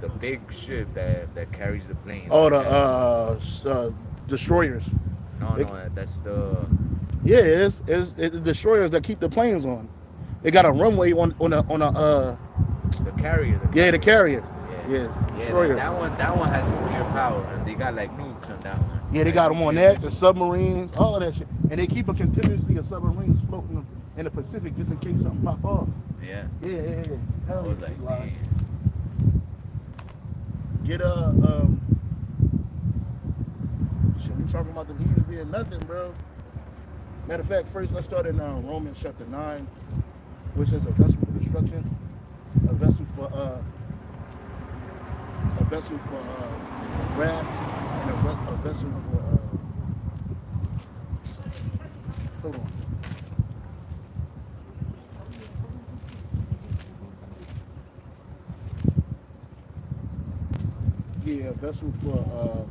the big ship that carries the plane. Oh, the destroyers. no, They, no, that's the yeah, it's the destroyers that keep the planes on. They got a runway on a the carrier. The yeah, the carrier. carrier. Yeah, Yeah, yeah. That, destroyers. that one has nuclear power, and they got like nukes on that one. Yeah, they Like got them on nuclear that, the missiles. submarines, all of that shit. And they keep a contingency of submarines floating in the Pacific just in case something pop off. Yeah. Yeah. I Hell was yeah, like, like, man. get shit, we talking about the heathen being nothing, bro. Matter of fact, first let's start in Romans chapter 9, which is a vessel for destruction, a vessel for wrath, and a vessel for hold on. Yeah, a vessel for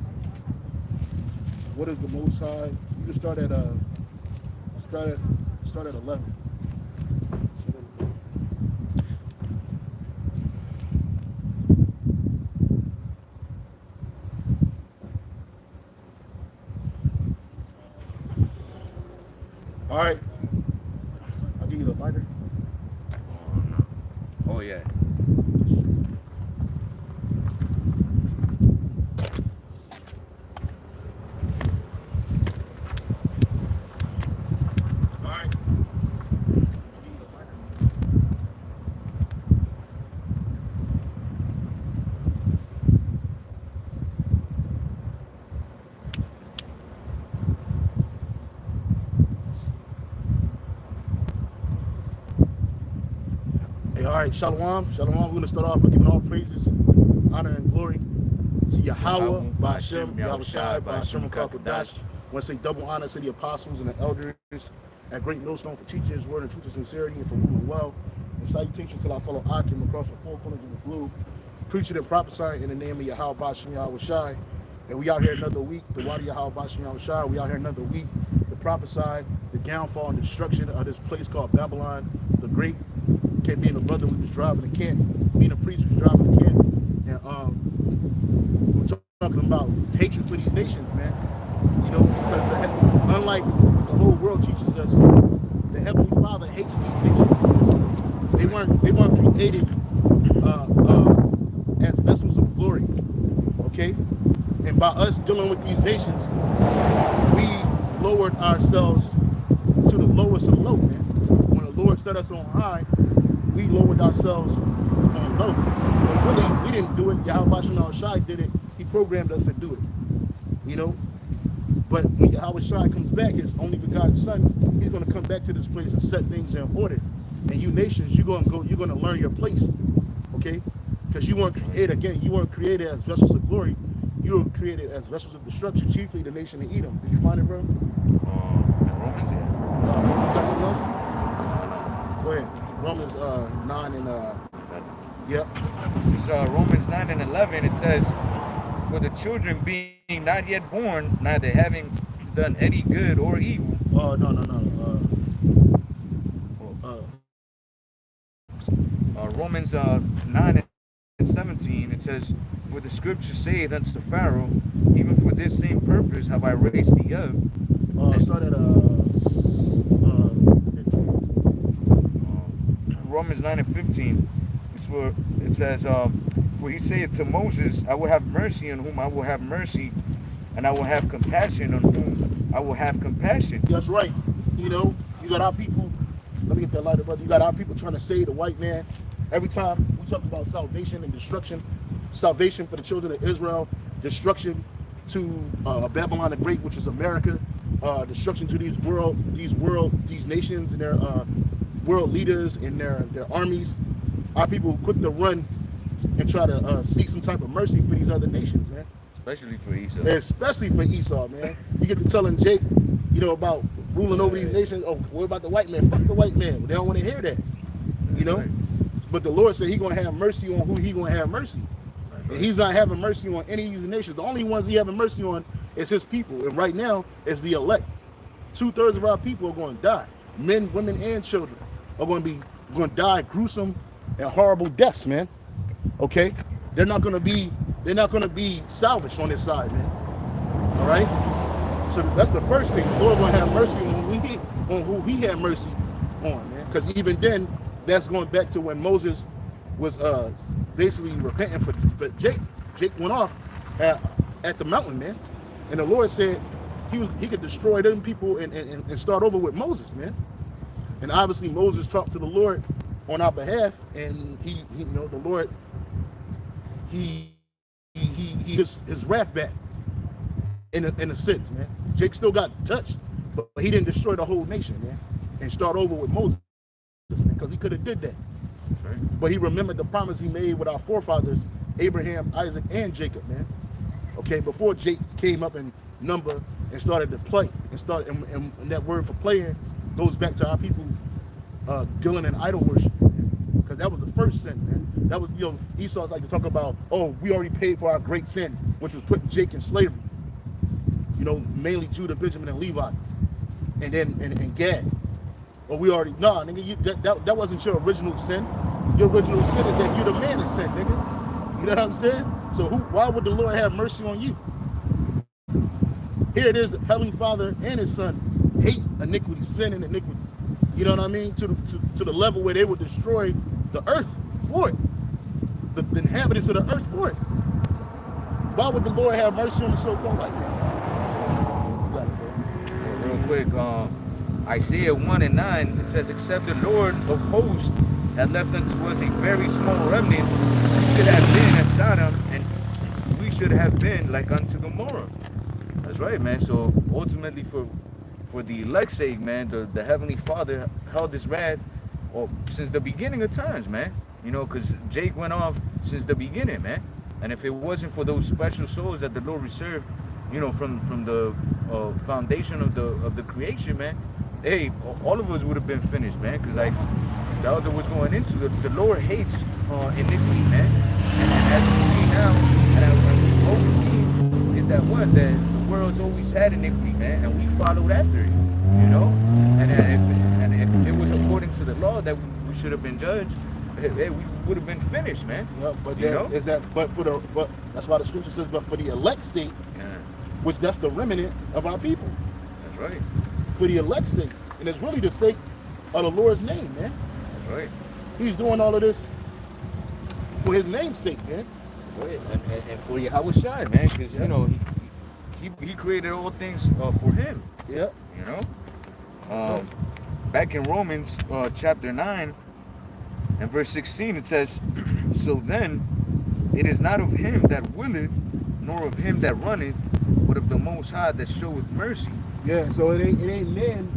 what is the Most High? You can start at 11. All right, I'll give you the lighter. Oh no. Oh yeah. All right. Hey, all right, Shalom. Shalom. We're going to start off by giving all praises, honor, and glory to Yahweh, by Hashem, Yahushai, by Hashem, Kakadash. I want to say double honor to the apostles and the elders at Great Millstone for teaching his word in truth and sincerity and for ruling well. And salutations to our fellow Akim across the four corners of the globe, preaching and prophesying in the name of Yahweh, by Hashem, Yahushai. And we out here another week to water Yahweh, by Hashem, Yahushai. We out here another week to prophesy the downfall and destruction of this place called Babylon the Great. Me and the brother, we was driving the camp. Me and the priest was driving the camp, and we were talking about hatred for these nations, man. You know, because unlike the whole world teaches us, the Heavenly Father hates these nations. They weren't created as vessels of glory, okay? And by us dealing with these nations, we lowered ourselves to the lowest of low, man. When the Lord set us on high, we lowered ourselves on low. But really, we didn't do it. Yahweh Shai did it. He programmed us to do it. You know? But when Yahweh Shai comes back, his only begotten son, he's going to come back to this place and set things in order. And you nations, you're going to learn your place. Okay? Because you weren't created as vessels of glory. You were created as vessels of destruction, chiefly the nation of Edom. Did you find it, bro? Romans, yeah. You got something else? Go ahead. Romans 9 and yep. So Romans 9 and 11, it says, for the children being not yet born, neither having done any good or evil. No. Romans 9 and 17, it says, for the scripture saith unto Pharaoh, even for this same purpose have I raised thee up. Start at 15. Romans 9 and 15. It says, for he saith to Moses, I will have mercy on whom I will have mercy, and I will have compassion on whom I will have compassion. That's right. You know, you got our people, let me get that lighter, brother. You got our people trying to save the white man. Every time we talk about salvation and destruction, salvation for the children of Israel, destruction to Babylon the Great, which is America, destruction to these nations and their world leaders and their armies. Our people quick to run and try to seek some type of mercy for these other nations, man. Especially for Esau. Especially for Esau, man. You get to telling Jake, you know, about ruling over these nations. Oh, what about the white man? Fuck the white man. They don't want to hear that, you know. But the Lord said He's going to have mercy on who He's going to have mercy. And He's not having mercy on any of these nations. The only ones He having mercy on is His people. And right now, it's the elect. 2/3 of our people are going to die. Men, women, and children are going to die gruesome and horrible deaths, man. Okay? they're not gonna be salvaged on this side, man. All right. So that's the first thing. The Lord gonna have mercy on who He had mercy on, man. Because even then, that's going back to when Moses was basically repenting for Jake. Jake went off at the mountain, man, and the Lord said he could destroy them people and start over with Moses, man. And obviously Moses talked to the Lord on our behalf, and he you know, the Lord, he his wrath back in a sense, man. Jake still got touched, but he didn't destroy the whole nation, man, and start over with Moses, because he could have did that. Right. But he remembered the promise he made with our forefathers, Abraham, Isaac, and Jacob, man. Okay, before Jake came up in number and started to play, and that word for playing goes back to our people dealing in idol worship, because that was the first sin, man. That was, you know, Esau's like to talk about, oh, we already paid for our great sin, which was putting Jake in slavery. You know, mainly Judah, Benjamin, and Levi, and then and Gad. Or we already, nah, nigga, that wasn't your original sin. Your original sin is that you're the man that sinned, nigga. You know what I'm saying? So why would the Lord have mercy on you? Here it is, the Heavenly Father and His Son hate iniquity, sin and iniquity. You know what I mean? To the level where they would destroy the earth for it. The inhabitants of the earth for it. Why would the Lord have mercy on the so-called like that? Real quick, Isaiah 1:9, it says, except the Lord of hosts had left unto us a very small remnant, we should have been as Sodom, and we should have been like unto Gomorrah. That's right, man. So ultimately, for the elect's sake, man, the Heavenly Father held His wrath since the beginning of times, man. You know, because Jake went off since the beginning, man. And if it wasn't for those special souls that the Lord reserved, you know, from the foundation of the creation, man, hey, all of us would have been finished, man. Because like the elder was going into, the Lord hates iniquity, man. And as we see now, and we've always seen, is that what that the world's always had iniquity, man, and we followed after it, you know. And if it was according to the law that we should have been judged, hey, we would have been finished, man. Yeah, but then is that but that's why the scripture says, but for the elect's sake, which that's the remnant of our people. That's right. For the elect's sake. And it's really the sake of the Lord's name, man. That's right. He's doing all of this for His name's sake, man. Right. And for YAHAWADAH, man, because you know he created all things for Him. Yeah. You know. Back in Romans chapter 9 and verse 16, it says, so then it is not of him that willeth, nor of him that runneth, but of the Most High that showeth mercy. Yeah, so it ain't man.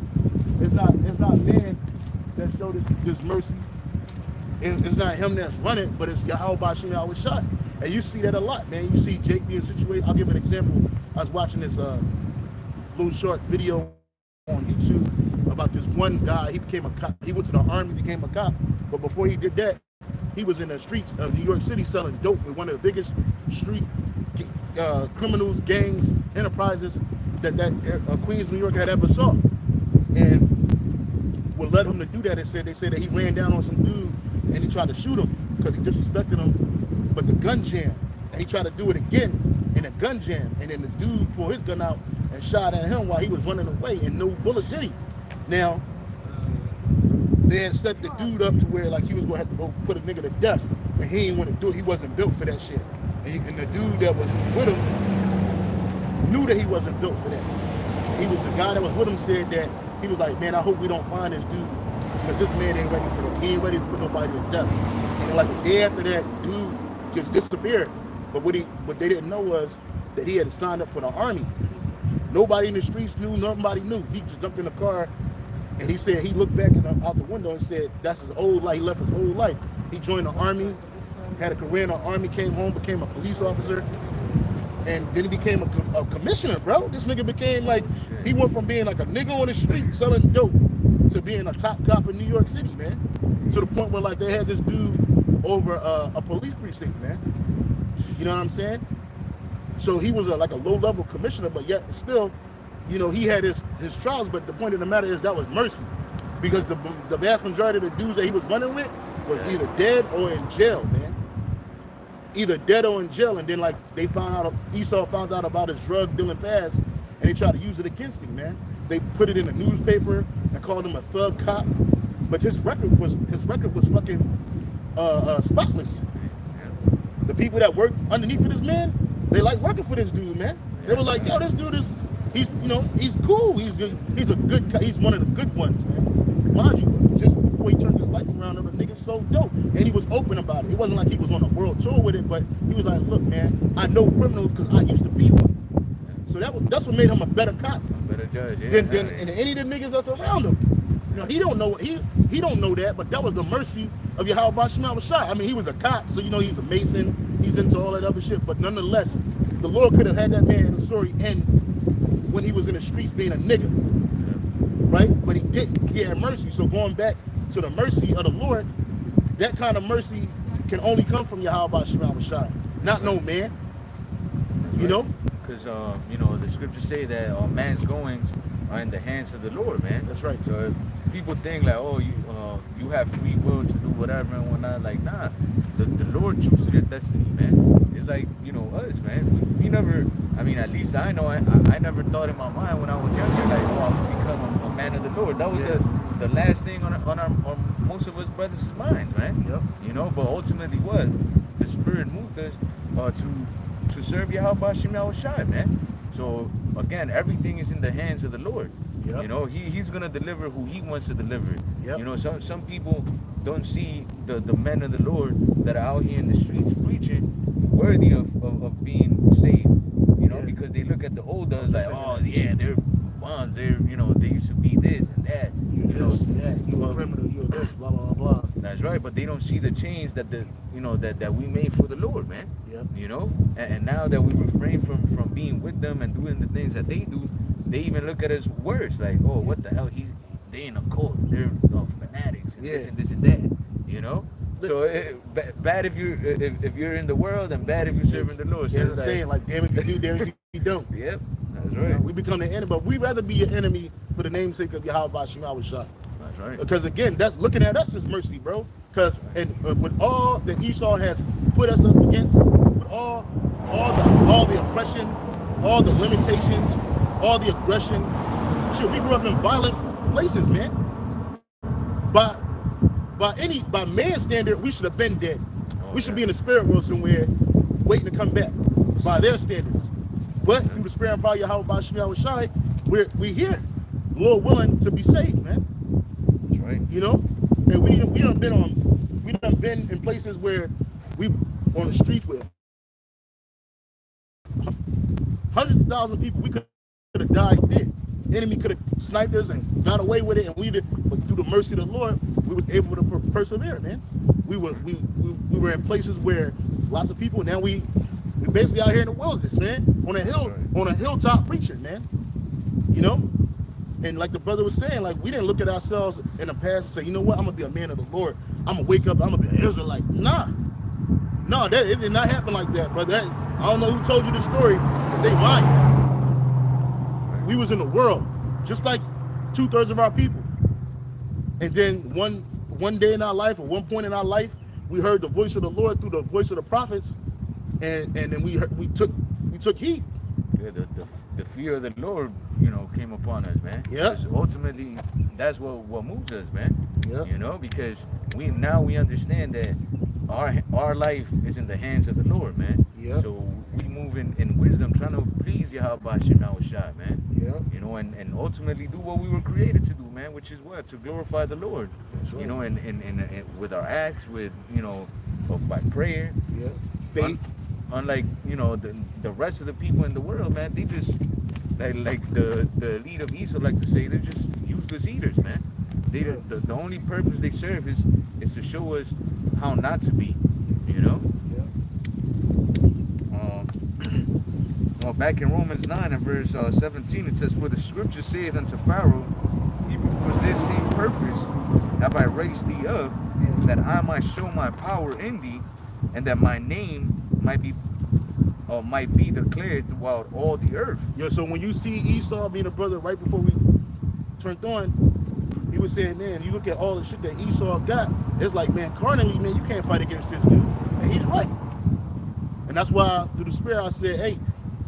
It's not man that showed this mercy. It's not him that's running, but it's Yahawah. And you see that a lot, man. You see Jake being situated. I'll give an example. I was watching this little short video on YouTube about this one guy. He became a cop. He went to the army, became a cop. But before he did that, he was in the streets of New York City selling dope with one of the biggest street criminals, gangs, enterprises that Queens, New York had ever saw. And what led him to do that, they said that he ran down on some dude and he tried to shoot him because he disrespected him, but the gun jammed. And he tried to do it again, and the gun jammed. And then the dude pulled his gun out and shot at him while he was running away, and no bullets hit him. Now, they had set the dude up to where like he was gonna have to go put a nigga to death, and he didn't want to do it. He wasn't built for that shit. And the dude that was with him knew that he wasn't built for that. The guy that was with him said that he was like, man, I hope we don't find this dude, because this man ain't ready for that. He ain't ready to put nobody to death. And like a day after that, dude just disappeared. But what they didn't know was that he had signed up for the army. Nobody in the streets knew, nobody knew. He just jumped in the car, and he said he looked back out the window and said that's his old life. He left his old life. He joined the army, had a career in the army, came home, became a police officer, and then he became a commissioner, bro. This nigga became like, he went from being like a nigga on the street selling dope to being a top cop in New York City, man. To the point where like they had this dude over a police precinct, man. You know what I'm saying? So he was like a low-level commissioner, but yet still, you know, he had his trials. But the point of the matter is that was mercy, because the vast majority of the dudes that he was running with was either dead or in jail, man. either dead or in jail, and then like they found out, Esau found out about his drug dealing past, and they tried to use it against him, man. They put it in the newspaper and called him a thug cop, but his record was fucking spotless. The people that worked underneath of this man, they like working for this dude, man. They were like, yo, this dude is, he's cool. He's a good guy. He's one of the good ones, man. Mind you, just before he turned his life around, the nigga's so dope, and he was open about it. It wasn't like he was on a world tour with it, but he was like, look, man, I know criminals because I used to be one. So that's what made him a better cop. Better judge, than any of the niggas that's around him. You know, he don't know that, but that was the mercy of YAHAWADAH. I mean, he was a cop, so you know he's a Mason, he's into all that other shit, but nonetheless, the Lord could have had that man in the story end when he was in the streets being a nigga. Right? But he didn't. He had mercy. So going back to the mercy of the Lord, that kind of mercy can only come from YAHAWADAH, not no man. You know? Because you know, the scriptures say that man's goings are in the hands of the Lord, man. That's right. So if people think like, oh, you have free will to do whatever and whatnot, like, nah, the Lord chooses your destiny, man. It's like, you know, us, man. We never, I mean, at least I know, I never thought in my mind when I was younger, like, oh, I'm gonna become a man of the Lord. That was the last thing on most of us brothers' minds, man. Yep. You know, but ultimately what? The Spirit moved us to serve YAHAWADAH, man. So again, everything is in the hands of the Lord. Yep. You know, he's gonna deliver who he wants to deliver. Yep. You know, some people don't see the men of the Lord that are out here in the streets preaching worthy of being saved. You know, because they look at the old ones like, oh yeah, they're bonds, they're, you know, they used to be this and that. You know, you a criminal, you a this, blah blah blah. That's right, but they don't see the change that that we made for the Lord, man. Yep. You know, and now that we refrain from being with them and doing the things that they do, they even look at us worse, like, oh, what the hell? They in a cult, they're fanatics, and this and this and that. You know, so bad if you're in the world, and bad if you're serving the Lord. So yeah, it's saying like, damn if you do, damn if you don't. Yep, that's right. You know, we become the enemy, but we'd rather be your enemy for the namesake of YAHAWADAH. That's right. Because again, that's looking at us as mercy, bro. Because with all that Esau has put us up against, with all the oppression, all the limitations, all the aggression, shit, we grew up in violent places, man. By man's standard, we should have been dead. We should be in the spirit world somewhere, waiting to come back. By their standards, but through the spirit and power of YAHAWADAH, we here, Lord willing, to be saved, man. That's right. You know, and we done been in places where we on the streets with hundreds of thousands of people. We could have died there. Enemy could have sniped us and got away with it, and we did. But through the mercy of the Lord, we was able to persevere, man. We were in places where lots of people. Now we basically out here in the wilderness, man, on a hill, on a hilltop preaching, man. You know. And like the brother was saying, like, we didn't look at ourselves in the past and say, you know what, I'm going to be a man of the Lord. I'm going to wake up, I'm going to be an Israelite. Nah. No, it did not happen like that, brother. I don't know who told you the story, but they lying. We was in the world, just like 2/3 of our people. And then one day in our life, or one point in our life, we heard the voice of the Lord through the voice of the prophets, and then we took heed. Yeah, the fear of the Lord, you know, came upon us, man. Yeah. Ultimately, that's what moves us, man. Yeah. You know, because we understand that our life is in the hands of the Lord, man. Yeah. So we move in wisdom, trying to please YAHAWADAH, man. Yeah. You know, and ultimately do what we were created to do, man, which is what? To glorify the Lord. That's right. You know, and with our acts, with, you know, by prayer. Yeah. Faith. Unlike, you know, the rest of the people in the world, man, they just like the elite of Esau like to say, they're just useless eaters, man. The only purpose they serve is to show us how not to be, you know. Yeah. Back in Romans 9 and verse 17, it says, "For the scripture saith unto Pharaoh, even for this same purpose have I raised thee up, that I might show my power in thee, and that my name might be declared throughout all the earth." Yeah, so when you see Esau being a brother right before we turned on, he was saying, man, you look at all the shit that Esau got, it's like, man, carnally, man, you can't fight against this dude. And he's right. And that's why through the Spirit I said, hey,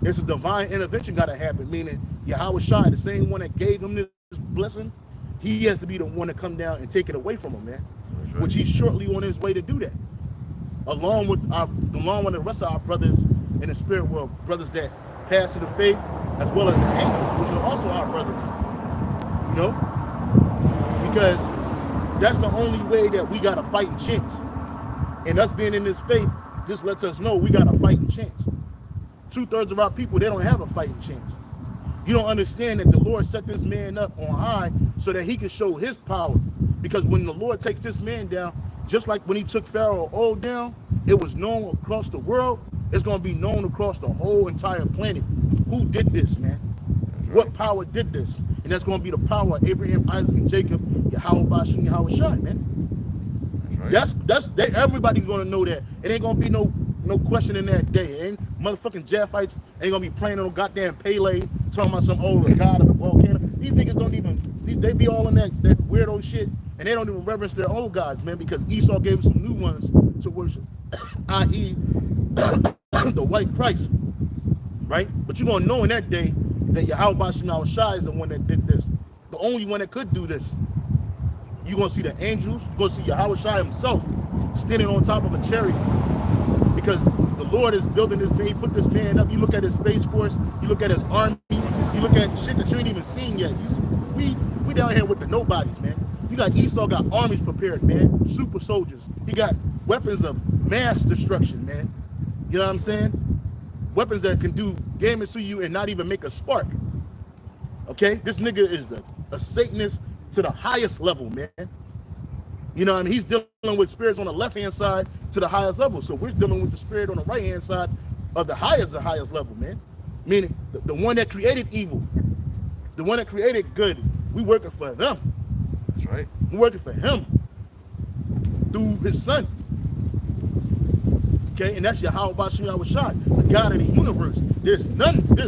it's a divine intervention got to happen, meaning Yahawashi, the same one that gave him this blessing, he has to be the one to come down and take it away from him, man. Right. Which he's shortly on his way to do that. Along with the rest of our brothers in the spirit world, brothers that pass to the faith, as well as the angels, which are also our brothers. You know? Because that's the only way that we got a fighting chance. And us being in this faith just lets us know we got a fighting chance. 2/3 of our people, they don't have a fighting chance. You don't understand that the Lord set this man up on high so that he can show his power. Because when the Lord takes this man down, just like when he took Pharaoh old down, it was known across the world. It's going to be known across the whole entire planet. Who did this, man? What power did this? And that's going to be the power of Abraham, Isaac, and Jacob, Yahawashi, Yahawashi, man. That's right. Everybody's going to know that. It ain't going to be no question in that day. Ain't motherfucking Japhites ain't going to be playing on goddamn Pele, talking about some old god of the volcano. These niggas don't even, they be all in that weirdo shit, and they don't even reverence their old gods, man, because Esau gave them some new ones to worship, i.e. the white Christ, right? But you're going to know in that day that Yahawashi is the one that did this, the only one that could do this. You're going to see the angels, you're going to see Yahawashi himself standing on top of a chariot, because the Lord is building this man. He put this man up. You look at his Space Force, you look at his army, you look at shit that you ain't even seen yet. We down here with the nobodies, man. You got Esau got armies prepared, man, super soldiers. He got weapons of mass destruction, man. You know what I'm saying? Weapons that can do damage to you and not even make a spark. Okay? This nigga is a Satanist to the highest level, man. You know what I mean? He's dealing with spirits on the left-hand side to the highest level. So we're dealing with the spirit on the right-hand side of the highest level, man. Meaning the one that created evil, the one that created good, we working for them. That's right. We're working for him through his son. Okay, and that's Yahawashi, the God of the universe. There's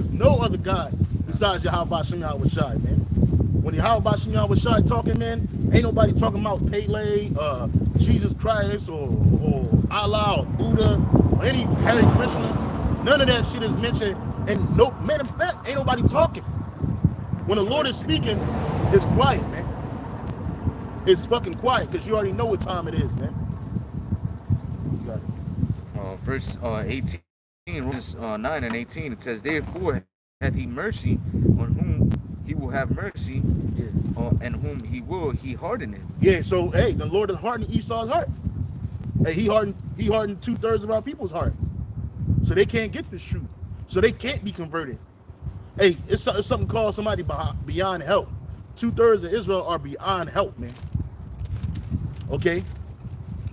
no other God besides Yahawashi, man. When Yahawashi talking, man, ain't nobody talking about Pele, Jesus Christ, or Allah, or Buddha, or any Hare Krishna. None of that shit is mentioned. And no, matter of fact, ain't nobody talking. When the Lord is speaking, it's quiet, man. It's fucking quiet, because you already know what time it is, man. You got it. Verse 18, Romans 9 and 18, it says, therefore hath he mercy on whom he will have mercy, and whom he will, he hardeneth. Yeah, so hey, the Lord has hardened Esau's heart. Hey, he hardened 2/3 of our people's heart. So they can't get this truth. So they can't be converted. Hey, it's something called somebody beyond help. 2/3 of Israel are beyond help, man. Okay?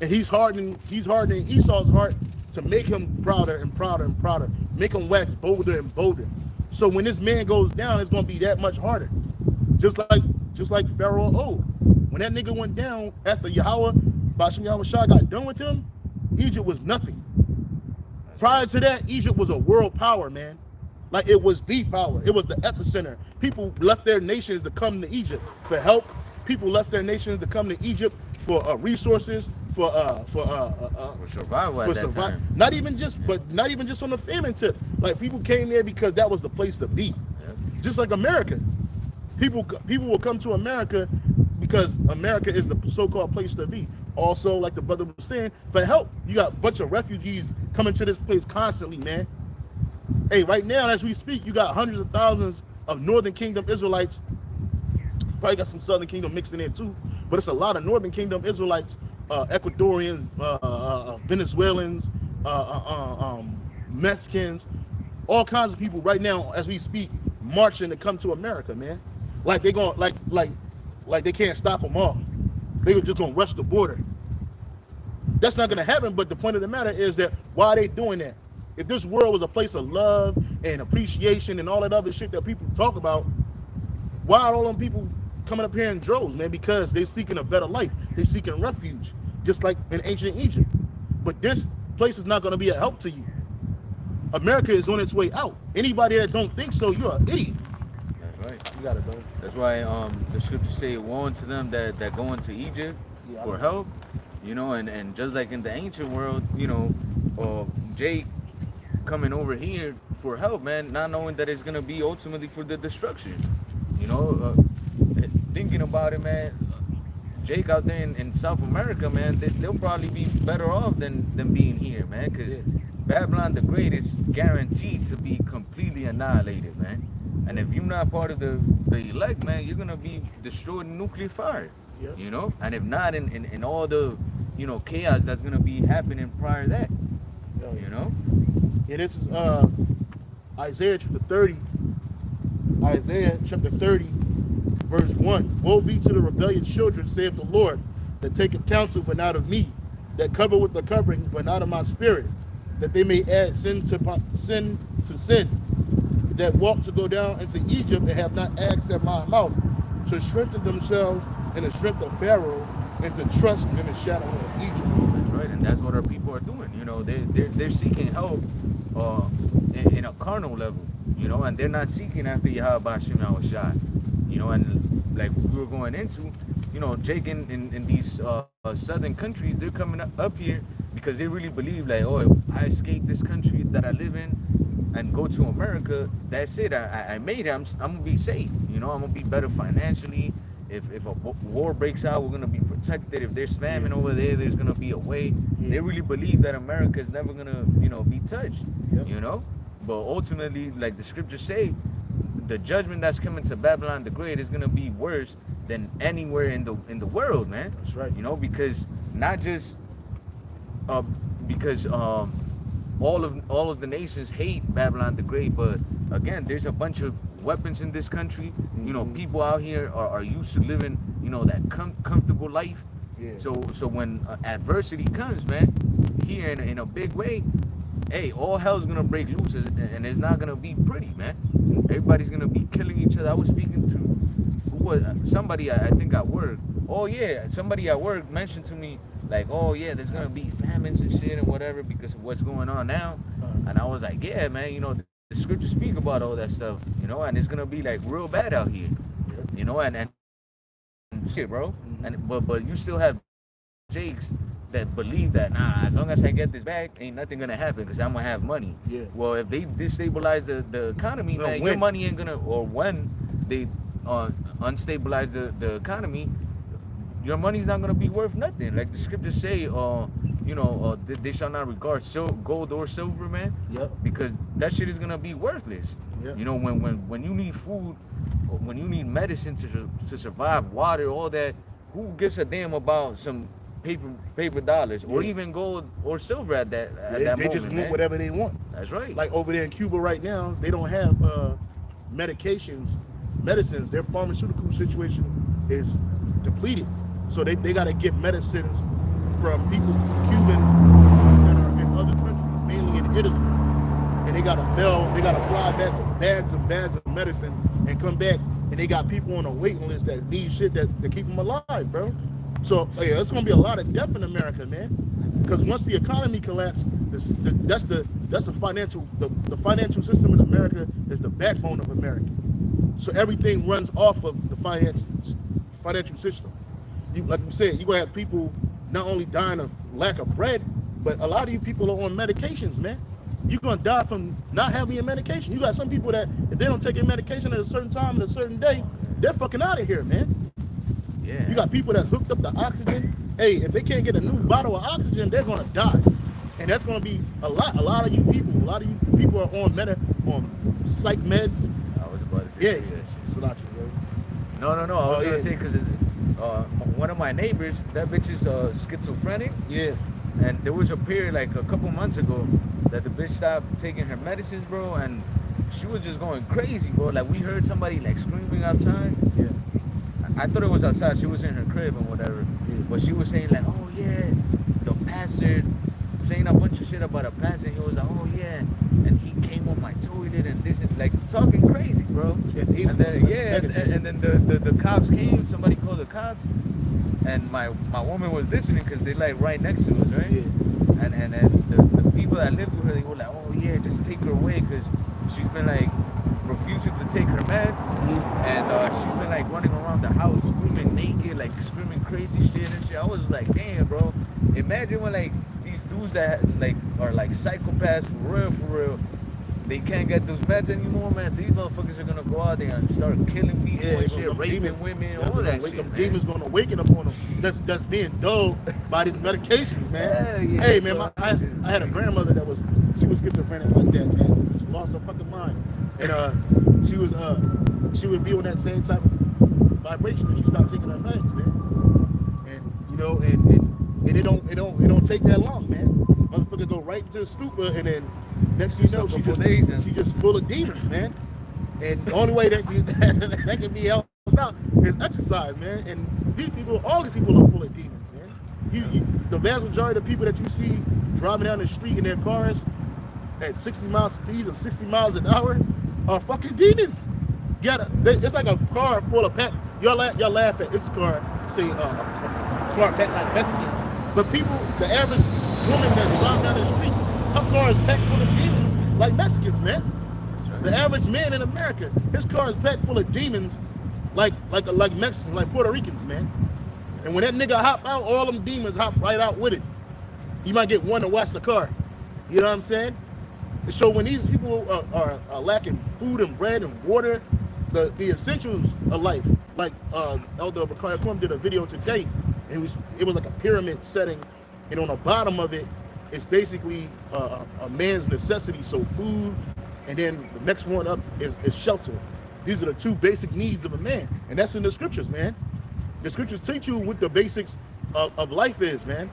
And he's hardening Esau's heart to make him prouder and prouder and prouder, make him wax bolder and bolder. So when this man goes down, it's gonna be that much harder. Just like Pharaoh old. When that nigga went down after Yahawashi got done with him, Egypt was nothing. Prior to that, Egypt was a world power, man. Like, it was the power. It was the epicenter. People left their nations to come to Egypt for help. People left their nations to come to Egypt for resources, for survival at that time. Not even just on the famine tip. Like, people came there because that was the place to be. Yeah. Just like America. People will come to America because America is the so-called place to be. Also, like the brother was saying, for help. You got a bunch of refugees coming to this place constantly, man. Hey, right now, as we speak, you got hundreds of thousands of Northern Kingdom Israelites. Probably got some Southern Kingdom mixed in there too, but it's a lot of Northern Kingdom Israelites, Ecuadorians, Venezuelans, Mexicans, all kinds of people right now, as we speak, marching to come to America, man. Like they going, like they can't stop them all. They were just gonna rush the border. That's not gonna happen. But the point of the matter is that why are they doing that? If this world was a place of love and appreciation and all that other shit that people talk about, why are all them people coming up here in droves, man? Because they're seeking a better life. They're seeking refuge, just like in ancient Egypt. But this place is not going to be a help to you. America is on its way out. Anybody that don't think so, you're an idiot. That's right. You got it, brother. That's why the scriptures say, woe unto them that go into Egypt for help. You know, and just like in the ancient world, you know, Jake coming over here for help, man, not knowing that it's gonna be ultimately for the destruction. You know, thinking about it, man. Jake out there in South America, man, they'll probably be better off than being here, man, because Babylon the Great is guaranteed to be completely annihilated, man. And if you're not part of the elect, man, you're gonna be destroyed in nuclear fire. Yep. You know, and if not in all the, you know, chaos that's gonna be happening prior to that. You know. Yeah, this is Isaiah chapter 30. Isaiah chapter 30, verse 1. Woe be to the rebellious children, saith the Lord, that taketh counsel, but not of me, that cover with the covering, but not of my spirit, that they may add sin to sin, that walk to go down into Egypt and have not asked at my mouth, to strengthen themselves in the strength of Pharaoh, and to trust in the shadow of Egypt. That's right, and that's what our people are doing. You know, they're seeking help in a carnal level, you know, and they're not seeking after YAHAWADAH. You know, and like we were going into, you know, Jake in these southern countries, they're coming up here because they really believe like, oh, if I escape this country that I live in and go to America, that's it. I made it. I'm gonna be safe. You know, I'm gonna be better financially. If a war breaks out, we're gonna be protected. If there's famine over there, there's gonna be a way. They really believe that America is never gonna, you know, be touched. You know, but ultimately, like the scriptures say, the judgment that's coming to Babylon the Great is gonna be worse than anywhere in the world, man. That's right. You know, because not just because all of the nations hate Babylon the Great, but again, there's a bunch of weapons in this country. You know, people out here are used to living, you know, that comfortable life. So when adversity comes, man, here in a big way, hey, all hell's gonna break loose, and it's not gonna be pretty, man. Everybody's gonna be killing each other. I was speaking to somebody I think at work. Oh yeah, somebody at work mentioned to me like, oh yeah, there's gonna be famines and shit and whatever because of what's going on now. And I was like, yeah, man, you know, the scriptures speak about all that stuff, you know, and it's gonna be like real bad out here, you know, and shit, bro. And but you still have Jakes that believe that, nah, as long as I get this back, ain't nothing gonna happen because I'm gonna have money. Well, if they destabilize the economy, man, your money ain't gonna, or when they unstabilize the economy, your money's not gonna be worth nothing. Like the scriptures say, you know, they shall not regard gold or silver, man. Because that shit is gonna be worthless. You know, when you need food, or when you need medicine to survive, water, all that, who gives a damn about some paper dollars or even gold or silver at that moment? They just want whatever they want. That's right. Like over there in Cuba right now, they don't have medicines. Their pharmaceutical situation is depleted. So they got to get medicines from people, Cubans that are in other countries, mainly in Italy. And they got to fly back with bags and bags of medicine and come back. And they got people on a waiting list that need shit to keep them alive, bro. So yeah, it's gonna be a lot of death in America, man. Because once the economy collapses, that's the financial system in America is the backbone of America. So everything runs off of the financial system. Like you said, you're gonna have people not only dying of lack of bread, but a lot of you people are on medications, man. You're gonna die from not having your medication. You got some people that if they don't take their medication at a certain time and a certain day, they're fucking out of here, man. You got people that hooked up the oxygen. Hey, if they can't get a new bottle of oxygen, they're gonna die. And that's gonna be a lot of you people are on psych meds. I was about to say that shit. No, I was gonna say because one of my neighbors, that bitch is schizophrenic. And there was a period like a couple months ago that the bitch stopped taking her medicines, bro, and she was just going crazy, bro. Like we heard somebody like screaming outside. I thought it was outside. She was in her crib and whatever. But she was saying like, oh yeah, the pastor, saying a bunch of shit about a pastor. He was like, oh yeah, and he came on my toilet and this and like talking crazy, bro. And then the cops came. Somebody called the cops, and my woman was listening because they like right next to us, right? And then the people that lived with her, they were like, oh yeah, just take her away because she's been like refusing to take her meds, and she's been like running around the house screaming naked, like screaming crazy shit and shit. I was like, damn, bro, imagine when like these dudes that like are like psychopaths for real, they can't get those meds anymore, man. These motherfuckers are gonna go out there and start killing people and shit, raping women, all that shit, man. Demons gonna awaken up on them. That's being dulled by these medications, man. Yeah, hey, man, I had a grandmother that was schizophrenic like that, man. She lost her fucking mind, and she would be on that same type of vibration if she stopped taking her meds, man. And you know, and it don't take that long, man. Motherfucker go right into a stupor, and then next thing you know, she just full of demons, man. And the only way that can be helped out is exercise, man. And all these people are full of demons, man. The vast majority of people that you see driving down the street in their cars at 60 mile speeds of 60 miles an hour are fucking demons. It's like a car full of y'all laugh at this car, say a car packed like Mexicans. But people, the average woman that drives down the street, her car is packed full of demons like Mexicans, man. The average man in America, his car is packed full of demons like Mexicans, like Puerto Ricans, man. And when that nigga hop out, all them demons hop right out with it. You might get one to watch the car. You know what I'm saying? So when these people are lacking food and bread and water, the essentials of life, like Elder Bakari did a video today, and it was like a pyramid setting, and on the bottom of it is basically a man's necessity, so food, and then the next one up is shelter. These are the two basic needs of a man, and that's in the scriptures, man. The scriptures teach you what the basics of life is, man.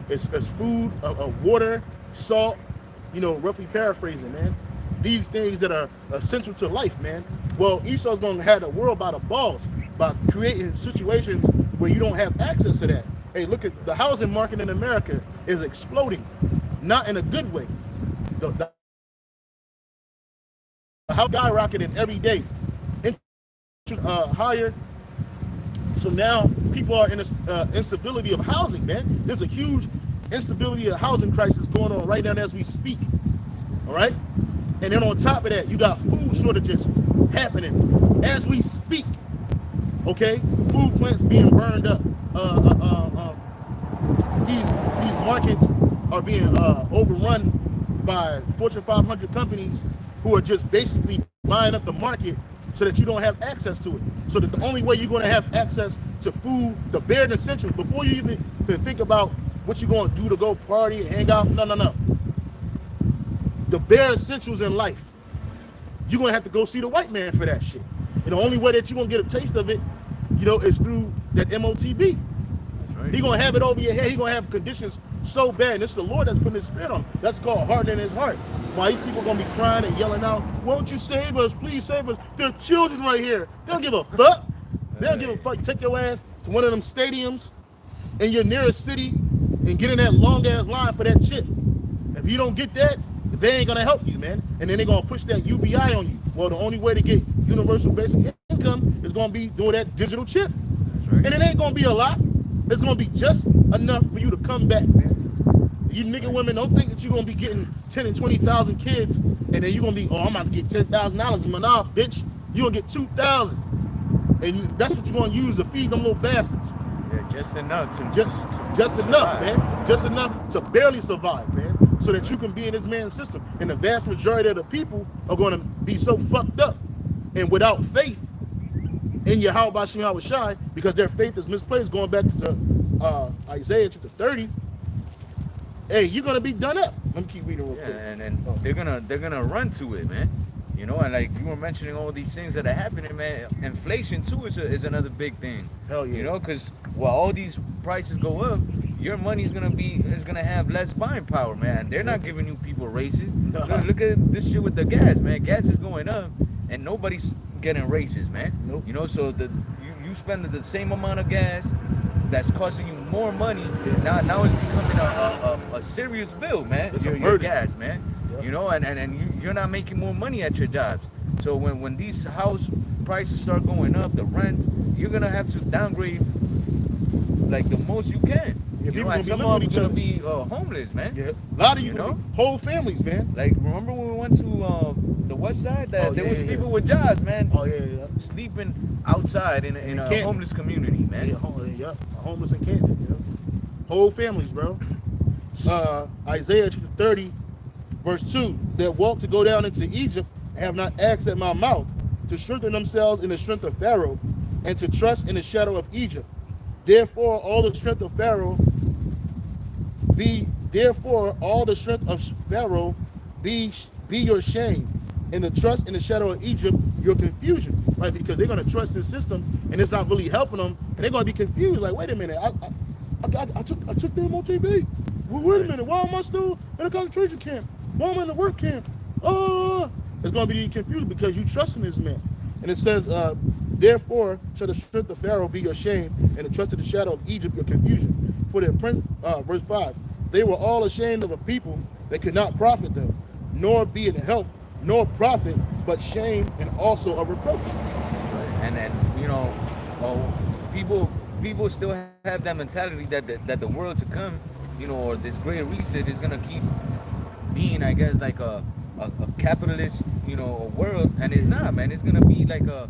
It's food, water, salt, you know, roughly paraphrasing, man. These things that are essential to life, man. Well, Esau's going to have the world by the balls by creating situations where you don't have access to that. Hey, look at the housing market in America is exploding, not in a good way. The house skyrocketing every day, higher. So now people are in a instability of housing, man. There's a huge instability of housing crisis going on right now as we speak. All right, and then on top of that, you got food shortages happening as we speak. Okay, food plants being burned up. These markets are being overrun by Fortune 500 companies who are just basically buying up the market so that you don't have access to it. So that the only way you're going to have access to food, the bare essentials, before you even can think about what you're going to do to go party and hang out, no. The bare essentials in life, you're going to have to go see the white man for that shit. And the only way that you're going to get a taste of it, you know, is through that MOTB. That's right. He's going to have it over your head. He's going to have conditions so bad. And it's the Lord that's putting his spirit on him. That's called hardening his heart. Why these people are going to be crying and yelling out, won't you save us? Please save us. There are children right here. They don't give a fuck. They don't give a fuck. Take your ass to one of them stadiums in your nearest city and get in that long-ass line for that shit. If you don't get that, they ain't gonna help you, man. And then they're gonna push that UBI on you. Well, the only way to get universal basic income is gonna be doing that digital chip. That's right. And it ain't gonna be a lot. It's gonna be just enough for you to come back, man. You nigga women don't think that you're gonna be getting 10 and 20,000 kids, and then you're gonna be, oh, I'm about to get $10,000 in Manaf, bitch. You're gonna get 2,000, and that's what you're gonna use to feed them little bastards. Yeah, just enough to just enough, man. Just enough to barely survive, man. So that you can be in this man's system. And the vast majority of the people are going to be so fucked up and without faith in YAHAWADAH, because their faith is misplaced, going back to Isaiah chapter 30. Hey, you're going to be done up. Let me keep reading real quick. And they're gonna run to it, man. You know, and like you were mentioning all these things that are happening, man. Inflation too is another big thing. Hell yeah. You know, because while all these prices go up, your money's gonna have less buying power, man. They're not giving you people raises. Look at this shit with the gas, man. Gas is going up, and nobody's getting raises, man. Nope. You know, so you spend the same amount of gas that's costing you more money. Yeah. Now it's becoming a serious bill, man. It's your gas, man. Yep. You know, and you're not making more money at your jobs. So when these house prices start going up, the rents, you're gonna have to downgrade like the most you can. Yeah, you know, and some of them gonna be homeless, man. Yeah, a lot of you know, whole families, man. Like remember when we went to the west side? There was people with jobs, man. Sleeping outside in a homeless community, man. Yeah, homeless in Canton, you know. Whole families, bro. Isaiah chapter 30, verse 2, that walk to go down into Egypt and have not asked at my mouth, to strengthen themselves in the strength of Pharaoh, and to trust in the shadow of Egypt. Therefore, all the strength of Pharaoh be your shame, and the trust in the shadow of Egypt your confusion, right? Because they're going to trust this system and it's not really helping them, and they're going to be confused. Like, wait a minute, I took the MOTB. Well, wait a minute, why am I still in a concentration camp? Why am I in the work camp? It's going to be confused because you trust in this man. And it says, therefore shall the strength of Pharaoh be your shame, and the trust of the shadow of Egypt your confusion. For their prince, verse 5, they were all ashamed of a people that could not profit them, nor be in health, nor profit, but shame and also a reproach. And then, you know, people still have that mentality that the world to come, you know, or this great reset is gonna keep being, I guess, like a capitalist, you know, world, and it's not, man. It's gonna be like a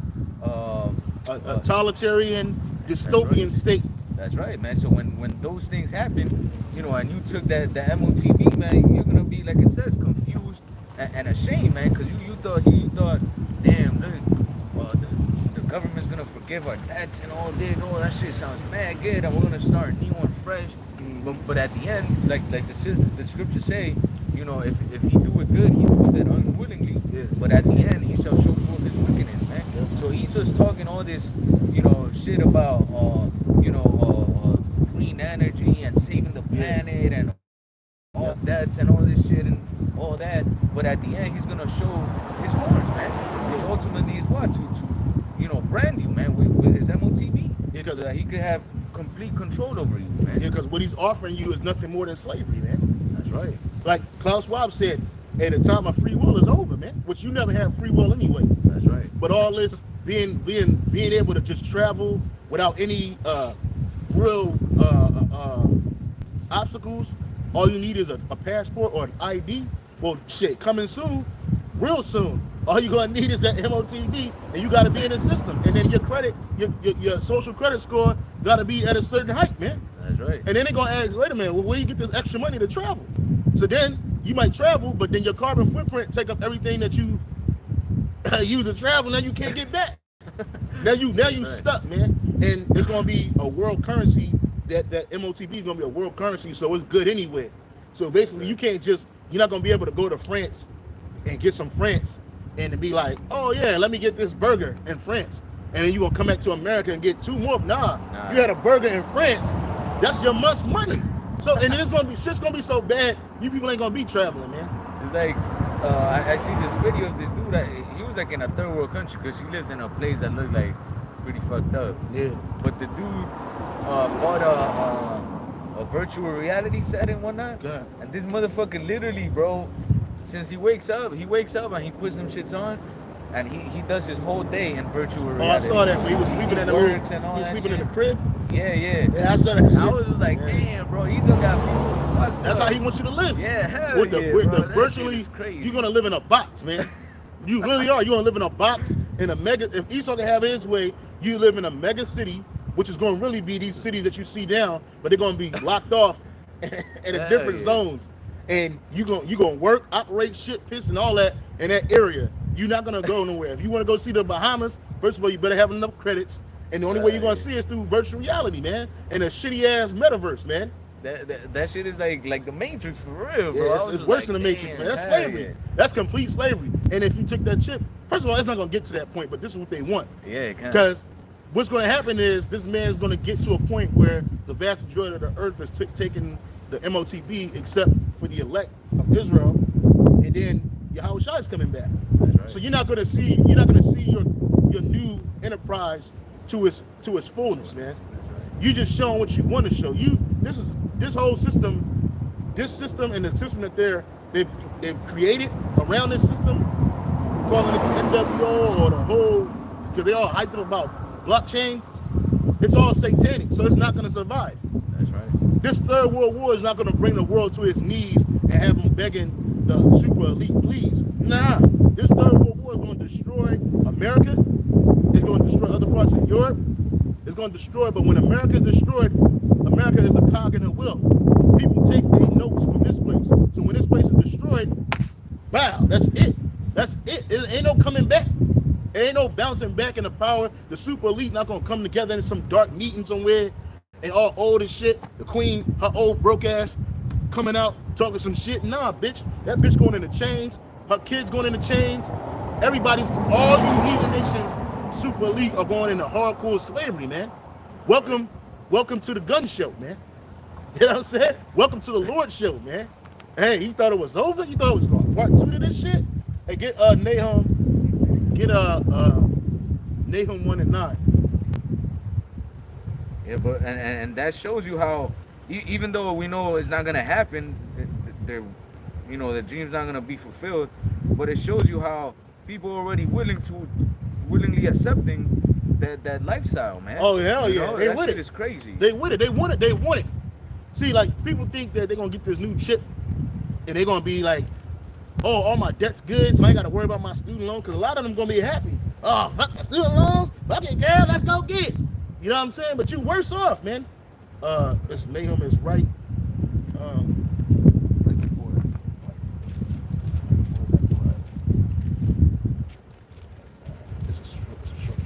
totalitarian, dystopian state. That's right, man. So when those things happen, you know, and you took the MOTB, man, you're gonna be, like it says, confused and ashamed, man, because you thought, damn, look, the government's gonna forgive our debts and all this. Oh, that shit sounds mad good, and we're gonna start new and fresh. But at the end, like the scriptures say, you know, if he do it good, he do it unwillingly. Yeah. But at the end, he shall show forth his wickedness, man. Yeah. So he's just talking all this, you know, shit about, green energy and saving the planet and all debts and all this shit and all that. But at the end, he's gonna show his horns, man. Which ultimately is what to brand you, man, with his MOTB. Yeah, so that he could have complete control over you, man. Yeah, because what he's offering you is nothing more than slavery, man. That's right. Like Klaus Schwab said, at the time of free will is over, man. Which you never had free will anyway. That's right. But all this being able to just travel without any real obstacles, all you need is a passport or an ID. Well, shit, coming soon, real soon. All you're gonna need is that MOTB, and you gotta be in the system. And then your credit, your social credit score gotta be at a certain height, man. That's right. And then they're gonna ask, wait a minute, well, where you get this extra money to travel? So then you might travel, but then your carbon footprint take up everything that you use to travel. Now you can't get back. now you stuck, man. And it's gonna be a world currency. That MOTB is gonna be a world currency, so it's good anywhere. So basically, you're not gonna be able to go to France and get some France and to be like, oh yeah, let me get this burger in France, and then you gonna come back to America and get 2 more. Nah. You had a burger in France, that's your month's money. So and then shit's gonna be so bad, you people ain't gonna be traveling, man. It's like I see this video of this dude. He was like in a third world country because he lived in a place that looked like pretty fucked up. Yeah. But the dude bought a virtual reality set and whatnot. God. And this motherfucker literally, bro, since he wakes up and he puts them shits on, and he does his whole day in virtual reality. Oh, I saw that when he was sleeping in the room. He was sleeping in the crib. Yeah. Yeah, I saw that. I was just like, damn, bro, he's still got people fucked That's up. how he wants you to live. Yeah, hell with the that virtually, shit is crazy. you're gonna live in a box, man. You really are. You're gonna live in a box in a mega. If Esau can have his way, you live in a mega city, which is gonna really be these cities that you see down, but they're gonna be locked off in a different zones. And you gonna work, operate, shit, piss, and all that in that area. You're not gonna go nowhere. If you want to go see the Bahamas, first of all, you better have enough credits. And the only way you're gonna see it is through virtual reality, man, and a shitty ass metaverse, man. That shit is like the Matrix for real, bro. Yeah, it's worse than the Matrix, man. That's slavery. That's complete slavery. And if you took that chip, first of all, it's not gonna get to that point, but this is what they want. Yeah, it can. Because what's gonna happen is this man's gonna get to a point where the vast majority of the earth is taking the MOTB, except for the elect of Israel, and then Yahawadah is coming back. That's right. So you're not gonna see your new enterprise to its fullness, man. You just showing what you want to show. This whole system, and the system that they've created around this system, calling it the NWO or the whole, because they all hyped up about blockchain. It's all satanic, so it's not going to survive. That's right. This third world war is not going to bring the world to its knees and have them begging the super elite, please. Nah, this third world war is going to destroy America. It's going to destroy other parts of Europe. It's going to destroy, but when America is destroyed, America is a cog in the wheel. people take their notes from this place. So when this place is destroyed, wow, that's it. That's it. It ain't no coming back. It ain't no bouncing back in the power. The super elite not gonna come together in some dark meeting somewhere and all old as shit. The queen, her old broke ass, coming out talking some shit. Nah, bitch. That bitch going into chains. Her kids going into chains. Everybody's, all you heathen nations, super elite are going into hardcore slavery, man. Welcome to the gun show, man. You know what I'm saying? Welcome to the Lord show, man. Hey, you thought it was over? You thought it was going part 2 to this shit? Hey, get Nahum 1:9. Yeah, but and that shows you how, even though we know it's not gonna happen, the dream's not gonna be fulfilled, but it shows you how people are already willingly accepting that lifestyle, man. Oh hell yeah, they that with shit it. is crazy. They with it. They want it. They want it. See, like people think that they're gonna get this new chip, and they're gonna be like, oh, all my debt's good, so I ain't gotta worry about my student loan, because a lot of them gonna be happy. Oh, fuck my student loans, fuck it, girl, let's go get it. You know what I'm saying? But you worse off, man. This Mayhem is right. Right before it. It's a short chart.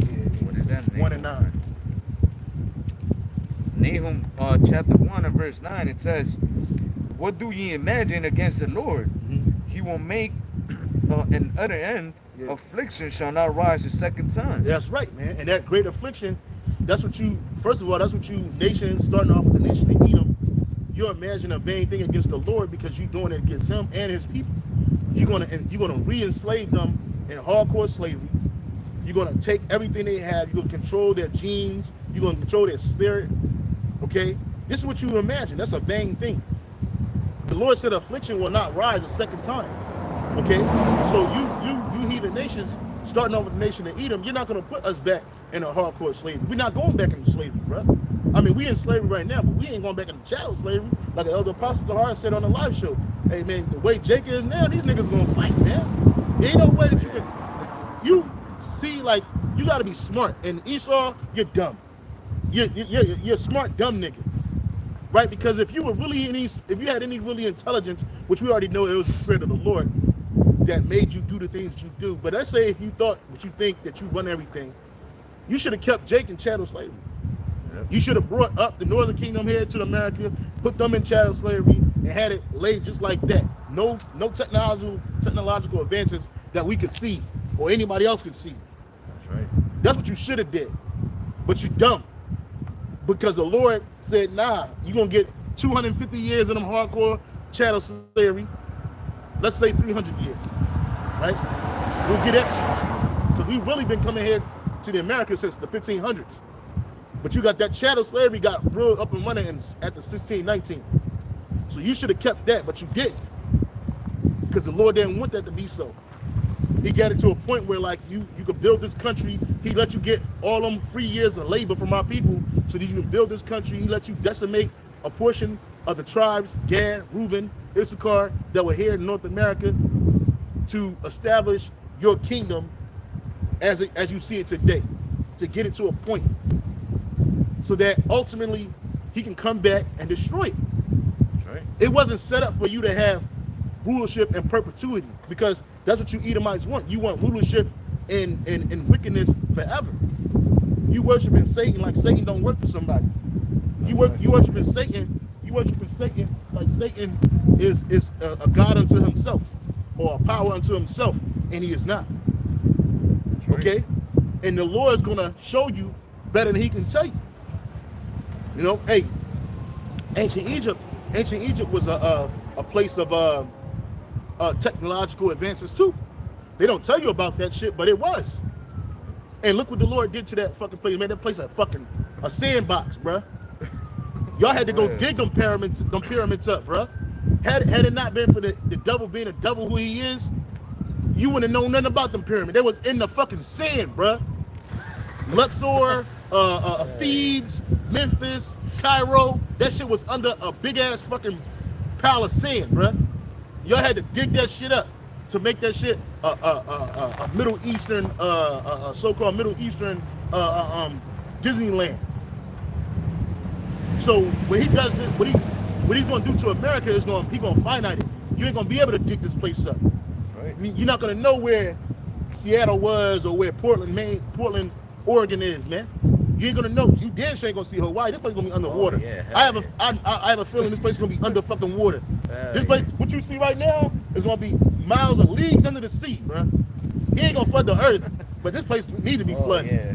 Yeah. What is that? 1:9. Nahum chapter 1 and verse 9, it says, what do ye imagine against the Lord? Mm-hmm. He will make an utter end. Yeah. Affliction shall not rise a second time. That's right, man. And that great affliction, that's what you, first of all, that's what you nations, starting off with the nation of Edom, you're imagining a vain thing against the Lord because you're doing it against him and his people. You're gonna re-enslave them in hardcore slavery. You're gonna take everything they have. You're gonna control their genes. You're gonna control their spirit. Okay? This is what you imagine. That's a vain thing. The Lord said affliction will not rise a second time. Okay? So you heathen nations, starting off with the nation of Edom, you're not going to put us back in a hardcore slavery. We're not going back into slavery, bro. I mean, we in slavery right now, but we ain't going back into chattel slavery. Like the Elder Apostle Tahar said on the live show. Hey, man, the way Jake is now, these niggas going to fight, man. There ain't no way that you can... You see, like, you got to be smart. And Esau, you're dumb. You're a smart, dumb nigga. Right? Because if you were really if you had any really intelligence, which we already know it was the Spirit of the Lord that made you do the things that you do. But let's say if you thought what you think that you run everything, you should have kept Jake in chattel slavery. Yep. You should have brought up the Northern Kingdom here to America, put them in chattel slavery, and had it laid just like that. No technological advances that we could see or anybody else could see. That's right. That's what you should have did. But you dumb. Because the Lord said, nah, you're going to get 250 years in them hardcore chattel slavery. Let's say 300 years, right? We'll get that. Because we've really been coming here to the Americas since the 1500s. But you got that chattel slavery got real up and running at the 1619. So you should have kept that, but you didn't. Because the Lord didn't want that to be so. He got it to a point where like you could build this country. He let you get all them free years of labor from our people so that you can build this country. He let you decimate a portion of the tribes, Gad, Reuben, Issachar, that were here in North America to establish your kingdom as you see it today, to get it to a point so that ultimately he can come back and destroy it. That's right. It wasn't set up for you to have rulership in perpetuity, because that's what you Edomites want. You want rulership in wickedness forever. You worshiping Satan like Satan don't work for somebody. You worshiping Satan. You worshiping Satan like Satan is a god unto himself or a power unto himself, and he is not. Right. Okay, and the Lord is gonna show you better than he can tell you. You know, hey, ancient Egypt was a place of technological advances too. They don't tell you about that shit, but it was. And look what the Lord did to that fucking place. Man, that place a sandbox, bruh. Y'all had to go dig them pyramids up, bruh. Had it not been for the devil being a devil who he is, you wouldn't have known nothing about them pyramids. They was in the fucking sand, bruh. Luxor, Thebes, Memphis, Cairo, that shit was under a big ass fucking pile of sand, bruh. Y'all had to dig that shit up to make that shit a Middle Eastern, so-called Middle Eastern Disneyland. So when he does it, what he's gonna do to America is he gonna finite it. You ain't gonna be able to dig this place up. Right. I mean, you're not gonna know where Seattle was or where Portland, Oregon is, man. You ain't gonna know. You damn sure ain't gonna see Hawaii. This place gonna be underwater. Oh, yeah, I have a feeling this place is gonna be under fucking water. This place, what you see right now, is gonna be miles of leagues under the sea, bro. He ain't gonna flood the earth, but this place need to be flooded. Yeah,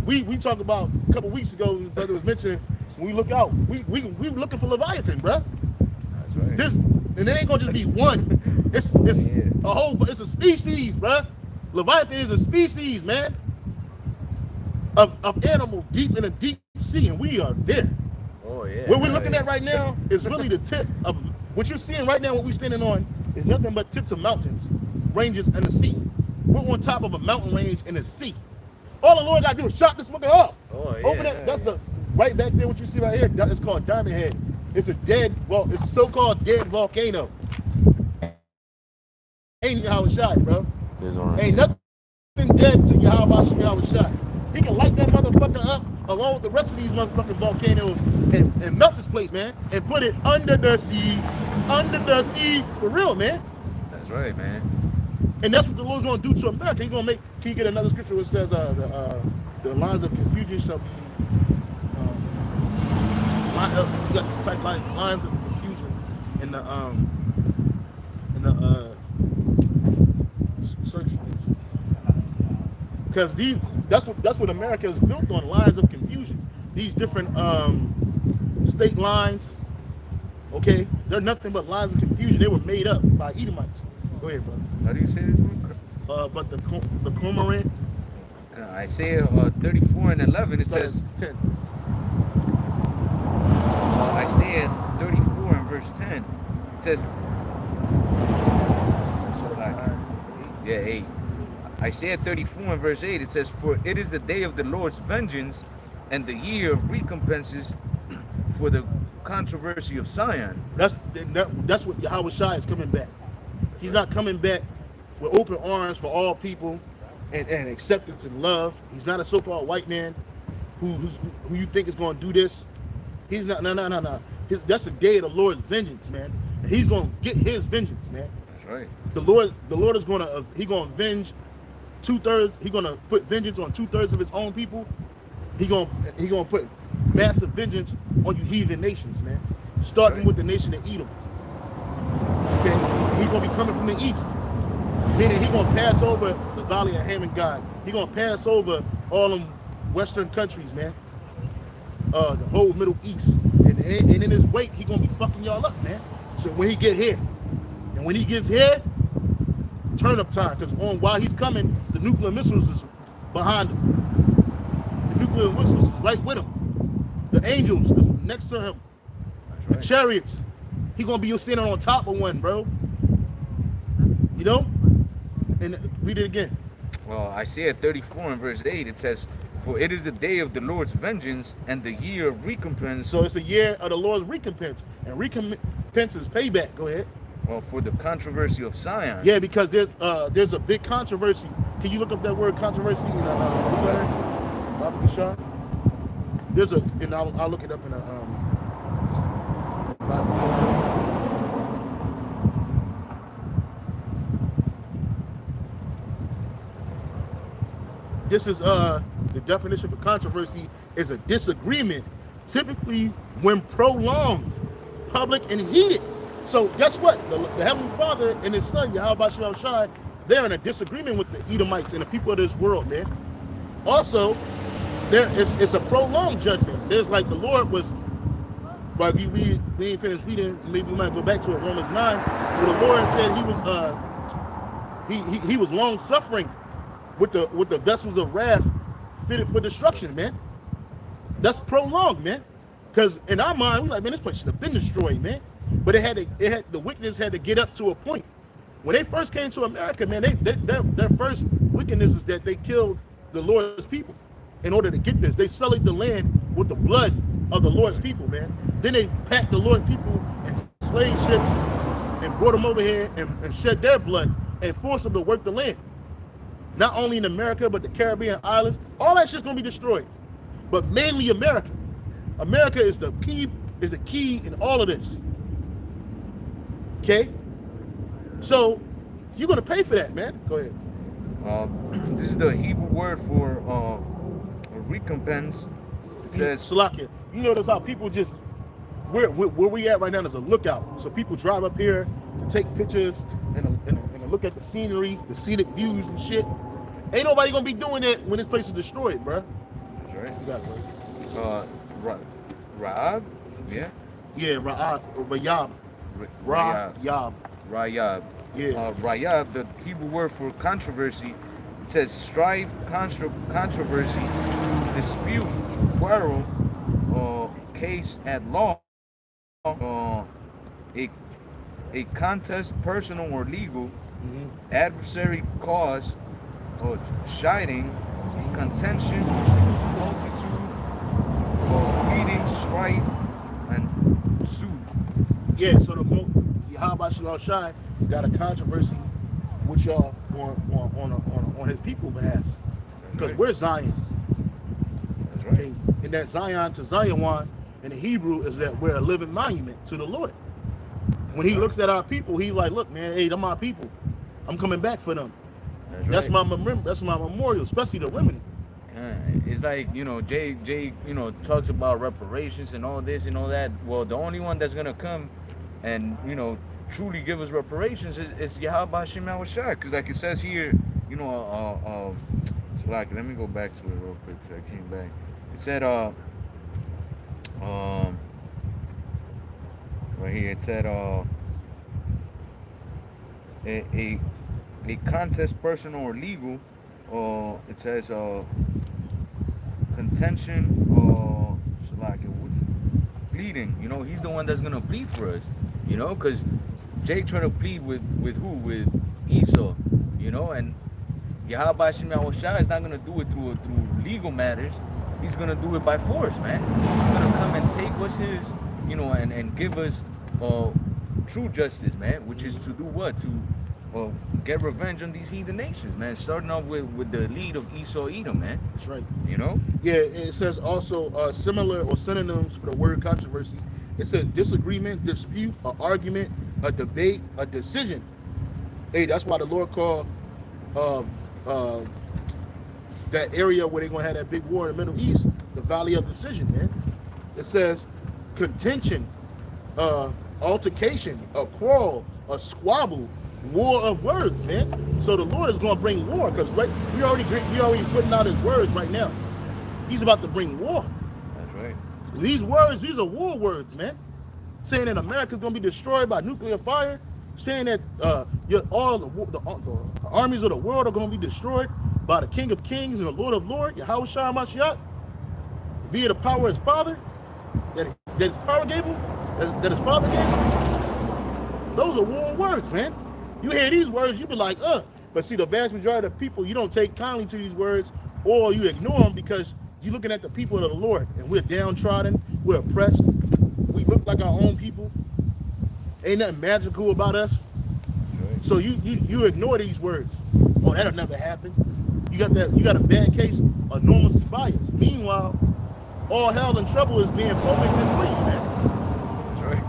We talked about a couple weeks ago, the brother was mentioning, when we look out, we looking for Leviathan, bro. That's right. And it ain't gonna just be one. It's a whole, it's a species, bro. Leviathan is a species, man, of animal deep in a deep sea, and we are there. Oh yeah. What we're looking at right now is really the tip of what you're seeing right now. What we're standing on is nothing but tips of mountains, ranges, and the sea. We're on top of a mountain range in the sea. All the Lord got to do is shut this fucker off. Oh yeah. Open that. That's the right back there. What you see right here? It's called Diamond Head. It's a dead. Well, it's so-called dead volcano. Ain't Yahawadah, bro. Ain't nothing dead to Yahawadah. He can light that motherfucker up along with the rest of these motherfucking volcanoes and melt this place, man, and put it under the sea for real, man. That's right, man. And that's what the Lord's gonna do to America. He's gonna make. Can you get another scripture which says the lines of confusion shall be you got to type lines of confusion in the search engine. Because that's what America is built on, lines of confusion. These different state lines, okay, they're nothing but lines of confusion. They were made up by Edomites. Go ahead, brother. How do you say this one? But the cormorant. Isaiah 34 and 11, it says 10. Isaiah 34 and verse 10, it says, yeah, 8. Isaiah 34 and verse 8, it says, for it is the day of the Lord's vengeance and the year of recompenses for the controversy of Zion. That's what Yahawadah is coming back. He's not coming back with open arms for all people and acceptance and love. He's not a so-called white man who you think is going to do this. He's not. No. That's the day of the Lord's vengeance, man. He's going to get his vengeance, man. That's right. The Lord is going to avenge 2/3. He's going to put vengeance on 2/3 of his own people. He's going to put massive vengeance on you heathen nations, man. Starting with the nation of Edom. Okay, he's going to be coming from the east. Meaning he's going to pass over the valley of Ham and God. He's going to pass over all them western countries, man. The whole Middle East. And in his wake, he's going to be fucking y'all up, man. So when he get here, and when he gets here, turn up time. Because while he's coming, the nuclear missiles is behind him. The nuclear missiles is right with him. The angels is next to him. Right. The chariots. He's going to be standing on top of one, bro. You know? And read it again. Well, Isaiah 34 and verse 8, it says, for it is the day of the Lord's vengeance and the year of recompense. So it's the year of the Lord's recompense. And recompense is payback. Go ahead. Well, for the controversy of Zion. Yeah, because there's a big controversy. Can you look up that word controversy in Bible Shah? There's and I'll look it up in a Bible. This is the definition for controversy is a disagreement, typically when prolonged, public, and heated. So guess what? The Heavenly Father and His Son, Yahawadah, they're in a disagreement with the Edomites and the people of this world, man. Also, it's a prolonged judgment. There's like the Lord was, like we ain't finished reading, maybe we might go back to it, Romans 9, where the Lord said he was long suffering with the vessels of wrath fitted for destruction, man. That's prolonged, man. Because in our mind, we're like, man, this place should have been destroyed, man. But the wickedness had to get up to a point. When they first came to America, man, their first wickedness is that they killed the Lord's people. In order to get this, they sullied the land with the blood of the Lord's people, man. Then they packed the Lord's people in slave ships and brought them over here and shed their blood and forced them to work the land. Not only in America, but the Caribbean islands. All that shit's gonna be destroyed. But mainly America. America is the key in all of this. Okay? So you're gonna pay for that, man. Go ahead. This is the Hebrew word for recompense. It says, Salakia. You notice how people just where we at right now is a lookout. So people drive up here to take pictures and look at the scenery, the scenic views and shit. Ain't nobody gonna be doing that when this place is destroyed, bro. that's right. You got it, bro. Raab, yeah. Yeah, Rayab. Rayab. Rayab. Yeah. Rayab, the Hebrew word for controversy. It says strife, controversy, dispute, quarrel, case at law, a contest, personal or legal, adversary cause, or chiding, contention, multitude, pleading, strife, and suit. Yeah, so the Yahawadah got a controversy with y'all on his people's behalf. Because right. we're Zion. That's right. Okay? And that Zion to Zion in the Hebrew is that we're a living monument to the Lord. When he looks at our people, he's like, look, man, hey, they're my people. I'm coming back for them. That's my memorial, especially the women. It's like, you know, Jay, you know, talks about reparations and all this and all that. Well, the only one that's gonna come and, you know, truly give us reparations is Yahweh Shemawashah. Because like it says here, you know, so like, let me go back to it real quick. So I came back. It said, right here, it said, a contest, personal or legal, it says contention, pleading. You know, he's the one that's gonna plead for us. You know, because Jake trying to plead with who? With Esau. You know, and Yahweh Shemawashah is not gonna do it through legal matters. He's gonna do it by force, man. He's gonna come and take what's his, you know, and give us true justice, man. Which is to do what? To get revenge on these heathen nations, man. Starting off with the lead of Esau, Edom, man. That's right. You know? Yeah, it says also similar or synonyms for the word controversy. It says disagreement, dispute, an argument, a debate, a decision. Hey, that's why the Lord called that area where they're going to have that big war in the Middle East, the Valley of Decision, man. It says contention, altercation, a quarrel, a squabble, war of words, man. So the Lord is going to bring war because we already putting out his words right now. He's about to bring war. That's right. These words, these are war words, man. Saying that America's going to be destroyed by nuclear fire. Saying that all the armies of the world are going to be destroyed by the King of Kings and the Lord of Lords, Yahweh Mashiach, via the power of his Father, that his power gave him, that his Father gave him. Those are war words, man. You hear these words, you be like, But see, the vast majority of people, you don't take kindly to these words, or you ignore them because you're looking at the people of the Lord, and we're downtrodden, we're oppressed, we look like our own people. Ain't nothing magical about us. Right. So you ignore these words. Oh, that'll never happen. You got a bad case of normalcy bias. Meanwhile, all hell and trouble is being fomented for you, man. That's right.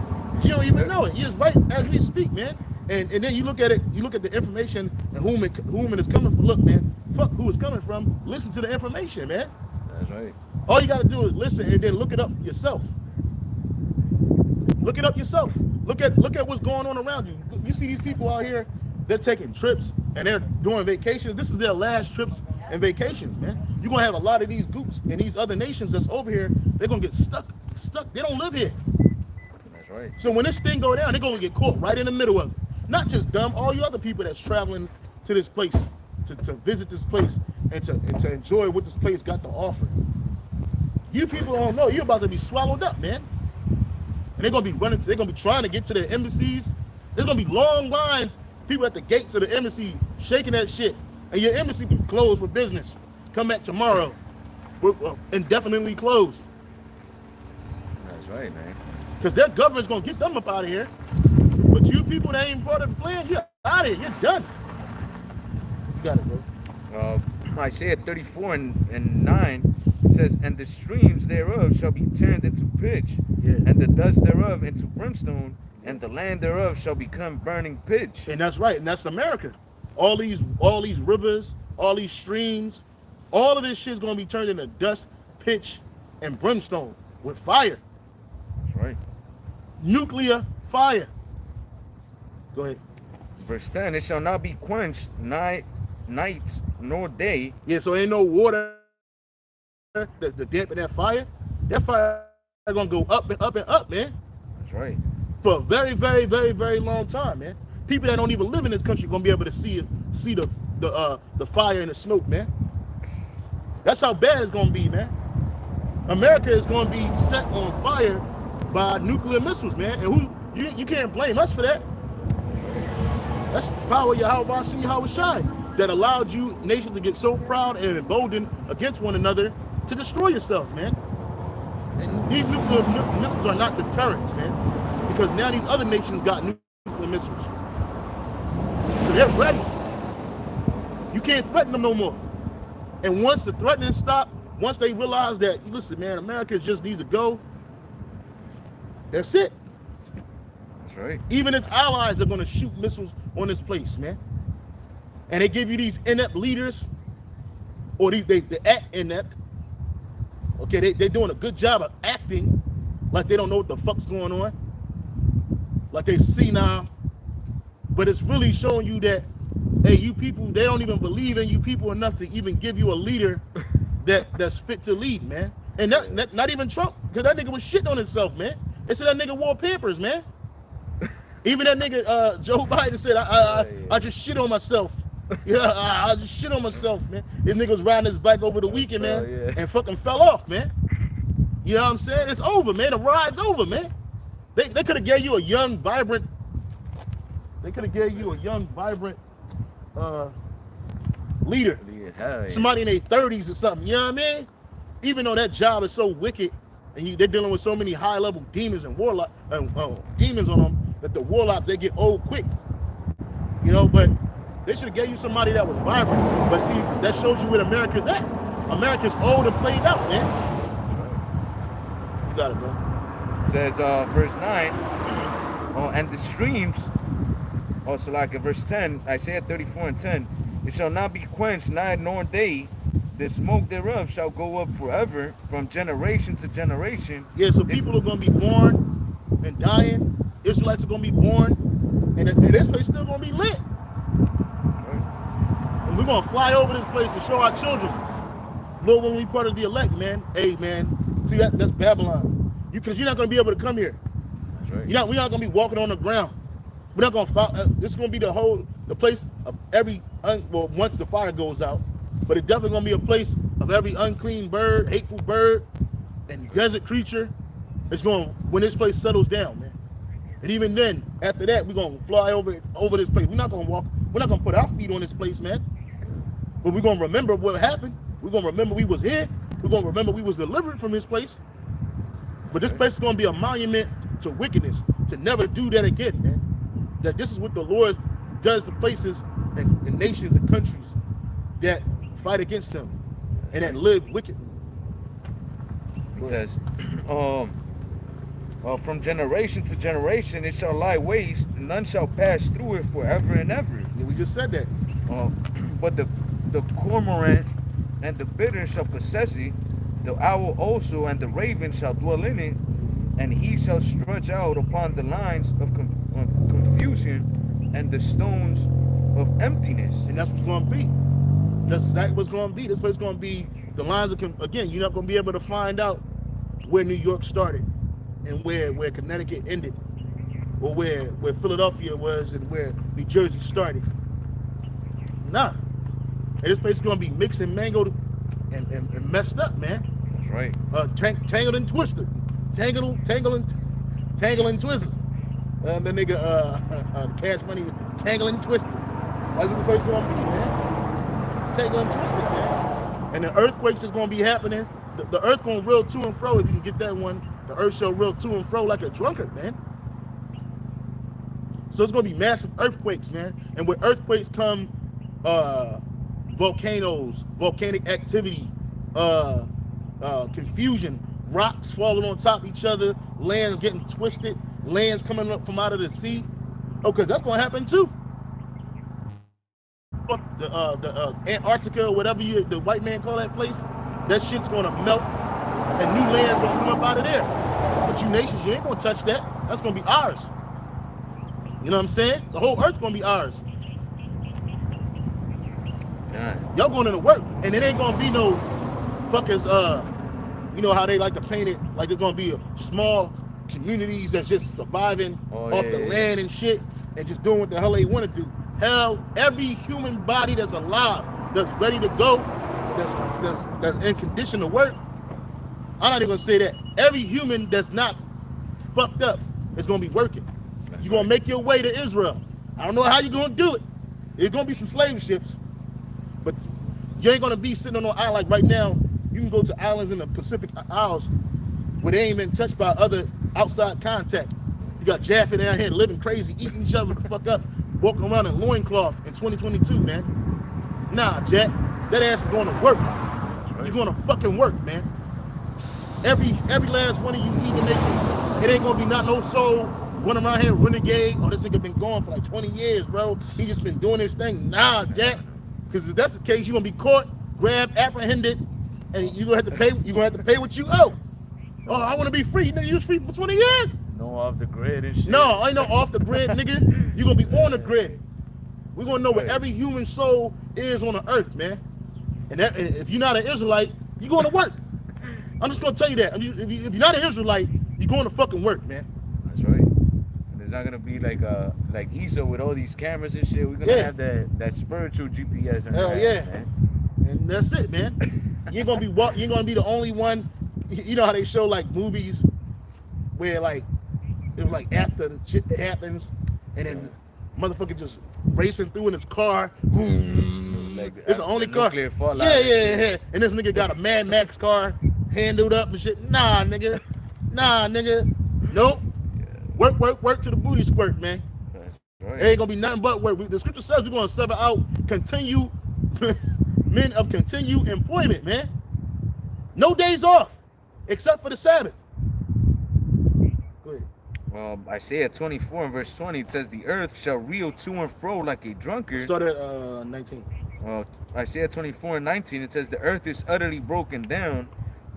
You don't even know it. It's right as we speak, man. And then you look at it, you look at the information and whom it is coming from. Look, man, fuck who it's coming from. Listen to the information, man. That's right. All you gotta do is listen and then look it up yourself. Look it up yourself. Look at what's going on around you. You see these people out here, they're taking trips and they're doing vacations. This is their last trips and vacations, man. You're gonna have a lot of these groups and these other nations that's over here, they're gonna get stuck. They don't live here. That's right. So when this thing go down, they're gonna get caught right in the middle of it. Not just them, all you other people that's traveling to this place, to visit this place and to enjoy what this place got to offer. You people don't know, you're about to be swallowed up, man. And they're gonna be trying to get to their embassies. There's gonna be long lines, people at the gates of the embassy shaking that shit. And your embassy be closed for business. Come back tomorrow. We're indefinitely closed. That's right, man. Because their government's gonna get them up out of here. But you people that ain't part of the plan, you're out of here. You're done. You got it, bro. Isaiah 34 and 9, It says, and the streams thereof shall be turned into pitch, and the dust thereof into brimstone, and the land thereof shall become burning pitch. And that's right, and that's America. All these rivers, all these streams, all of this shit's gonna be turned into dust, pitch, and brimstone with fire. That's right. Nuclear fire. Go ahead. Verse 10, it shall not be quenched night nor day. Yeah, so ain't no water to dampen that fire. That fire is gonna go up and up and up, man. That's right. For a very, very, very, very long time, man. People that don't even live in this country gonna be able to see the fire and the smoke, man. That's how bad it's gonna be, man. America is gonna be set on fire by nuclear missiles, man. And you can't blame us for that. That's the power of YAHAWADAH that allowed you nations to get so proud and emboldened against one another to destroy yourself, man. And these nuclear missiles are not deterrents, man, because now these other nations got nuclear missiles. So they're ready. You can't threaten them no more. And once the threatening stops, once they realize that, listen, man, America just needs to go, that's it. That's right. Even its allies are going to shoot missiles on this place, man. And they give you these inept leaders, or they act inept. Okay, they're doing a good job of acting like they don't know what the fuck's going on, like they senile. But it's really showing you that, hey, you people, they don't even believe in you people enough to even give you a leader that's fit to lead, man. And not even Trump, because that nigga was shitting on himself, man. They said that nigga wore Pampers, man. Even that nigga Joe Biden said, I just shit on myself. Yeah, I just shit on myself, man. This nigga was riding his bike over the weekend, man, and fucking fell off, man. You know what I'm saying? It's over, man. The ride's over, man. They could have gave you a young, vibrant. They could have gave you a young, vibrant leader. Yeah. Somebody in their 30s or something. You know what I mean? Even though that job is so wicked, and they're dealing with so many high-level demons and warlock demons on them, that the warlocks, they get old quick. You know, but they should have gave you somebody that was vibrant. But see, that shows you where America's at. America's old and played out, man. You got it, bro. It says, verse 9, and the streams, also like in verse 10, Isaiah 34 and 10, it shall not be quenched night nor day, the smoke thereof shall go up forever from generation to generation. Yeah, so people are going to be born and dying. Israelites are going to be born, and this place is still going to be lit. And we're going to fly over this place and show our children. Lord, when we part of the elect, man. Hey, man, see that's Babylon. Because you're not going to be able to come here. That's right. We're not going to be walking on the ground. We're not going to this is going to be the place of every, well, once the fire goes out, but it's definitely going to be a place of every unclean bird, hateful bird, and desert creature. It's going, when this place settles down, man. And even then, after that, we're going to fly over this place. We're not going to walk, we're not going to put our feet on this place, man. But we're going to remember what happened. We're going to remember we was here. We're going to remember we was delivered from this place. But this place is going to be a monument to wickedness, to never do that again, man. That this is what the Lord does to places and nations and countries that fight against him and that live wickedly. It says, from generation to generation it shall lie waste, and none shall pass through it forever and ever. Yeah, we just said that. But the cormorant and the bittern shall possess it, the owl also and the raven shall dwell in it, and he shall stretch out upon the lines of confusion and the stones of emptiness. And that's what's going to be. That's exactly what's going to be. This place is going to be the lines of, again, you're not going to be able to find out where New York started and where Connecticut ended, or where Philadelphia was and where New Jersey started. Nah. And this place is going to be mixed and mangled and messed up, man. That's right. Tangled and twisted. Tangled and twisted. The nigga Cash Money, tangled and twisted. That's what the place is going to be, man. Tangled and twisted, man. And the earthquakes is going to be happening. The earth going to reel to and fro. If you can get that one, the earth shall reel to and fro like a drunkard, man. So it's going to be massive earthquakes, man. And with earthquakes come volcanoes, volcanic activity, confusion, rocks falling on top of each other, lands getting twisted, lands coming up from out of the sea. Okay, that's gonna happen too. The Antarctica or whatever the white man call that place, that shit's gonna melt and new land's gonna come up out of there. But you nations, you ain't gonna touch that. That's gonna be ours. You know what I'm saying? The whole earth's gonna be ours. Y'all going into work, and it ain't gonna be no fuckers. You know how they like to paint it like there's gonna be a small communities that's just surviving off the land and shit, and just doing what the hell they want to do. Hell, every human body that's alive, that's ready to go, that's in condition to work. I'm not even gonna say that. Every human that's not fucked up is gonna be working. You're gonna make your way to Israel. I don't know how you're gonna do it. It's gonna be some slave ships, but you ain't gonna be sitting on no island like right now. You can go to islands in the Pacific Isles where they ain't been touched by other outside contact. You got Jaffa down here living crazy, eating each other the fuck up, walking around in loincloth in 2022, man. Nah, Jack, that ass is going to work. Right. You're going to fucking work, man. Every last one of you heathen nations, it ain't going to be not no soul running around here renegade. Oh, this nigga been going for like 20 years, bro. He just been doing this thing. Nah, Jack, because if that's the case, you're going to be caught, grabbed, apprehended, and you're going to have to pay. You're going to have to pay what you owe. Oh, I want to be free. Nigga, you was free for 20 years. No off the grid and shit. No, I ain't no off the grid, nigga. You're going to be on the grid. We're going to know where every human soul is on the earth, man. And if you're not an Israelite, you're going to work. I'm just going to tell you that. If you're not an Israelite, you're going to fucking work, man. That's right. And there's not going to be like Esau with all these cameras and shit. We're going to have that spiritual GPS. Hell yeah. Man. And that's it, man. You're going to be the only one. You know how they show like movies where like it was like after the shit happens and then motherfucker just racing through in his car. Like, it's the only car. Yeah. And this nigga got a Mad Max car handled up and shit. Nah, nigga. Nope. Work to the booty squirt, man. That's right. It ain't gonna be nothing but work. The scripture says we're gonna sever out men of continued employment, man. No days off, except for the Sabbath. Go ahead. Isaiah 24 and verse 20, it says, the earth shall reel to and fro like a drunkard. Start at 19. Isaiah 24 and 19, it says, the earth is utterly broken down.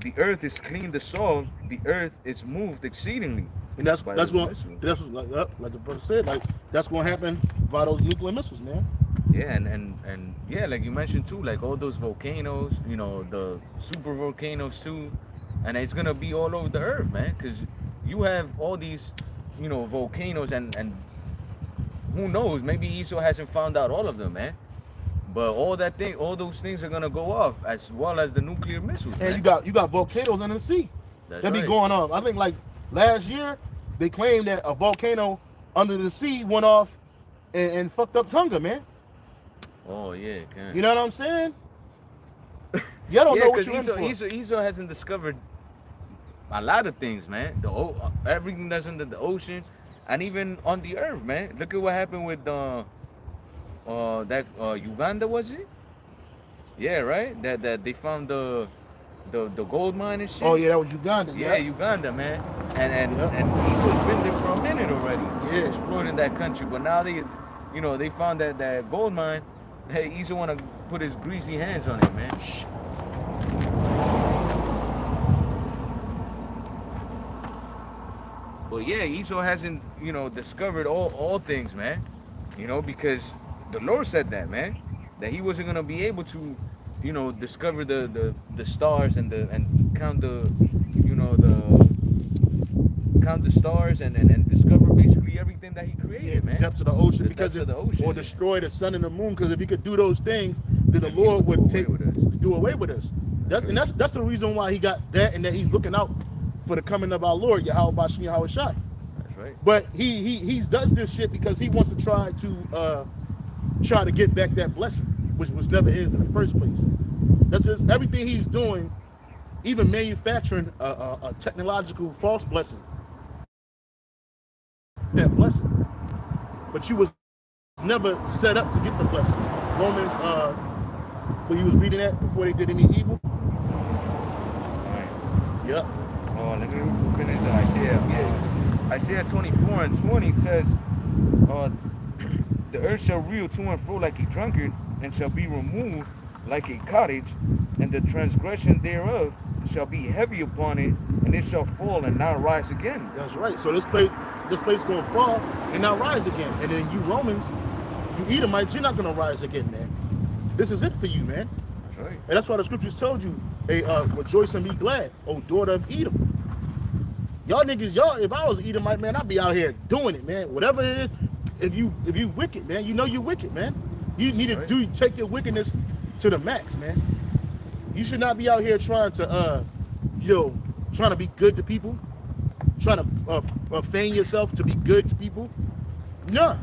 The earth is clean dissolved. The earth is moved exceedingly. And that's what like the brother said, like that's gonna happen by those nuclear missiles, man. Yeah, and yeah, like you mentioned too, like all those volcanoes, you know, the super volcanoes too, and it's gonna be all over the earth, man, because you have all these, you know, volcanoes, and who knows, maybe Esau hasn't found out all of them, man. But all those things are gonna go off, as well as the nuclear missiles. And man. you got volcanoes under the sea. That be right. going on. I think like last year they claimed that a volcano under the sea went off and fucked up Tonga, man. Oh yeah, can. You know what I'm saying? Y'all don't know what you're in for. Esau hasn't discovered a lot of things, man. Everything that's under the ocean, and even on the earth, man. Look at what happened with Uganda, was it? Yeah, right. That they found the gold mine and shit. Oh yeah, that was Uganda. Yeah, Uganda, man. And Esau's been there for a minute already. Yeah, exploring that country. But now they found that gold mine. Hey, Esau want to put his greasy hands on it, man. But yeah, Esau hasn't, discovered all things, man. Because the Lord said that, man, that he wasn't gonna be able to, discover the stars and count count the stars and discover basically everything that he created, man. Depths of the ocean, or destroy the sun and the moon, because if he could do those things, then the Lord would do away with us. That's the reason why he got that, and that he's looking out for the coming of our Lord, YAHAWADAH. That's right. But he does this shit because he wants to try to get back that blessing, which was never his in the first place. That's just everything he's doing, even manufacturing a technological false blessing. That blessing, but you was never set up to get the blessing. Romans, when he was reading that before they did any evil. Yep. Let me finish the Isaiah. Isaiah 24:20 says, the earth shall reel to and fro like a drunkard, and shall be removed like a cottage, and the transgression thereof shall be heavy upon it, and it shall fall and not rise again. That's right. So this place gonna fall and not rise again. And then you Romans, you Edomites, you're not gonna rise again, man. This is it for you, man. That's right. And that's why the scriptures told you, hey, rejoice and be glad, O daughter of Edom. Y'all niggas, if I was Edomite, man, I'd be out here doing it, man. Whatever it is, if you wicked, man, you know you're wicked, man. You need to take your wickedness to the max, man. You should not be out here trying to, trying to be good to people, trying to feign yourself to be good to people. No,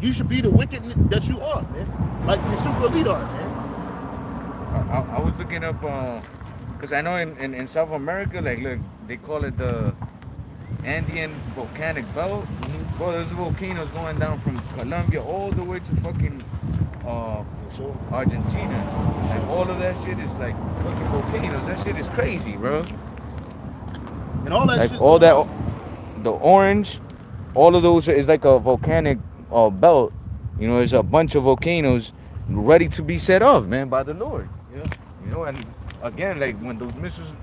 you should be the wicked that you are, man. Like the super elite are, man. I was looking up, because I know in South America, like, look, they call it the Andean volcanic belt. Bro, there's volcanoes going down from Colombia all the way to fucking Argentina. Like, all of that shit is like fucking volcanoes. That shit is crazy, bro. And all that like shit. All that, the orange, all of those is like a volcanic belt. You know, there's a bunch of volcanoes ready to be set off, man, by the Lord. Yeah. You know, and again, like when those missiles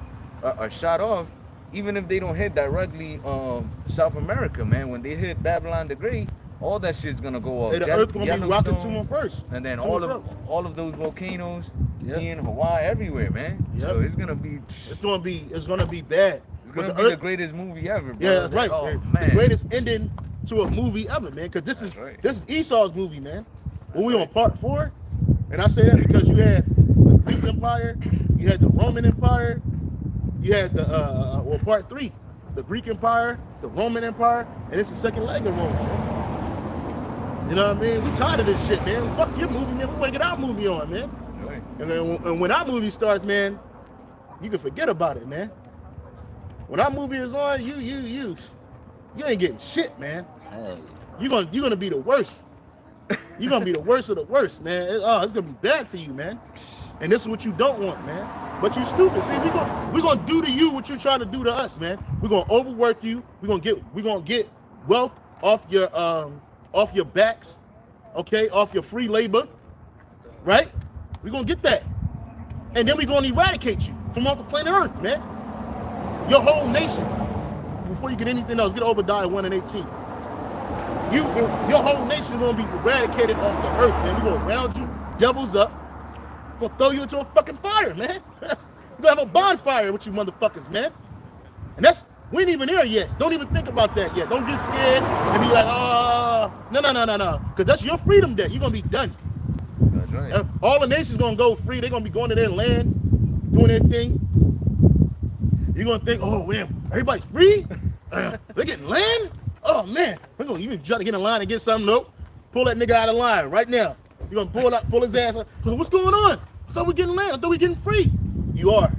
are shot off, even if they don't hit directly South America, man, when they hit Babylon the Great, all that shit's gonna go off. Hey, the earth gonna be rocking to them first. And then all of those volcanoes in Hawaii, everywhere, man. Yep. So it's gonna be bad. It's gonna be the greatest movie ever, bro. Yeah, that's right. Oh, man. man. The greatest ending to a movie ever, man. Because this is Esau's movie, man. When we on part 4, and I say that because you had the Greek Empire, you had the Roman Empire, you had the part 3, the Greek Empire, the Roman Empire, and it's the second leg of Rome. Man. You know what I mean? We tired of this shit, man. Fuck your movie, man. We want to get our movie on, man. Right. And then when our movie starts, man, you can forget about it, man. When our movie is on, you ain't getting shit, man. Hey. You're gonna be the worst. You're gonna be the worst of the worst, man. It's gonna be bad for you, man. And this is what you don't want, man. But you stupid. See, we're gonna do to you what you're trying to do to us, man. We're gonna overwork you. We're gonna get wealth off your backs, okay, off your free labor, right? We're gonna get that. And then we're gonna eradicate you from off the planet Earth, man. Your whole nation. Before you get anything else, get Obadiah 1:18. Your whole nation is gonna be eradicated off the earth, man. We're gonna round you devils up. We're gonna throw you into a fucking fire, man. We're gonna have a bonfire with you motherfuckers, man. And we ain't even here yet. Don't even think about that yet. Don't get scared and be like, no. Because that's your freedom day. You're gonna be done. That's right. And all the nations gonna go free. They're gonna be going to their land, doing their thing. You're gonna think, oh man, everybody's free? They're getting land? Oh man, you can try to get in line and get something. Nope. Pull that nigga out of line right now. You're gonna pull his ass out. What's going on? I thought we getting land. I thought we getting free. You are.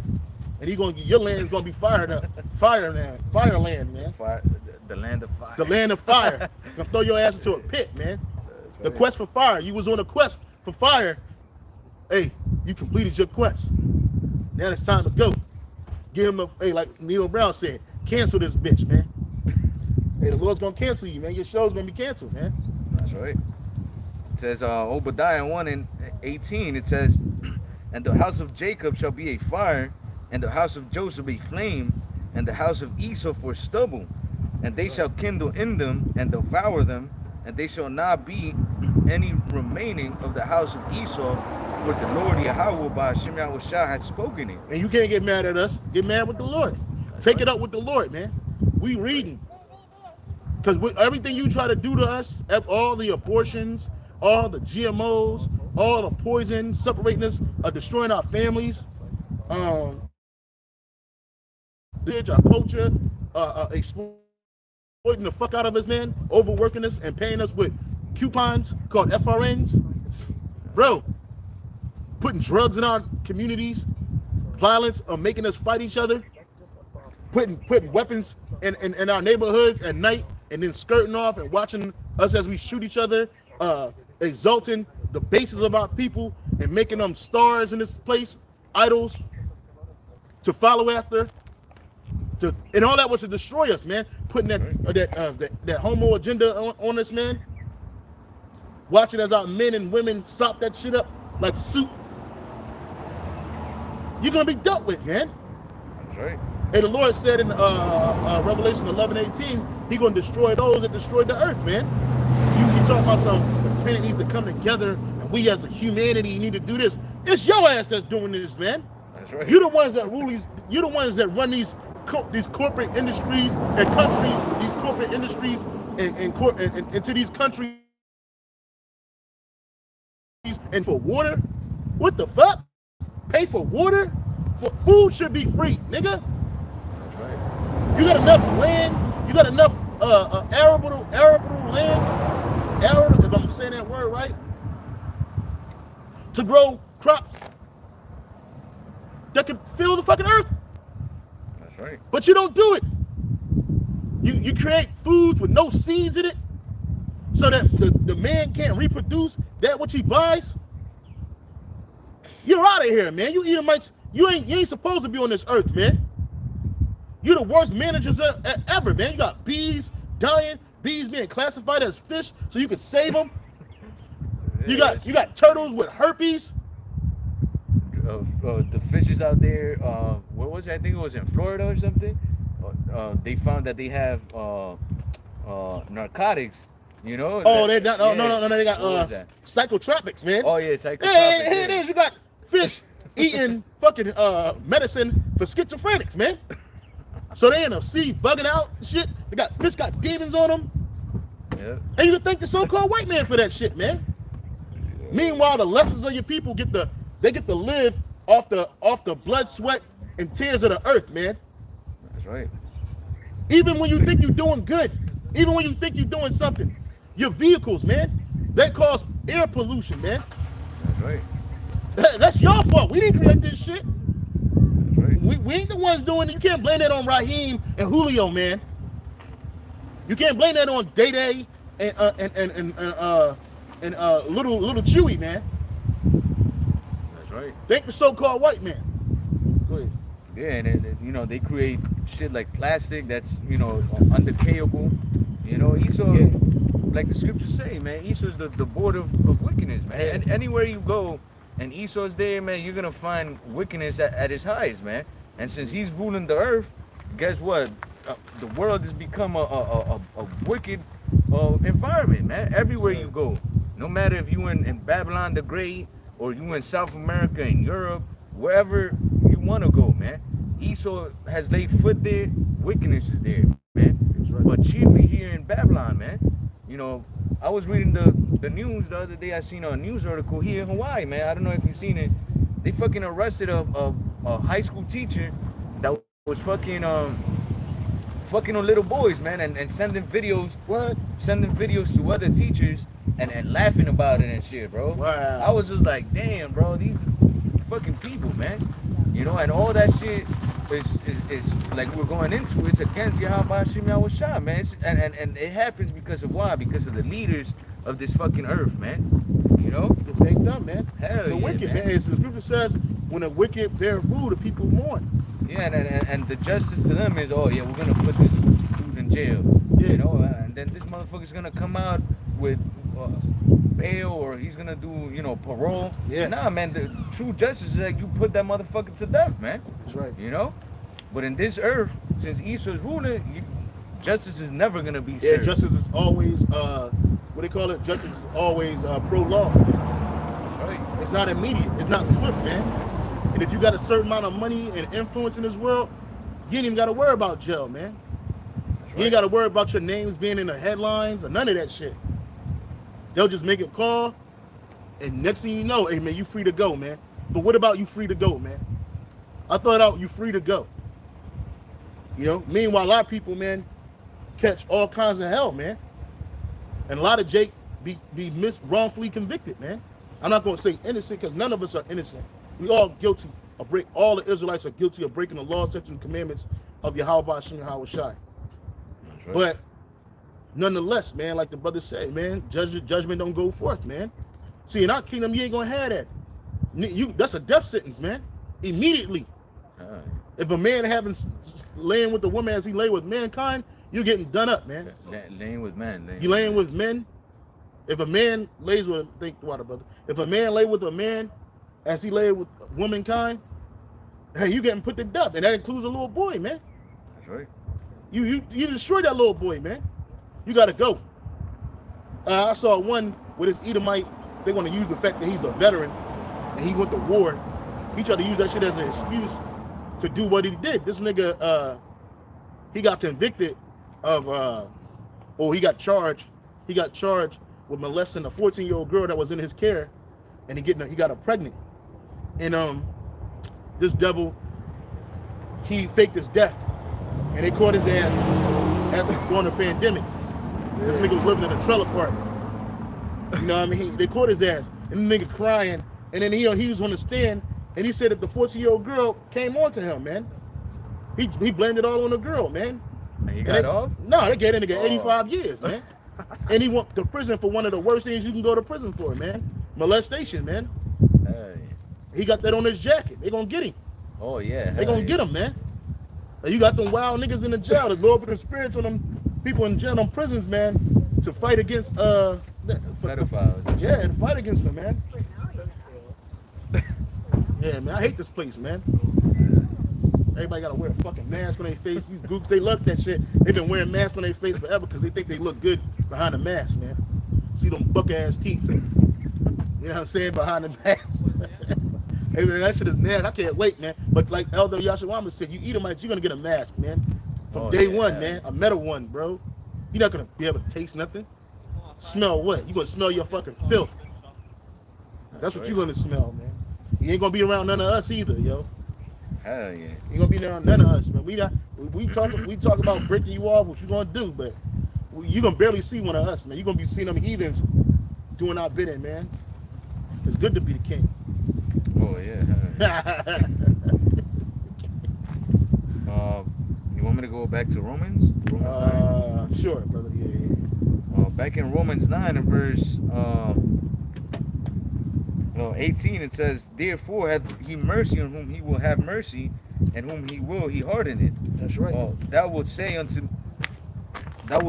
And your land is gonna be fired up. Fire land, man. Fire, the land of fire. The land of fire. Gonna throw your ass into a pit, man. Right. The quest for fire. You was on a quest for fire. Hey, you completed your quest. Now it's time to go. Give him like Neil Brown said, cancel this bitch, man. Hey, the Lord's gonna cancel you, man. Your show's gonna be canceled, man. That's right. It says Obadiah 1:18. It says, and the house of Jacob shall be a fire, and the house of Joseph a flame, and the house of Esau for stubble, and they shall kindle in them and devour them, and they shall not be any remaining of the house of Esau, for the Lord YAHAWADAH by SHAMAYAWAN has spoken it. And you can't get mad at us. Get mad with the Lord. Take it up with the Lord, man. We reading. Because everything you try to do to us, all the abortions, all the GMOs, all the poison, separating us, destroying our families, our culture, exploiting the fuck out of us, man, overworking us and paying us with coupons called EPHRAIMs. Bro, putting drugs in our communities, violence, making us fight each other, putting weapons in our neighborhoods at night, and then skirting off and watching us as we shoot each other, exalting the bases of our people and making them stars in this place, idols to follow after. And all that was to destroy us, man. Putting that homo agenda on us, man. Watching as our men and women sop that shit up like soup. You're gonna be dealt with, man. That's right. And the Lord said in Revelation 11:18, He gonna destroy those that destroyed the earth, man. You talking about the planet needs to come together, and we as a humanity need to do this. It's your ass that's doing this, man. That's right. You're the ones that rule these. You're the ones that run these corporate industries and these corporate industries and into these countries. And for water, what the fuck? Pay for water? For food should be free, nigga. That's right. You got enough land. You got enough arable land. Arable, if I'm saying that word right, to grow crops that can fill the fucking earth. That's right. But you don't do it. You create foods with no seeds in it, so that the man can't reproduce that which he buys. You're out of here, man. You Edomites, you ain't supposed to be on this earth, man. You're the worst managers ever, man. You got bees dying, bees being classified as fish so you can save them. You got turtles with herpes. The fishes out there, where was it? I think it was in Florida or something. They found that they have narcotics. You know? Oh, they got no. They got psychotropics, man. Oh yeah, psychotropics. Here it is. You got fish eating fucking medicine for schizophrenics, man. So they in the sea bugging out and shit. They got fish got demons on them. Yeah. And you can thank the so-called white man for that shit, man. Yeah. Meanwhile, the lessons of your people get to live off the blood, sweat, and tears of the earth, man. That's right. Even when you think you're doing good, even when you think you're doing something, your vehicles, man, they cause air pollution, man. That's right. That's your fault. We didn't create this shit. That's right. We ain't the ones doing it. You can't blame that on Raheem and Julio, man. You can't blame that on Day Day and little Chewy, man. That's right. Thank the so-called white man. Go ahead. Yeah, and you know, they create shit like plastic that's, you know, undecayable. You know, Esau, like the scriptures say, man, Esau's the board of wickedness, man. Yeah. And anywhere you go and Esau's there, man, you're gonna find wickedness at its highest, man. And since he's ruling the earth, guess what? The world has become a wicked environment, man. Everywhere you go, no matter if you in Babylon the Great or you in South America, in Europe, wherever you want to go, man. Esau has laid foot there, wickedness is there, man. Right. But chiefly here in Babylon, man. You know, I was reading the news the other day. I seen a news article here in Hawaii, man. I don't know if you've seen it. They fucking arrested a high school teacher that was fucking on little boys, man, and sending videos. What? Sending videos to other teachers and laughing about it and shit, bro. Wow. I was just like, damn, bro, these fucking people, man. You know, and all that shit is like we're going into. It's against YAHAWADAH, man. And it happens because of why? Because of the leaders of this fucking earth, man. You know? They dumb, man. Hell the yeah, wicked, man. man. As the scripture says, when the wicked bear rule, the people mourn. Yeah, and the justice to them is, oh yeah, we're gonna put this dude in jail. Yeah. You know, and then this motherfucker's gonna come out with bail, or he's gonna do, you know, parole. Yeah. Nah, man, the true justice is that you put that motherfucker to death, man. That's right. You know? But in this earth, since Esau's ruling, justice is never gonna be Yeah, served. justice is always, what they call it, justice is always prolonged. That's right. It's not immediate. It's not swift, man. And if you got a certain amount of money and influence in this world, you ain't even got to worry about jail, man. That's You right. ain't got to worry about your names being in the headlines or none of that shit. They'll just make a call, and next thing you know, hey, man, you free to go, man. But what about you free to go, man? I thought out you free to go. You know, meanwhile, a lot of people, man, catch all kinds of hell, man. And a lot of Jake be wrongfully convicted, man. I'm not going to say innocent because none of us are innocent. We all guilty of all the Israelites are guilty of breaking the law, statutes, and commandments of YAHAWADAH. Right. But nonetheless, man, like the brother said, man, judgment don't go forth, man. See, in our kingdom, you ain't gonna have that. That's a death sentence, man. Immediately. If a man laying with the woman as he lay with mankind, you're getting done up, man. Laying with men. You laying with men. If a man lays with, think water, brother. If a man lay with a man as he lay with womankind, hey, you getting put to death, and that includes a little boy, man. That's right. You destroy that little boy, man. You gotta go. I saw one with his Edomite. They want to use the fact that he's a veteran and he went to war. He tried to use that shit as an excuse to do what he did. This nigga, he got convicted of, he got charged. He got charged with molesting a 14-year-old girl that was in his care, and he got her pregnant. And this devil, he faked his death, and they caught his ass during the pandemic. This nigga was living in a trailer park. You know what I mean? They caught his ass, and the nigga crying, and then he was on the stand, and he said that the 14-year-old girl came on to him, man. He blamed it all on the girl, man. And he got off? No, they gave that nigga 85 years, man. And he went to prison for one of the worst things you can go to prison for, man. Molestation, man. Hey. He got that on his jacket. They gonna get him. Oh, yeah. They gonna get him, man. You got them wild niggas in the jail. The Lord put the spirits on them people in jail, them prisons, man, to fight against pedophiles. Yeah, to fight against them, man. Yeah, man, I hate this place, man. Everybody gotta wear a fucking mask on their face. These gooks, they love that shit. They've been wearing masks on their face forever because they think they look good behind the mask, man. See them buck ass teeth. You know what I'm saying? Behind the mask. Hey, man, that shit is nasty. I can't wait, man. But like Elder Yashawama said, you Edomites, you're gonna get a mask, man. From day one, man. A metal one, bro. You're not gonna be able to taste nothing. Smell what? You're gonna smell your fucking filth. That's what you're gonna smell, man. You ain't gonna be around none of us either, yo. Hell yeah. You ain't gonna be around none of us, man. We talk about breaking you off, what you gonna do, but you gonna barely see one of us, man. You're gonna be seeing them heathens doing our bidding, man. It's good to be the king. Oh yeah. You want me to go back to Romans? Romans 9? Sure, brother. Yeah. Back in Romans 9 and verse 18, it says, "Therefore hath he mercy on whom he will have mercy, and whom he will he harden it." That's right. That will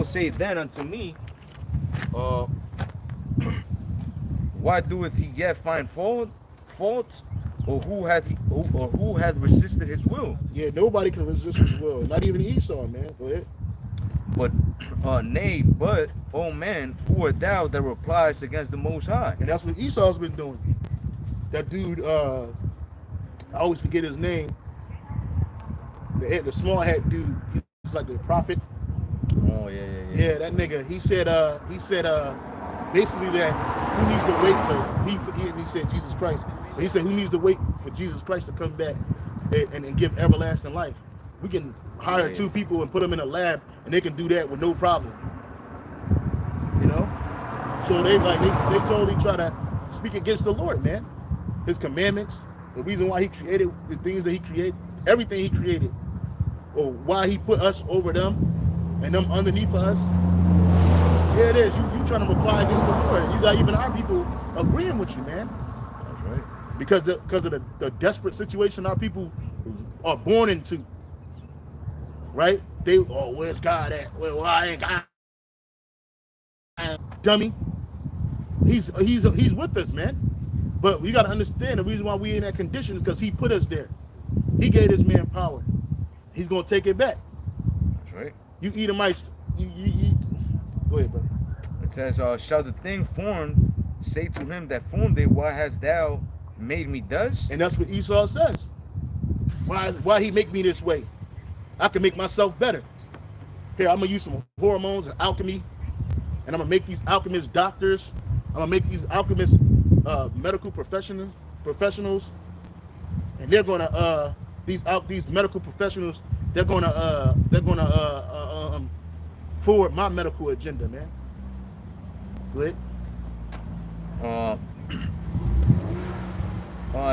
say then unto me, why doeth he yet find faults? Or who hath resisted his will? Yeah, nobody can resist his will. Not even Esau, man. Go ahead. But nay, but oh man, who art thou that replies against the Most High? And that's what Esau's been doing. That dude, I always forget his name. The small hat dude. He's like the prophet. Oh yeah. Yeah, that nigga. He said basically that who needs to wait for he said Jesus Christ. He said, who needs to wait for Jesus Christ to come back and give everlasting life? We can hire two people and put them in a lab, and they can do that with no problem. You know? So they totally try to speak against the Lord, man. His commandments, the reason why he created the things that he created, everything he created, or why he put us over them and them underneath us. Yeah, it is. You trying to reply against the Lord. You got even our people agreeing with you, man. That's right. Because of the desperate situation our people are born into, right? Where's God at? Well, I ain't God. Dummy. He's with us, man. But we got to understand the reason why we in that condition is because he put us there. He gave this man power. He's gonna take it back. That's right. You Edomites, you go ahead, brother. It says, shall the thing formed say to him that formed it, why hast thou made me thus? And that's what Esau says. Why he make me this way? I can make myself better. Here, I'm gonna use some hormones and alchemy, and I'm gonna make these alchemists doctors. I'm gonna make these alchemists medical professionals, and they're gonna these medical professionals. They're gonna forward my medical agenda, man. Go ahead.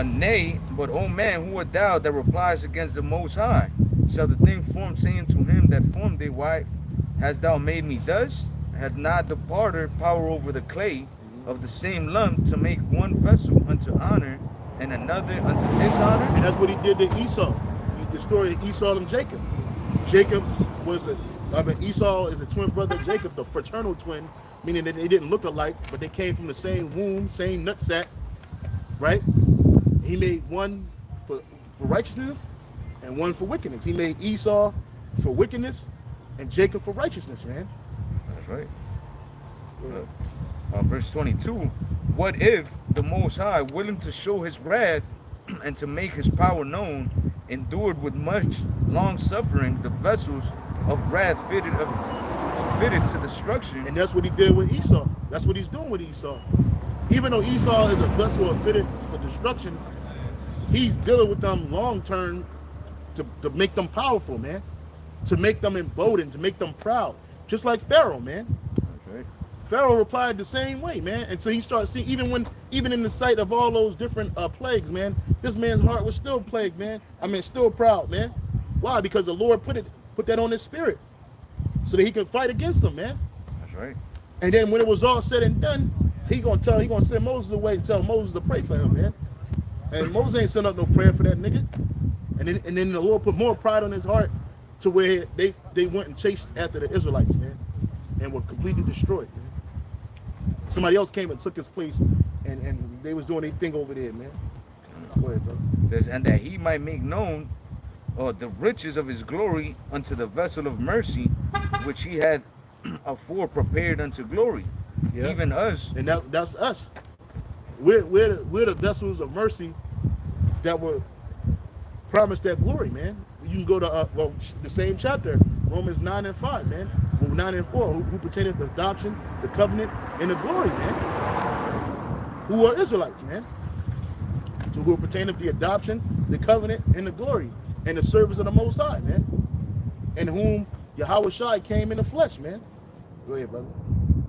Nay, but O man, who art thou that replies against the Most High? Shall the thing formed saying to him that formed it, why hast thou made me thus? Hath not the potter power over the clay of the same lump to make one vessel unto honor and another unto dishonor? And that's what he did to Esau. the story of Esau and Jacob. Jacob was Esau is the twin brother of Jacob, the fraternal twin, meaning that they didn't look alike, but they came from the same womb, same nutsack, right? He made one for righteousness and one for wickedness. He made Esau for wickedness and Jacob for righteousness, man. That's right. Verse 22, what if the Most High, willing to show his wrath and to make his power known, endured with much long suffering the vessels of wrath fitted to destruction? And that's what he did with Esau. That's what he's doing with Esau. Even though Esau is a vessel fitted for destruction, he's dealing with them long term to make them powerful, man. To make them emboldened, to make them proud. Just like Pharaoh, man. Okay. Pharaoh replied the same way, man. Until he started seeing, even in the sight of all those different plagues, man, this man's heart was still plagued, man. I mean, still proud, man. Why? Because the Lord put that on his spirit, so that he can fight against them, man. That's right. And then when it was all said and done, he gonna send Moses away and tell Moses to pray for him, man. And Moses ain't sent up no prayer for that nigga. And then the Lord put more pride on his heart to where they went and chased after the Israelites, man, and were completely destroyed, man. Somebody else came and took his place, and they was doing their thing over there, man. Go ahead, brother. It says, and that he might make known the riches of his glory unto the vessel of mercy, which he had afore prepared unto glory, Yeah. even us. And that's us. We're the vessels of mercy that were promised that glory, man. You can go to the same chapter, Romans 9 and 5, man. Well, 9 and 4, who pertaineth to adoption, the covenant, and the glory, man. Who are Israelites, man. So who pertain to the adoption, the covenant, and the glory, and the service of the Most High, man. And whom Yahawadah came in the flesh, man. Go ahead, brother.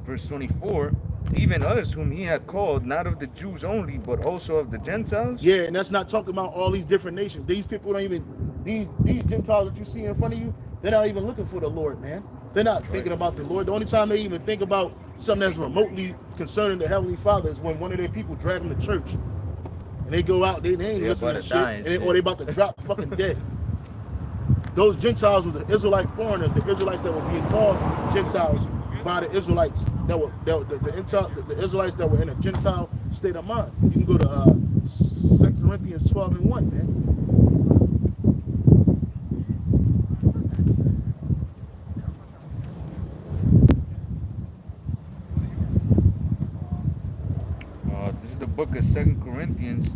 Verse 24, even us whom he hath called, not of the Jews only, but also of the Gentiles. Yeah, and that's not talking about all these different nations. These people don't even, these Gentiles that you see in front of you, they're not even looking for the Lord, man. They're not thinking about the Lord. The only time they even think about something that's remotely concerning the Heavenly Father is when one of their people drag them to church. And they go out, they ain't listening to shit, or they about to drop fucking dead. Those Gentiles were the Israelite foreigners, the Israelites that were being called Gentiles by the Israelites the Israelites that were in a Gentile state of mind. You can go to 2 Corinthians 12 and 1, man. This is the book of 2 Corinthians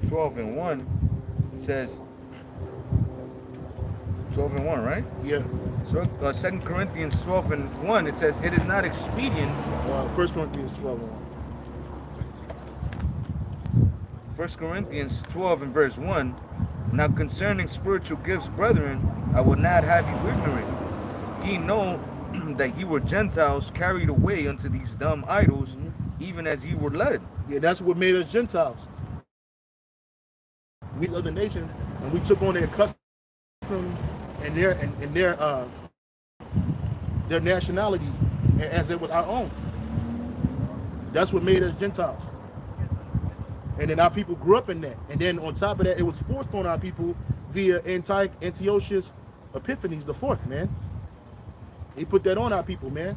12 and 1. It says 12 and 1, right? Yeah. So 2 Corinthians 12 and 1, it says, it is not expedient. 1 Corinthians 12 and 1. 1 Corinthians 12 and verse 1. Now concerning spiritual gifts, brethren, I would not have you ignorant. Ye know that ye were Gentiles carried away unto these dumb idols, even as ye were led. Yeah, that's what made us Gentiles. We other nations, and we took on their customs and their nationality as it was our own. That's what made us Gentiles. And then our people grew up in that. And then on top of that, it was forced on our people via Antiochus Epiphanes the Fourth, man. He put that on our people, man.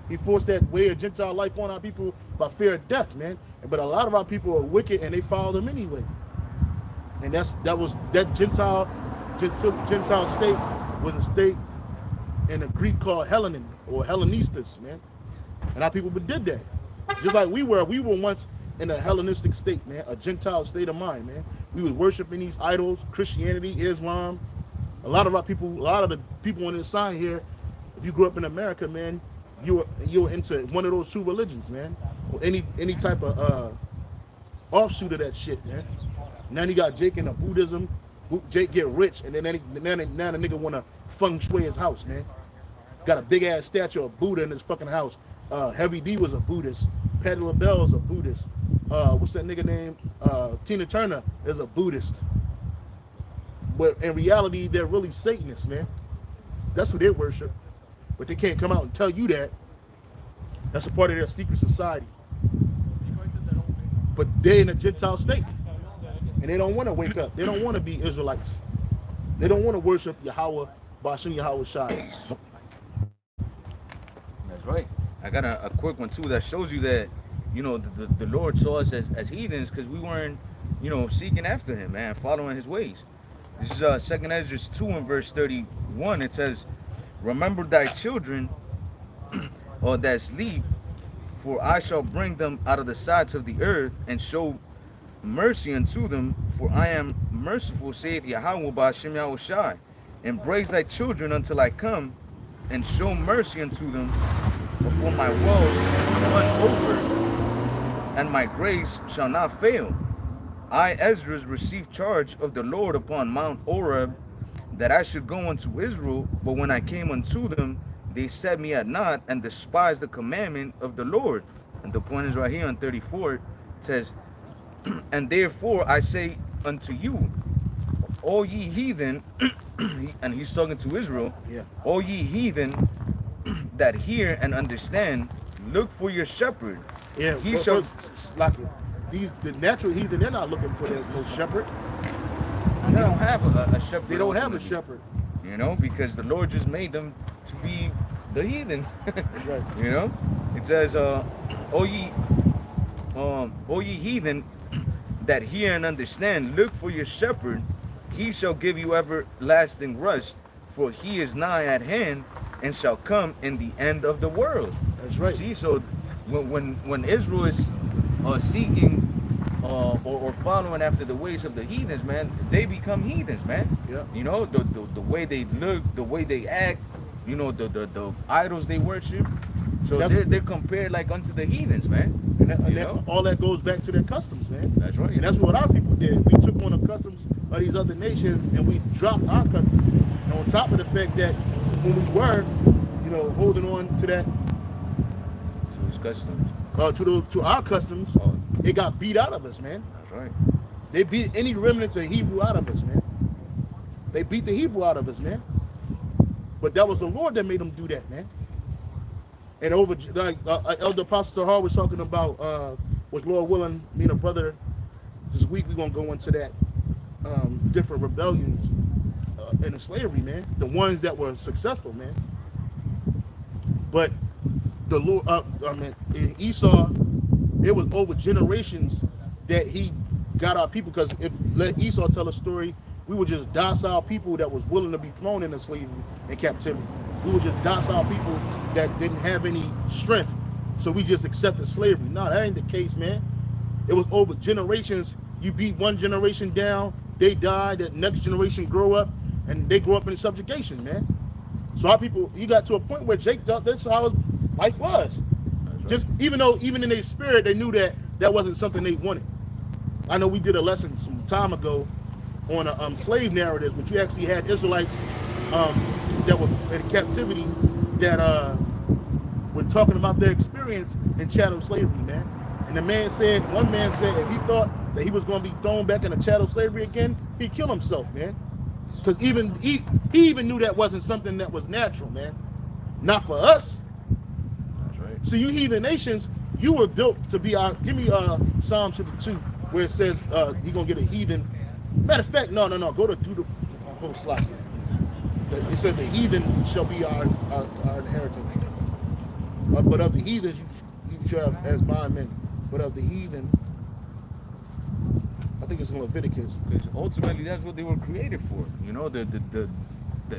He forced that way of Gentile life on our people by fear of death, man. But a lot of our people are wicked and they followed him anyway. And that Gentile state was a state in the Greek called Hellenin or Hellenistus, man. And our people did that. Just like we were once in a Hellenistic state, man, a Gentile state of mind, man. We was worshiping these idols, Christianity, Islam. A lot of the people on this sign here, if you grew up in America, man, you were into one of those two religions, man. Or any type of offshoot of that shit, man. Now you got Jake into Buddhism. Jake get rich, and then now the nigga wanna feng shui his house, man. Got a big ass statue of Buddha in his fucking house. Heavy D was a Buddhist. Patti LaBelle is a Buddhist. What's that nigga name? Tina Turner is a Buddhist. But in reality, they're really Satanists, man. That's who they worship. But they can't come out and tell you that. That's a part of their secret society. but they're in a Gentile state, and they don't want to wake up. They don't want to be Israelites. They don't want to worship Yahweh, Ba'ashem Yahweh Shai. That's right. I got a quick one too that shows you that, you know, the Lord saw us as heathens because we weren't, you know, seeking after him, man, following his ways. This is 2nd Ezra 2 and verse 31. It says, remember thy children or that sleep, for I shall bring them out of the sides of the earth and show mercy unto them, for I am merciful, saith Yahweh Ba'ashem Yahweh Shai. Embrace thy children until I come and show mercy unto them, before my woe run over, and my grace shall not fail. I, Ezra, received charge of the Lord upon Mount Oreb, that I should go unto Israel, but when I came unto them, they set me at naught and despised the commandment of the Lord. And the point is right here on 34. It says, and therefore I say unto you, all ye heathen, and he's talking to Israel, all ye heathen that hear and understand, look for your shepherd. Yeah, he shall. The natural heathen, they're not looking for no shepherd. They don't have a shepherd. They don't have a shepherd. You know, because the Lord just made them to be the heathen. That's right. You know, it says, "O ye heathen that hear and understand, look for your shepherd. He shall give you everlasting rest, for he is nigh at hand, and shall come in the end of the world." That's right. See, so when Israel is seeking or following after the ways of the heathens, man, they become heathens, man. Yeah. You know, the way they look, the way they act, you know, the idols they worship. So they're compared like unto the heathens, man. And all that goes back to their customs, man. That's right. And that's what our people did. We took on the customs of these other nations and we dropped our customs. And on top of the fact that when we were, you know, holding on to that, to customs, to our customs, it got beat out of us, man. That's right. They beat any remnants of Hebrew out of us, man. They beat the Hebrew out of us, man. But that was the Lord that made them do that, man. And over, like Elder Apostle Tahar was talking about, was Lord willing, me and a brother, this week we're going to go into that, different rebellions in the slavery, man. The ones that were successful, man. But the Lord, Esau, it was over generations that he got our people, because if let Esau tell a story, we were just docile people that was willing to be thrown into slavery and captivity. We were just docile people that didn't have any strength, so we just accepted slavery. No, that ain't the case, man. It was over generations. You beat one generation down, they die, the next generation grow up, and they grow up in subjugation, man. So our people, you got to a point where Jake thought this is how life was. Right. Just even in their spirit, they knew that that wasn't something they wanted. I know we did a lesson some time ago on slave narratives, but you actually had Israelites that were in captivity that were talking about their experience in chattel slavery, man. And one man said if he thought that he was going to be thrown back into chattel slavery again, he'd kill himself, man. Because he even knew that wasn't something that was natural, man. Not for us. That's right. So you heathen nations, you were built to be our. Give me Psalm 52 where it says you're gonna get a heathen. Matter of fact, no. Go to the whole slide. It says the heathen shall be our inheritance. But of the heathens you shall have as bondmen. But of the heathen, I think it's in Leviticus. Because ultimately that's what they were created for. You know, the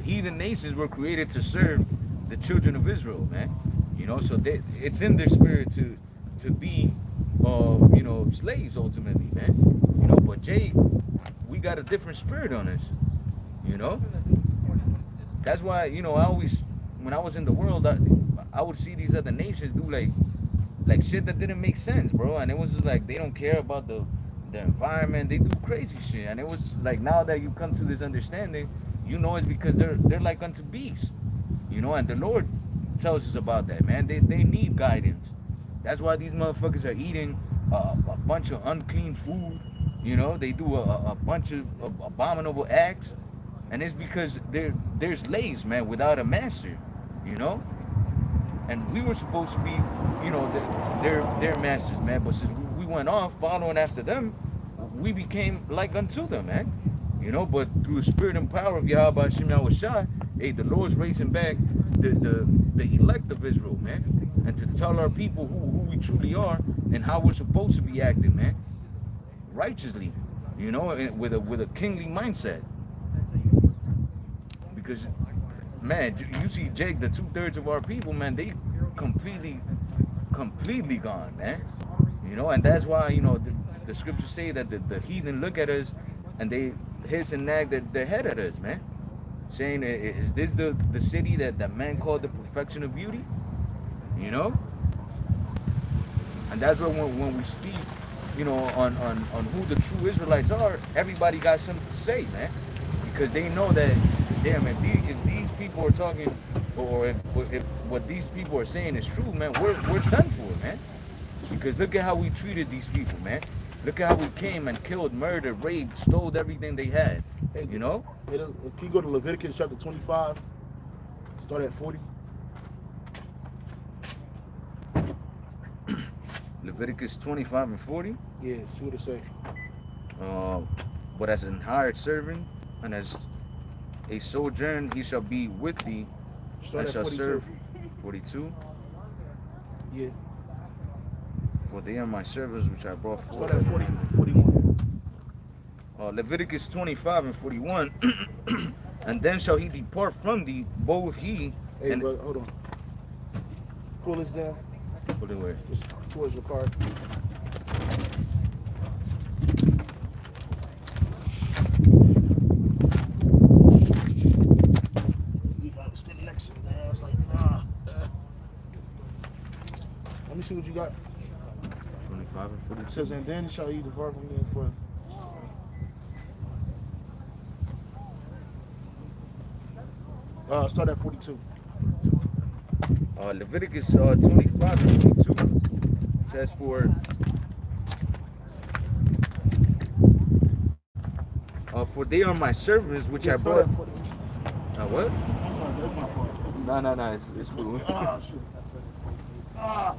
heathen nations were created to serve the children of Israel, man. You know, so it's in their spirit to be you know, slaves ultimately, man. You know, but Jay, we got a different spirit on us. You know? That's why, you know, I always, when I was in the world, I would see these other nations do like shit that didn't make sense, bro. And it was just like they don't care about the environment. They do crazy shit. And it was like, now that you come to this understanding, you know, it's because they're like unto beasts, you know. And the Lord tells us about that, man. They need guidance. That's why these motherfuckers are eating a bunch of unclean food. You know, they do a bunch of abominable acts, and it's because they're slaves, man, without a master. You know. And we were supposed to be, you know, their masters, man. But since we went off following after them, we became like unto them, man. You know, but through the spirit and power of Yahweh Hashem Yahweh Shai, hey, the Lord's raising back the elect of Israel, man. And to tell our people who we truly are and how we're supposed to be acting, man. Righteously, you know, with a kingly mindset. Because, man, you see, Jake, the 2/3 of our people, man, they completely gone, man. You know, and that's why, you know, the scriptures say that the heathen look at us and they hiss and nag their head at us, man. Saying, is this the city that man called the perfection of beauty? You know? And that's why when we speak, you know, on who the true Israelites are, everybody got something to say, man. Because they know that, damn, if these people are talking, or if what these people are saying is true, man, we're done for, man. Because look at how we treated these people, man. Look at how we came and killed, murdered, raped, stole everything they had. Hey, you know? Can you go to Leviticus chapter 25? Start at 40. Leviticus 25 and 40. Yeah, see what it say. But as an hired servant and as a sojourn, he shall be with thee Start and at shall 42. serve. 42. Yeah. For they are my servants which I brought forth. Start at 41. Leviticus 25 and 41. And then shall he depart from thee, both he Hey, and... brother, hold on. Pull this down. Put it where? Just towards the car. You got to stand next to me, man. I was like, nah. Let me see what you got. 25 and 42. It says, and then shall he depart from me for... Start at 42. Leviticus 25 and 22 says for they are my servants which I brought. What? No, it's cool. Ah, shit. Ah.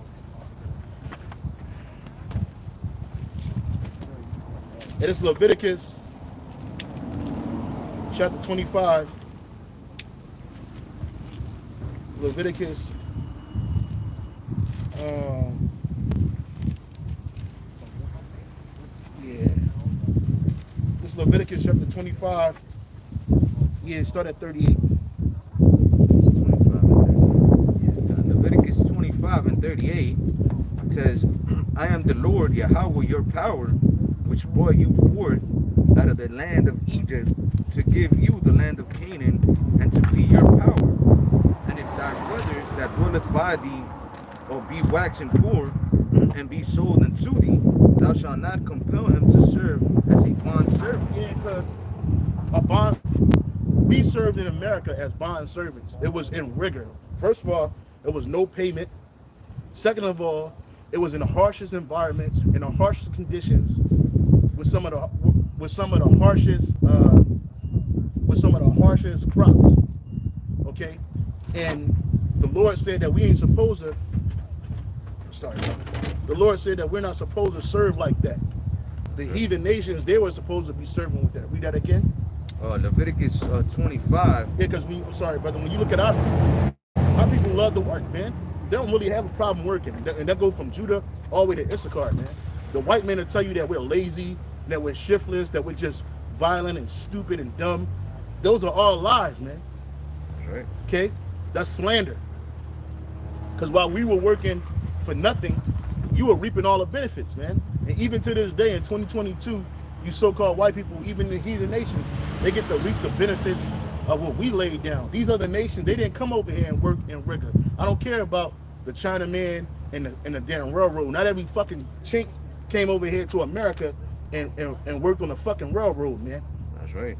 It is Leviticus chapter 25. Leviticus this is Leviticus chapter 25. Yeah, start at 38. 25 and 38. Leviticus 25 and 38 says, I am the Lord Yahweh your power, which brought you forth out of the land of Egypt to give you the land of Canaan and to be your power. And if thy brother that dwelleth by thee or be waxen poor and be sold unto thee, thou shalt not compel him to serve as a bond servant. Yeah, because we served in America as bond servants. It was in rigor. First of all, it was no payment. Second of all, it was in the harshest environments, in the harshest conditions, with some of the harshest crops. Okay, and the Lord said that we ain't supposed to. The Lord said that we're not supposed to serve like that. The heathen nations, they were supposed to be serving with that. Read that again. Leviticus 25. Yeah, because I'm sorry, brother. When you look at our people love to work, man. They don't really have a problem working, and that go from Judah all the way to Issachar, man. The white men will tell you that we're lazy, that we're shiftless, that we're just violent and stupid and dumb. Those are all lies, man. That's right. Okay, that's slander. Because while we were working for nothing, you were reaping all the benefits, man. And even to this day in 2022, you so-called white people, even the heathen nations, they get to reap the benefits of what we laid down. These other nations, they didn't come over here and work in rigor. I don't care about the Chinaman and the damn railroad. Not every fucking chink came over here to America and worked on the fucking railroad, man. That's right.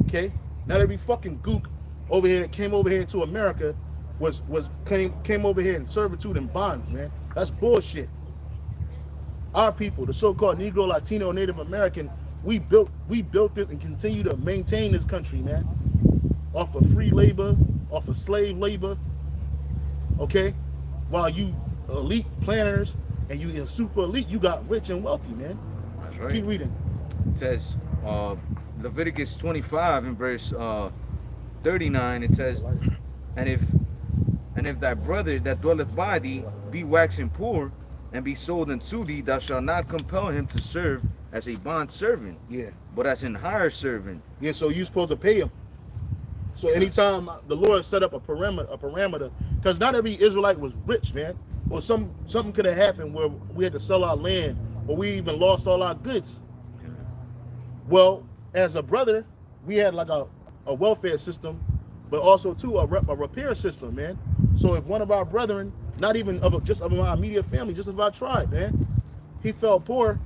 Okay? Not every fucking gook over here that came over here to America came over here in servitude and bonds, man. That's bullshit. Our people, the so-called Negro, Latino, Native American, we built it and continue to maintain this country, man. Off of free labor, off of slave labor, okay? While you elite planners and you in super elite, you got rich and wealthy, man. That's right. Keep reading. It says, Leviticus 25 in verse 39, it says, and if thy brother that dwelleth by thee be waxing poor, and be sold unto thee, thou shalt not compel him to serve as a bond servant, Yeah. but as an hired servant. Yeah, so you're supposed to pay him. So anytime the Lord set up a parameter, because not every Israelite was rich, man. Or something could have happened where we had to sell our land, or we even lost all our goods. Well, as a brother, we had like a welfare system, but also too a repair system, man. So if one of our brethren, not even just of our immediate family, just of our tribe, man, he fell poor,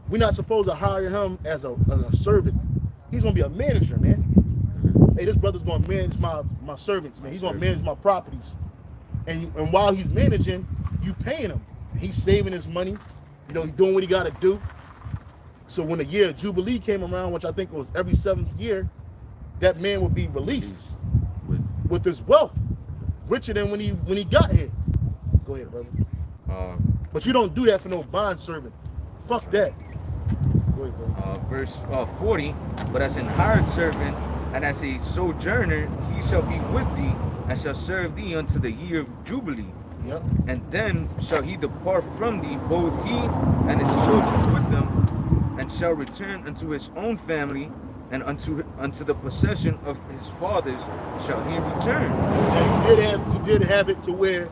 we're not supposed to hire him as a servant. He's gonna be a manager, man. Hey, this brother's gonna manage my servants, man. He's gonna manage my properties. And while he's managing, you paying him. He's saving his money. You know, he's doing what he gotta do. So when the year of Jubilee came around, which I think was every 7th year, that man would be released with his wealth, richer than when he got here. Go ahead, brother. But you don't do that for no bond servant. Fuck that. Go ahead, brother. Verse 40, but as an hired servant and as a sojourner, he shall be with thee and shall serve thee unto the year of Jubilee. Yep. And then shall he depart from thee, both he and his children with them, and shall return unto his own family, and unto the possession of his fathers shall he return. And you did have it to where,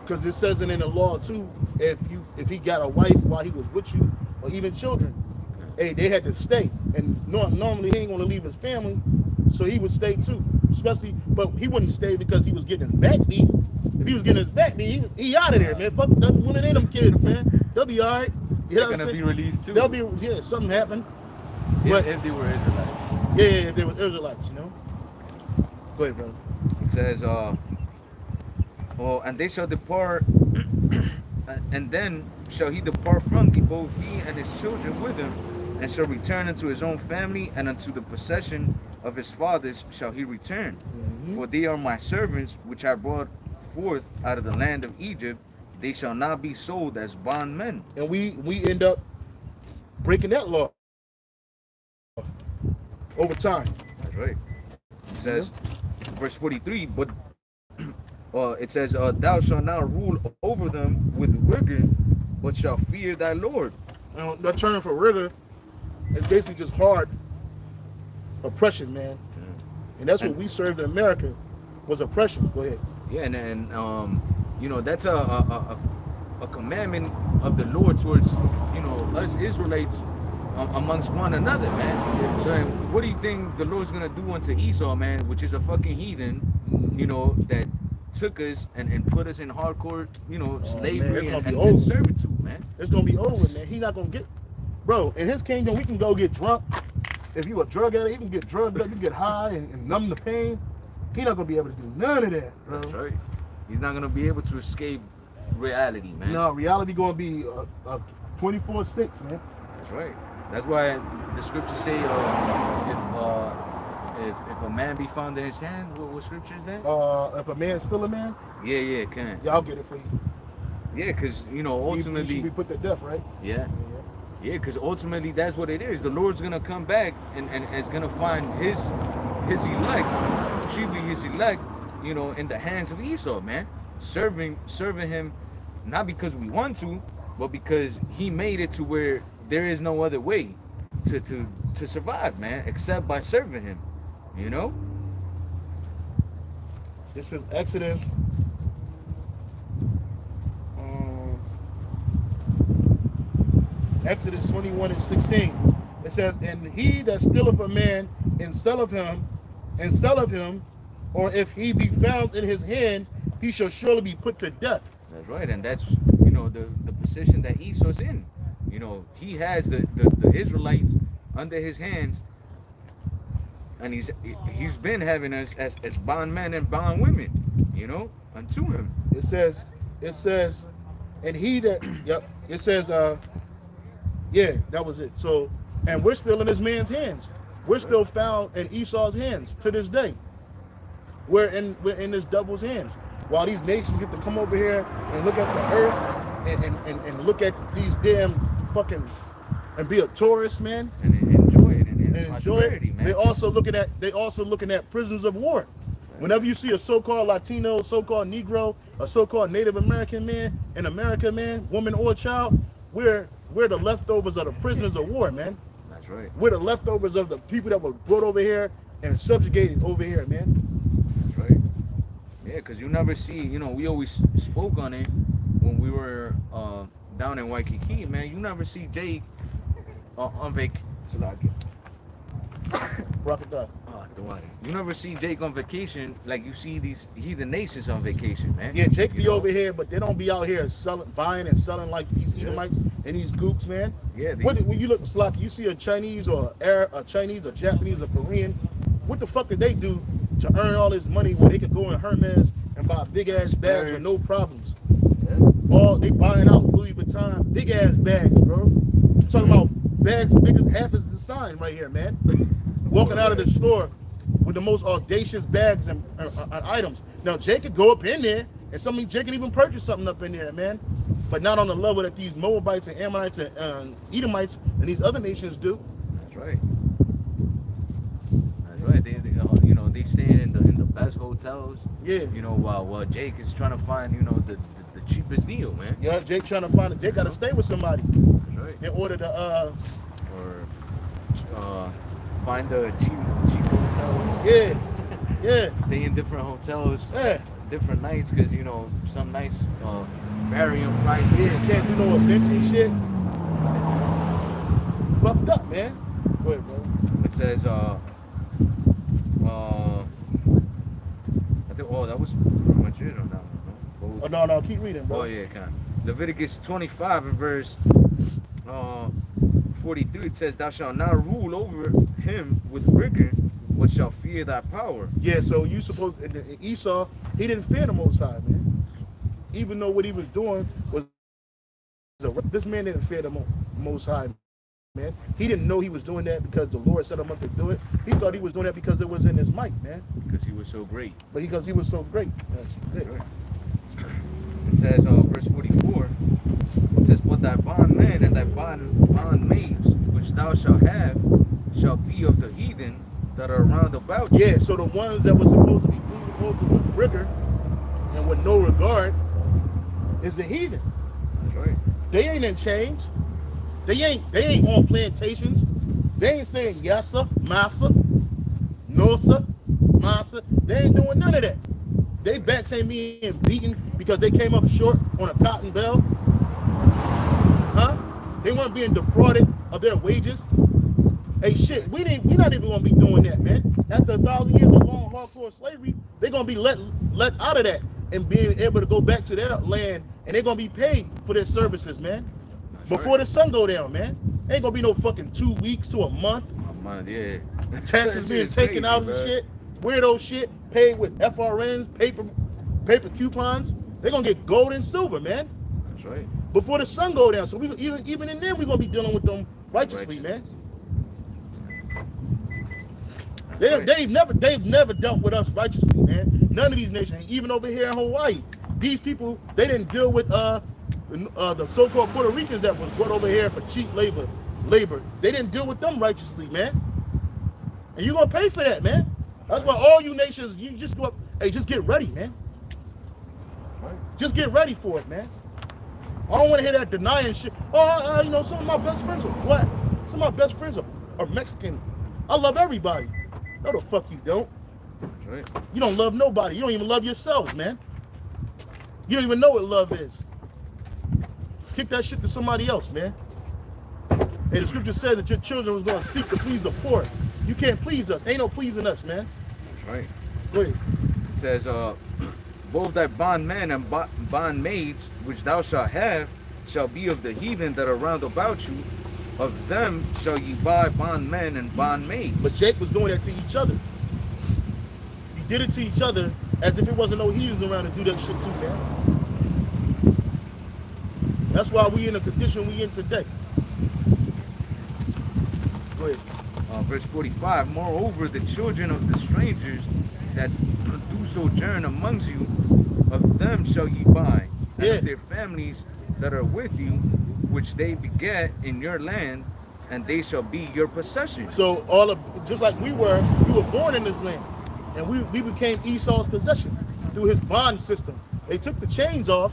because it says it in the law too, if he got a wife while he was with you, or even children, hey, they had to stay. And normally he ain't gonna leave his family, so he would stay too. Especially, but he wouldn't stay because he was getting his back beat. If he was getting his back beat, he out of there, man. Fuck one of them kids, man. They'll be all right. You know They're gonna be released too. They'll be, yeah, something happened. If they were Israelites. Yeah, if they were Israelites, you know. Go ahead, brother. It says, and they shall depart, and then shall he depart from thee, both he and his children with him, and shall return unto his own family, and unto the possession of his fathers shall he return. For they are my servants, which I brought forth out of the land of Egypt. They shall not be sold as bondmen. And we end up breaking that law over time. That's right. It says, verse 43, but it says, thou shalt not rule over them with rigor, but shall fear thy Lord. And the term for rigor is basically just hard oppression, man. And that's what we served in America, was oppression. Go ahead. Yeah, and you know, that's a commandment of the Lord towards, you know, us Israelites amongst one another, man. So what do you think the Lord's gonna do unto Esau, man, which is a fucking heathen, you know, that took us and put us in hardcore, you know, slavery and servitude, man. It's gonna be over, man. He not gonna get, bro, in his kingdom we can go get drunk. If you a drug addict, you can get drugged up, you can get high and numb the pain. He not gonna be able to do none of that, bro. That's right. He's not gonna be able to escape reality, man. No, reality gonna be 24/6, man. That's right. That's why the scriptures say, if a man be found in his hand, what scripture is that? If a man's still a man? Yeah, it can. Yeah, I'll get it for you. Yeah, because, you know, ultimately... He should be put to death, right? Yeah. Yeah, because ultimately that's what it is. The Lord's going to come back and is going to find his elect, chiefly his elect, you know, in the hands of Esau, man. Serving him, not because we want to, but because he made it to where there is no other way to survive, man, except by serving him, you know? This is Exodus. Exodus 21:16. It says, and he that stealeth a man and selleth him, or if he be found in his hand, he shall surely be put to death. That's right, and that's, you know, the position that Esau's in. You know, he has the Israelites under his hands, and he's been having us as bondmen and bondwomen, you know, unto him. It says, and he that, yep, it says, yeah, that was it. So, and we're still in this man's hands. We're still found in Esau's hands to this day. We're in this devil's hands. While these nations get to come over here and look at the earth and look at these damn fucking and be a tourist, man, and enjoy it and enjoy it. man. They also looking at prisoners of war. Whenever you see a so-called Latino, so-called Negro, a so-called Native American man, an American man, woman or child, we're the leftovers of the prisoners of war, man. That's right. We're the leftovers of the people that were brought over here and subjugated over here, man. That's right. Yeah, because you never see, you know, we always spoke on it when we were down in Waikiki, man. You never see Jake on vacation. You never see Jake on vacation like you see these heathen nations on vacation, man. Yeah, Jake be over here, but they don't be out here buying and selling like these Edomites and these gooks, man. Yeah. When you look, Slocky, you see a Chinese or a Chinese, a Japanese, a Korean, what the fuck did they do to earn all this money where they could go in Hermes and buy big ass bags with no problems? All they buying out Louis Vuitton, big ass bags, bro. I'm talking about bags big as half as the sign right here, man. Walking out of the store with the most audacious bags and items. Now Jake could go up in there, and Jake can even purchase something up in there, man. But not on the level that these Moabites and Ammonites and Edomites and these other nations do. That's right. That's right. They you know, they stay in the best hotels. Yeah. You know, while Jake is trying to find, you know, the cheapest deal, man. Yeah, Jake trying to find it. Jake got to stay with somebody. That's right. In order to find the cheap hotels. Yeah. Yeah. Stay in different hotels. Yeah. Different nights, because, you know, some nights vary in price. Yeah, can't do no events and shit. Fucked up, man. Go ahead, bro. It says, I think, that was pretty much it on that one. Oh, no, keep reading, bro. Oh, yeah, kind of. Leviticus 25 and verse 43, it says, thou shalt not rule over him with rigor, but shall fear thy power. Yeah, so you supposed Esau, he didn't fear the Most High, man. Even though what he was doing was, this man didn't fear the Most High, man. He didn't know he was doing that because the Lord set him up to do it. He thought he was doing that because it was in his might, man. Because he was so great. But because he was so great. Yeah. It says, verse 44, it says, but thy bondmen and thy bondmaids, which thou shalt have, shall be of the heathen that are round about you. Yeah, so the ones that were supposed to be moving over with rigor and with no regard is the heathen. That's right. They ain't in chains. They ain't on plantations. They ain't saying yes sir, massa, no sir, massa. They ain't doing none of that. They backs ain't being beaten because they came up short on a cotton bale. Huh? They weren't being defrauded of their wages. Hey, shit, we not even gonna be doing that, man. After 1,000 years of long, hardcore slavery, they're gonna be let out of that and being able to go back to their land, and they're gonna be paid for their services, man. That's before the sun go down, man. Ain't gonna be no fucking 2 weeks to a month. A month, yeah. Taxes being taken out and shit. Weirdo shit. Paid with FRNs, paper coupons. They're gonna get gold and silver, man. That's right. Before the sun go down. So we even in there, we're gonna be dealing with them righteously, man. They've never dealt with us righteously, man. None of these nations, even over here in Hawaii, these people, they didn't deal with the so-called Puerto Ricans that was brought over here for cheap labor. They didn't deal with them righteously, man. And you're gonna pay for that, man. That's why all you nations, you just go up, hey, just get ready, man. Just get ready for it, man. I don't want to hear that denying shit. You know, some of my best friends are black. Some of my best friends are Mexican. I love everybody. No, the fuck you don't. That's right. You don't love nobody. You don't even love yourselves, man. You don't even know what love is. Kick that shit to somebody else, man. And the scripture says that your children was going to seek to please the poor. You can't please us. Ain't no pleasing us, man. That's right. Go ahead. It says, both thy bondmen and bondmaids, which thou shalt have, shall be of the heathen that are round about you. Of them shall ye buy bondmen and bondmaids. But Jake was doing that to each other. He did it to each other as if it wasn't no heathens around to do that shit too, man. That's why we in the condition we in today. Go ahead. Verse 45, moreover, the children of the strangers that do sojourn amongst you, of them shall ye buy, and of their families that are with you, which they beget in your land, and they shall be your possession. So just like we were born in this land, and we became Esau's possession through his bond system. They took the chains off,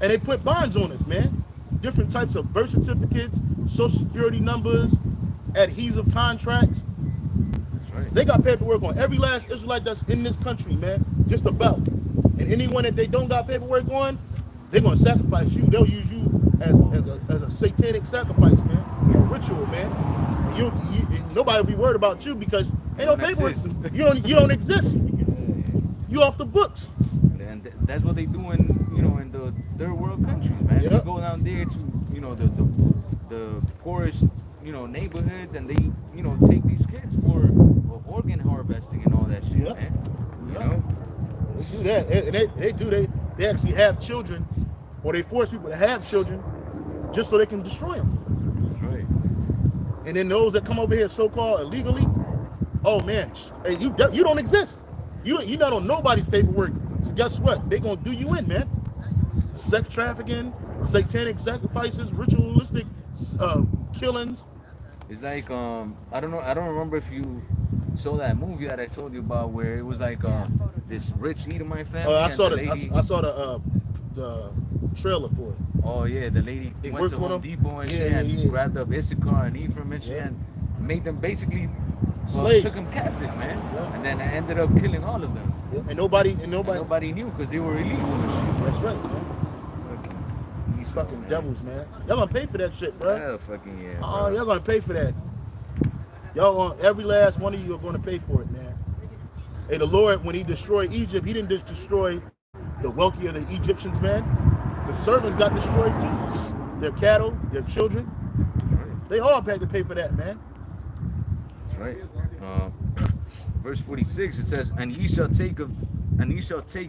and they put bonds on us, man. Different types of birth certificates, social security numbers, adhesive contracts. That's right. They got paperwork on every last Israelite that's in this country, man. Just about. And anyone that they don't got paperwork on, they're gonna sacrifice you. They'll use you as a satanic sacrifice, man. A ritual, man. Nobody will be worried about you because ain't no paperwork. You don't exist. You off the books. And that's what they do in the third world countries, man. Yep. They go down there to the poorest neighborhoods, and they take these kids for organ harvesting and all that shit, Yep. man. They do that. They actually have children, or they force people to have children just so they can destroy them. That's right. And then those that come over here so-called illegally, oh man, you don't exist. You're not on nobody's paperwork. So guess what? They're gonna do you in, man. Sex trafficking, satanic sacrifices, ritualistic killings. It's like I don't remember if you saw that movie that I told you about where it was like this rich Edomite family. I saw the trailer for it. Oh yeah, the lady It went worked to for Home them? Depot and Yeah, she had yeah. grabbed up Issachar and Ephraim and she Yeah. had made them basically Slaves. took them captive, man. Yeah. And then I ended up killing all of them. And nobody. Nobody knew because they were illegal and shit. That's right, man. These fucking devils, man. Y'all gonna pay for that shit, bro. Hell fucking yeah. Oh, bro. y'all gonna pay for that. Every last one of you are gonna pay for it, man. Hey, the Lord, when he destroyed Egypt, he didn't just destroy the wealthy of the Egyptians, man. The servants got destroyed too. Their cattle, their children. Right. They all had to pay for that, man. That's right. Verse 46, it says, and ye shall take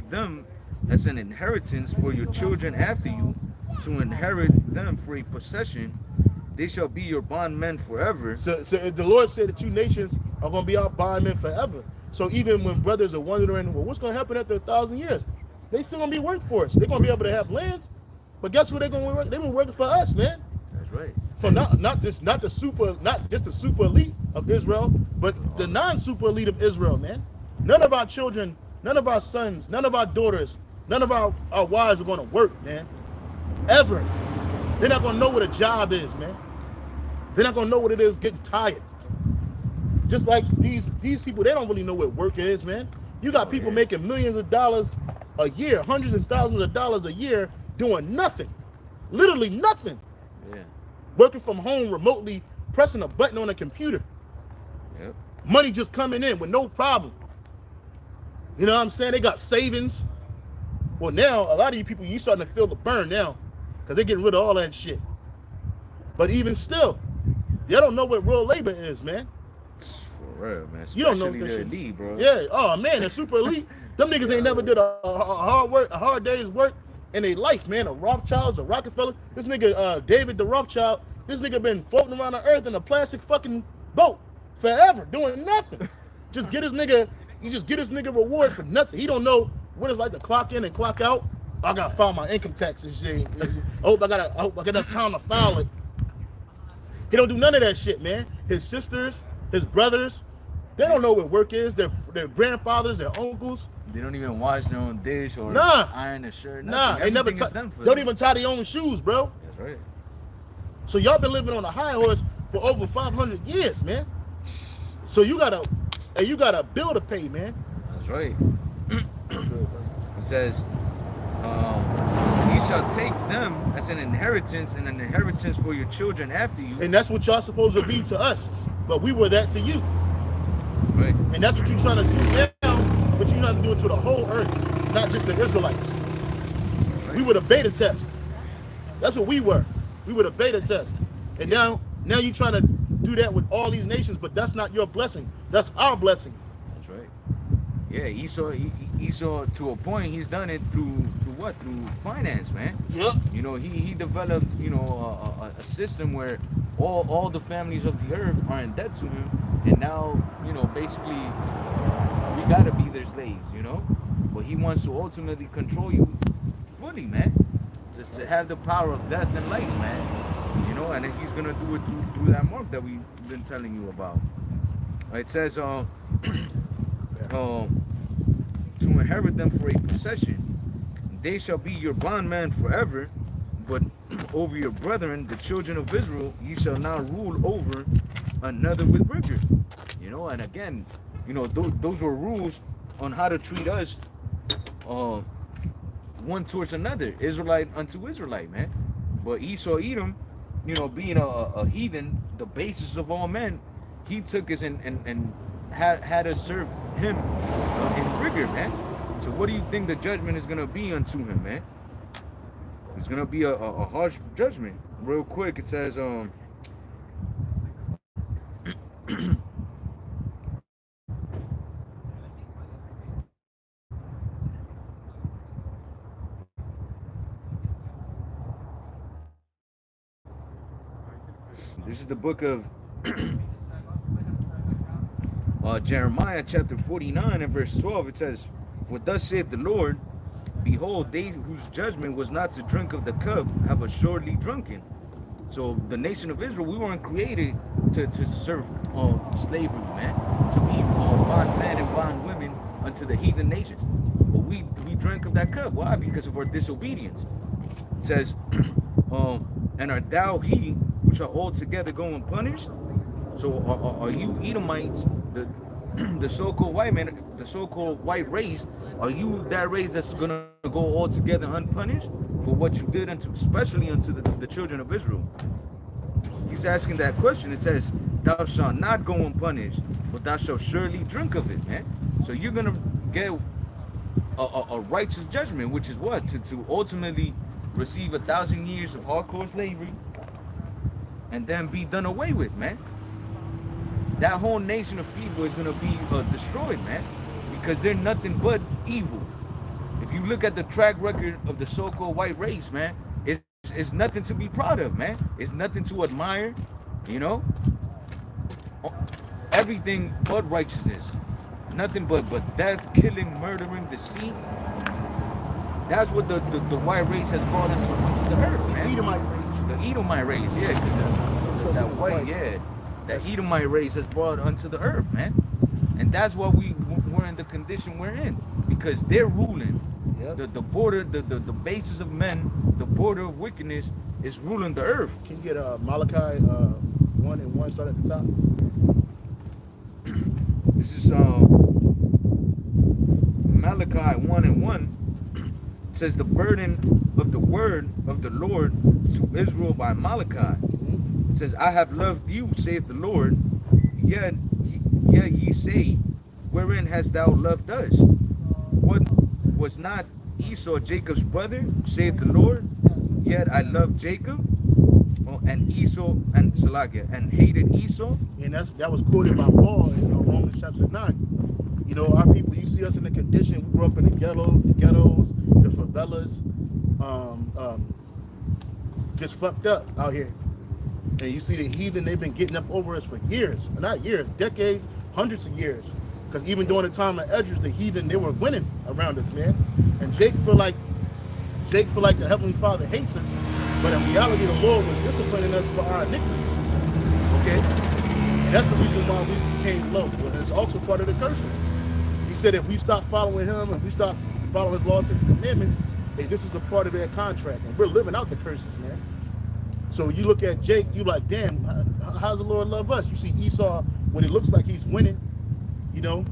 them as an inheritance for your children after you, to inherit them for a possession. They shall be your bondmen forever. So the Lord said that you nations are going to be our bondmen forever. So even when brothers are wondering, well, what's going to happen after 1,000 years? They still going to be workforce. They're going to be able to have lands. But guess what they're going to work? They've been working for us, man. That's right. For not just the super elite of Israel, but the non-super elite of Israel, man. None of our children, none of our sons, none of our daughters, none of our wives are going to work, man. Ever. They're not going to know what a job is, man. They're not going to know what it is getting tired. Just like these people, they don't really know what work is, man. You got people making millions of dollars a year, hundreds of thousands of dollars a year doing nothing. Literally nothing. Yeah. Working from home remotely, pressing a button on a computer. Yep. Money just coming in with no problem. You know what I'm saying? They got savings. Well, now, a lot of you people, you starting to feel the burn now because they're getting rid of all that shit. But even still, they don't know what real labor is, man. For real, man. You don't know Especially this the shit. elite, bro. Yeah. Oh, man, the super elite. Them niggas ain't never did a hard day's work in their life, man. The Rothschilds, the Rockefeller. This nigga, David the Rothschild, this nigga been floating around the earth in a plastic fucking boat forever, doing nothing. You just get this nigga reward for nothing. He don't know what it's like to clock in and clock out. I gotta file my income tax and shit. I hope I got enough time to file it. He don't do none of that shit, man. His sisters, his brothers, they don't know what work is. Their grandfathers, their uncles. They don't even wash their own dish or iron a shirt. They never don't even tie their own shoes, bro. That's right. So y'all been living on a high horse for over 500 years, man. So you got a bill to pay, man. That's right. It says, and you shall take them as an inheritance, and an inheritance for your children after you. And that's what y'all supposed to be to us. But we were that to you. Right. And that's what you're trying to do now, but you're not doing it to the whole earth, not just the Israelites. Right. We were the beta test. That's what we were. We were the beta test. And now you're trying to do that with all these nations, but that's not your blessing. That's our blessing. That's right. Yeah, Esau to a point, he's done it through finance, man. Yep. You know, he developed, a system where all the families of the earth are in debt to him, and now, basically we gotta be their slaves, But he wants to ultimately control you fully, man. to have the power of death and life, man. You know, and then he's gonna do it through that mark that we've been telling you about. It says, to inherit them for a possession. They shall be your bondman forever, but over your brethren, the children of Israel, ye shall not rule over another with rigor. You know, and again, you know, those were rules on how to treat us, one towards another, Israelite unto Israelite, man. But Esau, Edom, you know, being a heathen, the basis of all men, he took us and had us serve him in rigor, man. So what do you think the judgment is gonna be unto him, man? It's gonna be a harsh judgment. Real quick, it says, this is the book of Jeremiah chapter 49 and verse 12. It says, for thus saith the Lord, behold, they whose judgment was not to drink of the cup have assuredly drunken. So the nation of Israel, we weren't created to serve slavery, man, to be bondmen and bondwomen unto the heathen nations. But we drank of that cup. Why? Because of our disobedience. It says, and art thou he who shall altogether go unpunished? So are you Edomites, the so-called white man, the so-called white race, are you that race that's gonna go altogether unpunished for what you did unto, especially unto the children of Israel? He's asking that question. It says, thou shalt not go unpunished, but thou shalt surely drink of it, man. So you're gonna get a righteous judgment, which is what? To ultimately receive 1,000 years of hardcore slavery and then be done away with, man. That whole nation of people is gonna be destroyed, man, because they're nothing but evil. If you look at the track record of the so-called white race, man, it's nothing to be proud of, man. It's nothing to admire, you know. Everything but righteousness, nothing but death, killing, murdering, deceit. That's what the white race has brought into the earth, man. Edomite race. The Edomite race, yeah, because that white, yeah. That Edomite race has brought unto the earth, man. And that's why we're in the condition we're in, because they're ruling. Yep. The border, the basis of men, the border of wickedness is ruling the earth. Can you get Malachi 1 and 1 start at the top? This is Malachi 1 and 1. It says, the burden of the word of the Lord to Israel by Malachi. It says, I have loved you, saith the Lord. Yet ye say, wherein hast thou loved us? What was not Esau Jacob's brother, saith the Lord? Yet I loved Jacob, and Esau, and Salakia, and hated Esau. And that was quoted by Paul in Romans chapter 9. You know, our people, you see us in the condition, we grew up in the ghettos, the favelas, just fucked up out here. And you see the heathen, they've been getting up over us for years. Not years, decades, hundreds of years. Because even during the time of Edges, the heathen, they were winning around us, man. And Jake feel like the Heavenly Father hates us, but in reality, the Lord was disciplining us for our iniquities. Okay? And that's the reason why we became low. And it's also part of the curses. He said if we stop following him and we stop following his laws and his commandments, hey, this is a part of their contract. And we're living out the curses, man. So you look at Jake, you like, damn, how's the Lord love us? You see Esau, when it looks like he's winning, you know,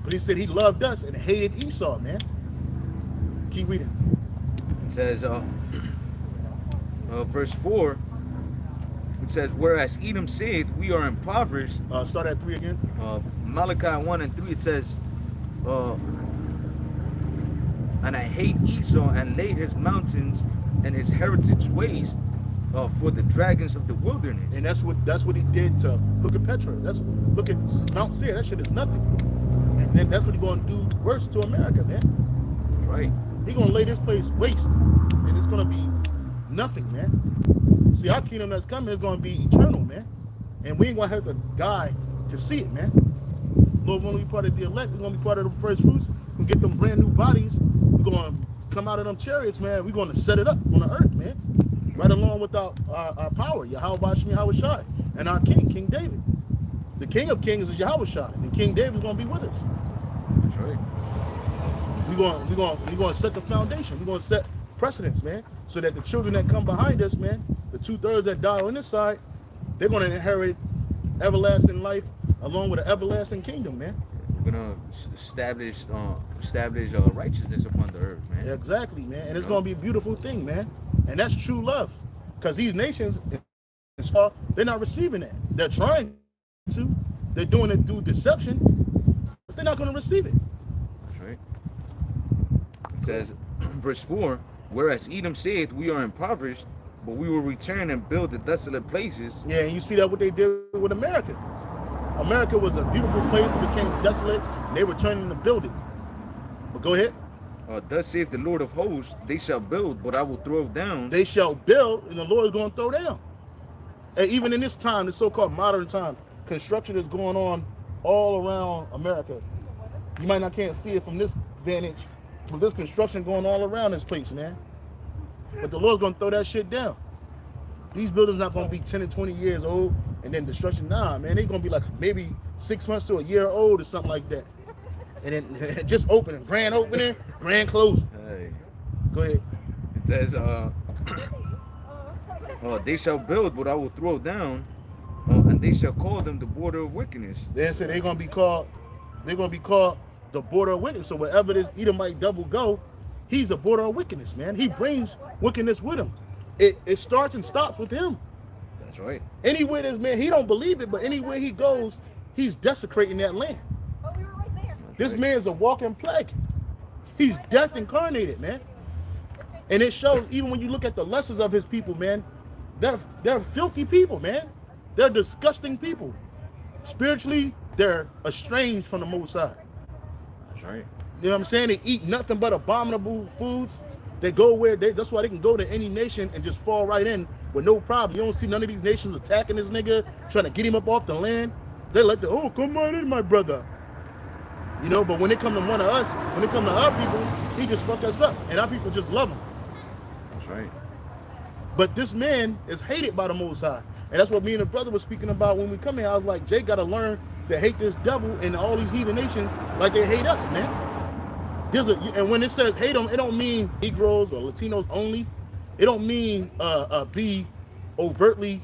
but he said he loved us and hated Esau, man. Keep reading. It says, verse 4, it says, whereas Edom saith, we are impoverished. Start at 3 again. Malachi 1 and 3, it says, and I hate Esau and laid his mountains and his heritage waste for the dragons of the wilderness. And that's what he did to, look at Petra. Look at Mount Seir. That shit is nothing. And then that's what he's going to do worse to America, man. Right. He's going to lay this place waste, and it's going to be nothing, man. See, our kingdom that's coming is going to be eternal, man. And we ain't going to have to die to see it, man. Lord, when we part of the elect, we're going to be part of the first fruits. We're going to get them brand new bodies. We're going to come out of them chariots, man, we're going to set it up on the earth, man. Right along with our power, YAHAWADAH, and our king, King David. The King of Kings is YAHAWADAH, and King David is going to be with us. That's right. We're going to set the foundation. We're going to set precedence, man, so that the children that come behind us, man, the 2/3 that die on this side, they're going to inherit everlasting life along with an everlasting kingdom, man. We're gonna establish righteousness upon the earth, man. Exactly, man, and it's going to be a beautiful thing, man, and that's true love, because these nations, they're not receiving that. They're trying to. They're doing it through deception, but they're not going to receive it. That's right. It says, verse 4, whereas Edom saith, we are impoverished, but we will return and build the desolate places. Yeah, and you see that what they did with America. America was a beautiful place, it became desolate, and they were turning to build it. But go ahead. Thus saith the Lord of hosts, they shall build, but I will throw down. They shall build, and the Lord is going to throw down. And even in this time, this so-called modern time, construction is going on all around America. You might not can't see it from this vantage, but there's construction going all around this place, man. But the Lord's going to throw that shit down. These buildings not going to be 10 and 20 years old and then destruction. Nah, man, they're going to be like maybe 6 months to a year old or something like that. And then just opening, grand closing. Hey. Go ahead. It says, they shall build, but I will throw down, and they shall call them the border of wickedness. They said they're going to be called the border of wickedness. So wherever this Edomite devil go, he's the border of wickedness, man. He brings wickedness with him. It starts and stops with him. That's right. Anywhere this man, he don't believe it, but anywhere he goes, he's desecrating that land. Oh, we were right there. This man's a walking plague. He's death incarnated, man. And it shows even when you look at the lessons of his people, man, they're filthy people, man. They're disgusting people. Spiritually, they're estranged from the Most High. That's right. You know what I'm saying? They eat nothing but abominable foods. They go where that's why they can go to any nation and just fall right in with no problem. You don't see none of these nations attacking this nigga, trying to get him up off the land. They like oh, come on in, my brother. You know, but when it come to one of us, when it come to our people, he just fuck us up. And our people just love him. That's right. But this man is hated by the Most High. And that's what me and the brother was speaking about when we come here. I was like, Jay got to learn to hate this devil and all these heathen nations like they hate us, man. And when it says hate them, it don't mean Negroes or Latinos only. It don't mean be overtly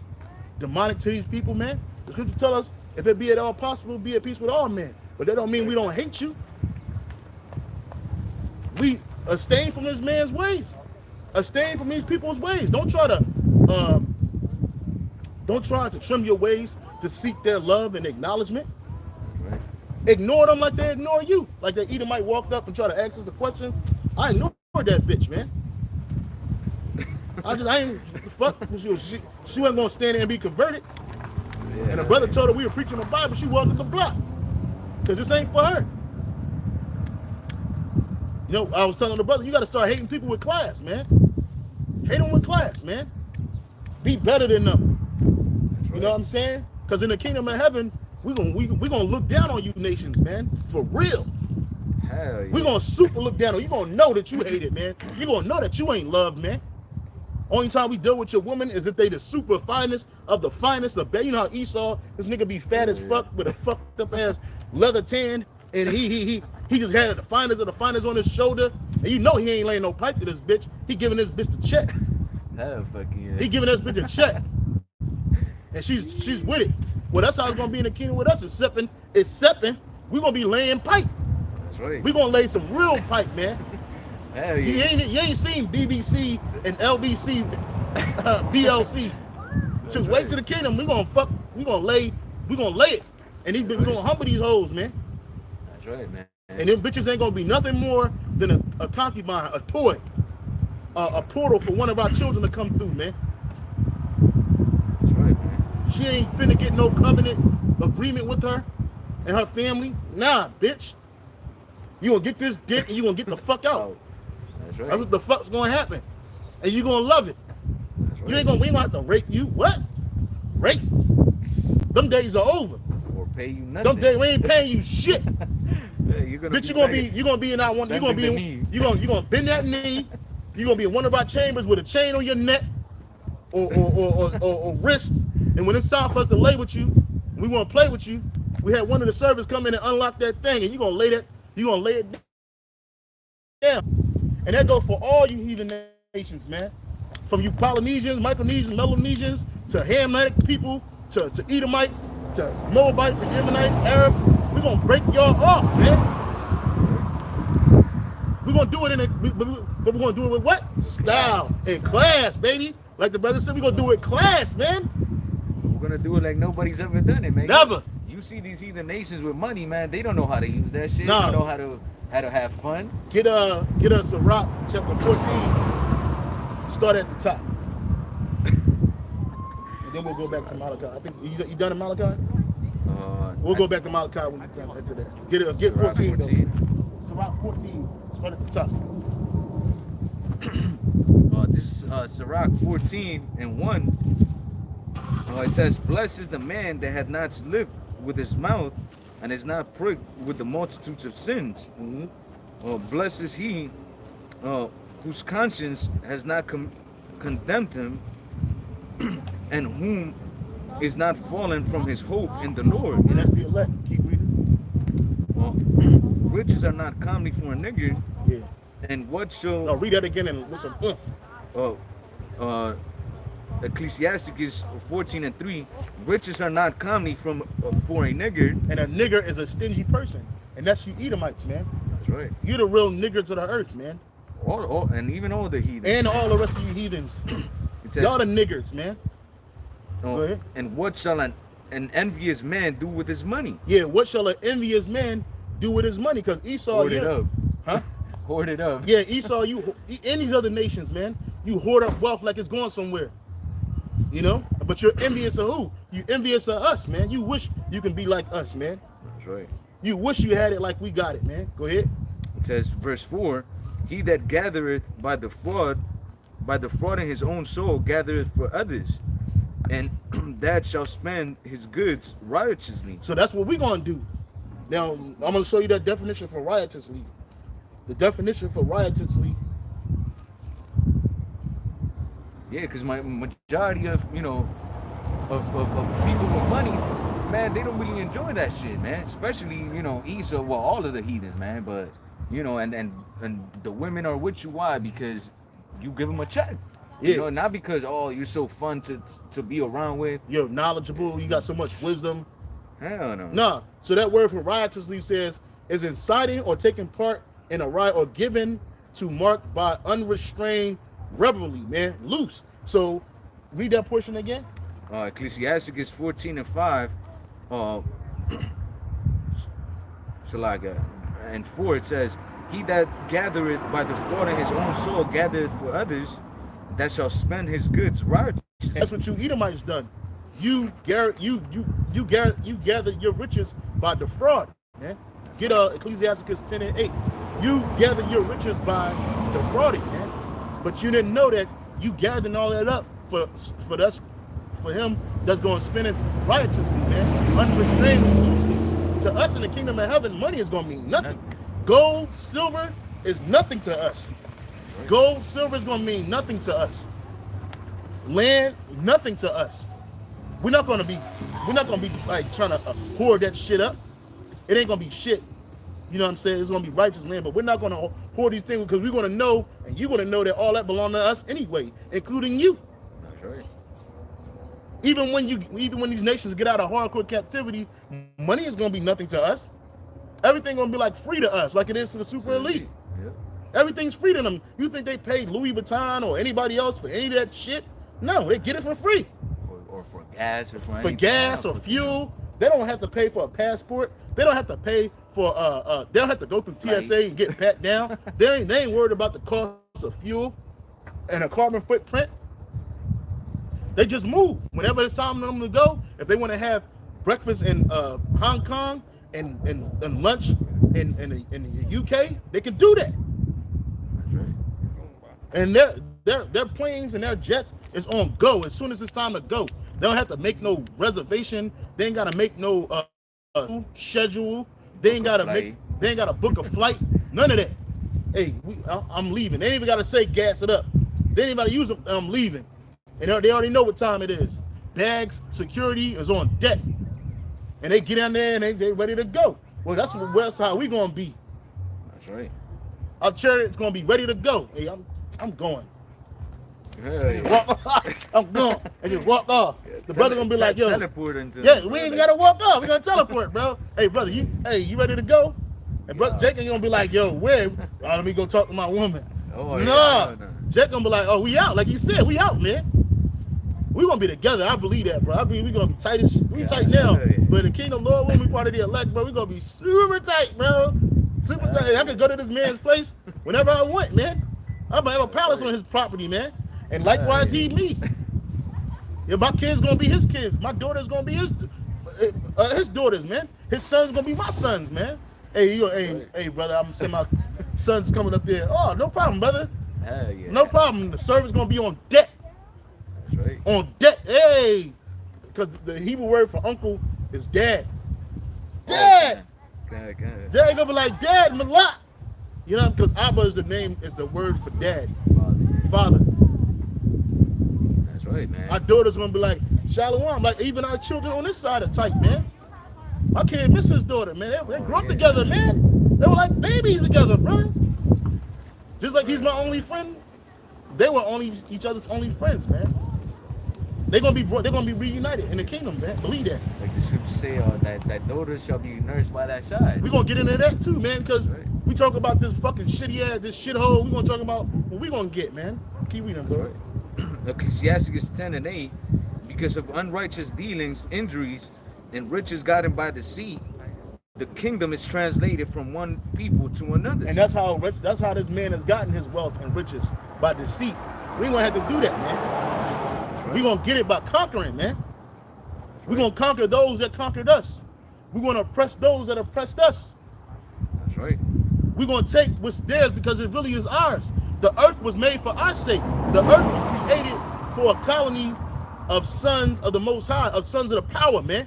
demonic to these people, man. The scripture tell us, if it be at all possible, be at peace with all men. But that don't mean we don't hate you. We abstain from this man's ways. Abstain from these people's ways. Don't try to trim your ways to seek their love and acknowledgement. Right. Ignore them like they ignore you. Like that Edomite walked up and tried to ask us a question. I ignored that bitch, man. I ain't fuck. She wasn't gonna stand there and be converted. Yeah. And the brother told her we were preaching the Bible. She walked the block because this ain't for her. You know, I was telling the brother, you got to start hating people with class, man. Hate them with class, man. Be better than them. You know what I'm saying? Because in the kingdom of heaven, we gonna look down on you nations, man. For real. Hell yeah. We're gonna super look down on you. You're gonna know that you hate it, man. You're gonna know that you ain't loved, man. Only time we deal with your woman is if they the super finest of the finest. You know how Esau, this nigga be fat as fuck with a fucked up ass leather tan, and he just had the finest of the finest on his shoulder, and you know he ain't laying no pipe to this bitch. He giving this bitch the check. Hell fucking yeah. He giving this bitch a check, and she's with it. Well, that's how it's gonna be in the kingdom with us. It's sipping. We gonna be laying pipe. That's right. We gonna lay some real pipe, man. Hell yeah. You ain't seen BBC and LBC, BLC. Just wait to the kingdom. We gonna lay it, and we gonna humble these hoes, man. That's right, man. And them bitches ain't gonna be nothing more than a concubine, a toy, a portal for one of our children to come through, man. That's right, man. She ain't finna get no covenant agreement with her and her family. Nah, bitch. You gonna get this dick and you gonna get the fuck out. That's right. That's what the fuck's gonna happen. And you gonna love it. That's right. We ain't gonna have to rape you. What? Rape? Them days are over. Or pay you nothing. Them days we ain't paying you shit. you're gonna Bitch, you're gonna be in our one. You're gonna bend that knee. You're gonna be in one of our chambers with a chain on your neck or wrist. And when it's time for us to lay with you, we want to play with you. We had one of the servers come in and unlock that thing, and you're gonna lay it down. And that goes for all you heathen nations, man. From you Polynesians, Micronesians, Melanesians, to Hamitic people, to Edomites, to Moabites, and Ammonites, Arab. We're gonna break y'all off, man. We're gonna do it but we're gonna do it with what? Style and class, baby. Like the brother said, we're gonna do it with class, man. We're gonna do it like nobody's ever done it, man. Never. You see these heathen nations with money, man. They don't know how to use that shit. No. They don't know how to have fun. Get us Sirach chapter 14. Start at the top. And then we'll go back to Malachi. I think you done in Malachi? We'll go back to Malachi when we come into that. Get 14 though. Sirach 14. Start at the top. This is Sirach 14:1. It says, "Blessed is the man that hath not slipped with his mouth, and is not pricked with the multitudes of sins. Blessed is he whose conscience has not condemned him, and whom is not fallen from his hope in the Lord." And that's the elect. Keep reading. Riches are not comely for a nigger. Yeah. And what shall... No, read that again and listen. Ecclesiasticus 14:3. Riches are not comely for a nigger. And a nigger is a stingy person. And that's you Edomites, man. That's right. You're the real niggers of the earth, man. And even all the heathens. And all the rest of you heathens. Y'all the niggers, man. Go ahead. And what shall an envious man do with his money? Yeah, what shall an envious man do with his money? Because Esau, hoard it up. Huh? Hoard it up. Yeah, Esau, you in these other nations, man, you hoard up wealth like it's going somewhere. You know? But you're envious of who? You envious of us, man. You wish you can be like us, man. That's right. You wish you had it like we got it, man. Go ahead. It says, verse 4, "He that gathereth by the fraud in his own soul, gathereth for others, and that shall spend his goods riotously." So that's what we're going to do. Now, I'm going to show you that definition for riotously. The definition for riotously. Yeah, because my majority of, of people with money, man, they don't really enjoy that shit, man. Especially, Esau, well, all of the heathens, man. But, and the women are with you. Why? Because you give them a check. Yeah. Not because, oh, you're so fun to be around with. You're knowledgeable. You got so much wisdom. Hell no. Nah. So that word for riotously says is inciting or taking part in a riot or given to mark by unrestrained revelry, man. Loose. So read that portion again. Ecclesiasticus 14:5. And 4, it says, "He that gathereth by the fraud in his own soul gathereth for others, that shall spend his goods riotously." That's what you Edomites done. You gather your riches by the fraud, man. Get Ecclesiasticus 10:8. You gather your riches by defrauding, man. But you didn't know that you gathering all that up for him that's going to spend it riotously, man. Unrestrained, loosely. To us in the kingdom of heaven, money is going to mean nothing. Gold, silver is nothing to us. Gold, silver is going to mean nothing to us. Land, nothing to us. We're not gonna be like trying to hoard that shit up. It ain't gonna be shit. You know what I'm saying? It's gonna be righteous land, but we're not gonna hoard these things because we're gonna know, and you're gonna know that all that belongs to us anyway, including you. That's right. Even when these nations get out of hardcore captivity, money is gonna be nothing to us. Everything gonna be like free to us, like it is to the super elite. Yep. Everything's free to them. You think they paid Louis Vuitton or anybody else for any of that shit? No, they get it for free. Or for gas or for anything. For gas or fuel. They don't have to pay for a passport. They don't have to pay for they don't have to go through TSA and get pat down. They ain't worried about the cost of fuel and a carbon footprint. They just move. Whenever it's time for them to go, if they want to have breakfast in Hong Kong and lunch in the UK, they can do that. And their planes and their jets is on go as soon as it's time to go. They don't have to make no reservation. They ain't gotta make no schedule. They ain't gotta They ain't got to book a flight. None of that. Hey, I'm leaving. They ain't even got to say gas it up. They ain't even got to use them. I'm leaving. And they already know what time it is. Bags, security is on deck. And they get in there and they ready to go. Well, that's how we going to be. That's right. Our chariot's going to be ready to go. Hey, I'm going. Yeah. I'm going. And just walk off. The brother going to be like, yo. Teleport into We ain't got to walk off. We going to teleport, bro. Hey, brother, you ready to go? And brother Jake ain't going to be like, yo, where? Let me go talk to my woman. Oh, no. Jake going to be like, oh, we out. Like he said, we out, man. We gonna be together. I believe that, bro. I mean, we gonna be tight as we tight now. But in the kingdom, Lord, when we part of the elect, bro, we gonna be super tight, bro. Super tight. I can go to this man's place whenever I want, man. I'm gonna have a palace on his property, man. And likewise, he me. Yeah, my kids gonna be his kids. My daughter's gonna be his daughters, man. His son's gonna be my sons, man. Hey, brother, I'm gonna send my sons coming up there. Oh, no problem, brother. Yeah. No problem. The service gonna be on deck. Right. On deck, hey, because the Hebrew word for uncle is dad. Dad. God. Dad gonna be like dad, Malak. You know, because Abba is the word for dad. Father. That's right, man. Our daughter's gonna be like Shalom. Like even our children on this side are tight, man. I can't miss his daughter, man. They grew up together, man. They were like babies together, bro. Just like he's my only friend. They were each other's only friends, man. They're gonna be reunited in the kingdom, man. Believe that. Like the scriptures say, that daughters shall be nursed by that child. We're gonna get into that too, man, because we talk about this fucking shitty ass, this shithole. We're gonna talk about what we gonna get, man. Keep reading, bro. Ecclesiasticus 10:8, because of unrighteous dealings, injuries, and riches gotten by deceit, the kingdom is translated from one people to another. And that's how this man has gotten his wealth and riches, by deceit. We ain't gonna have to do that, man. We're going to get it by conquering, man. We're going to conquer those that conquered us. We're going to oppress those that oppressed us. That's right. We're going to take what's theirs because it really is ours. The earth was made for our sake. The earth was created for a colony of sons of the Most High, of sons of the power, man.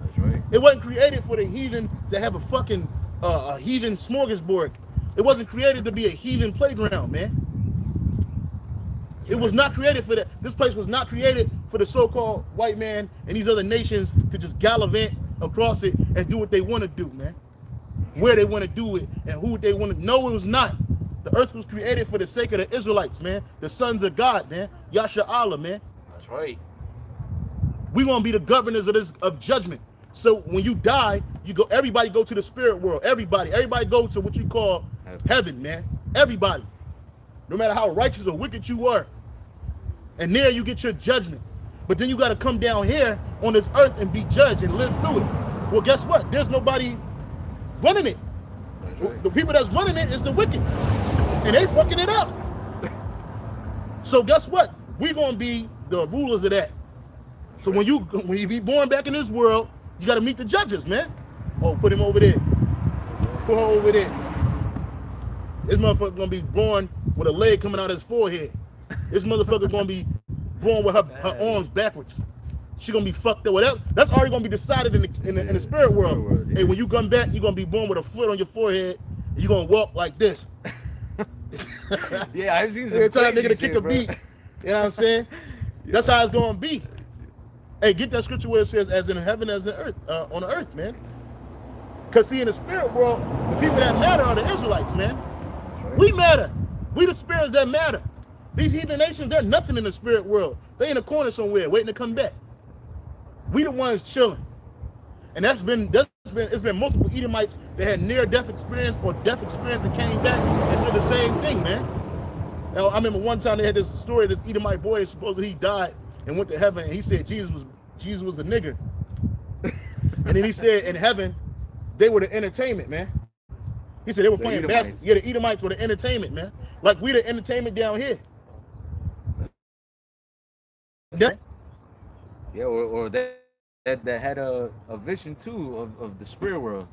That's right. It wasn't created for the heathen to have a fucking a heathen smorgasbord. It wasn't created to be a heathen playground, man. It was not created for that. This place was not created for the so-called white man and these other nations to just gallivant across it and do what they want to do, man. Where they want to do it and who they want to. No, it was not. The earth was created for the sake of the Israelites, man. The sons of God, man. Yasha Allah, man. That's right. We're going to be the governors of judgment. So when you die, everybody go to the spirit world. Everybody go to what you call heaven, man. Everybody. No matter how righteous or wicked you are. And there you get your judgment. But then you got to come down here on this earth and be judged and live through it. Well, guess what? There's nobody running it. Right. The people that's running it is the wicked. And they fucking it up. So guess what? We're going to be the rulers of that. So when you be born back in this world, you got to meet the judges, man. Oh, put him over there. Put her over there. This motherfucker going to be born with a leg coming out of his forehead. This motherfucker gonna be born with her arms backwards. She gonna be fucked up. Well, that's already gonna be decided in the spirit world. Yeah. Hey, when you come back, you're gonna be born with a foot on your forehead. And you're gonna walk like this. Yeah, I've seen some. Tell that nigga to kick a beat. You know what I'm saying? That's how it's gonna be. Hey, get that scripture where it says, "As in heaven, as in earth, on the earth, man." Because see, in the spirit world, the people that matter are the Israelites, man. Right. We matter. We the spirits that matter. These heathen nations, they're nothing in the spirit world. They in a corner somewhere waiting to come back. We the ones chilling. And it's been multiple Edomites that had near-death experience or death experience and came back and said the same thing, man. Now, I remember one time they had this story, this Edomite boy, supposedly he died and went to heaven, and he said Jesus was a nigger. And then he said in heaven, they were the entertainment, man. He said they were playing basketball. Yeah, the Edomites were the entertainment, man. Like we the entertainment down here. Yeah, or that had a vision too of the spirit world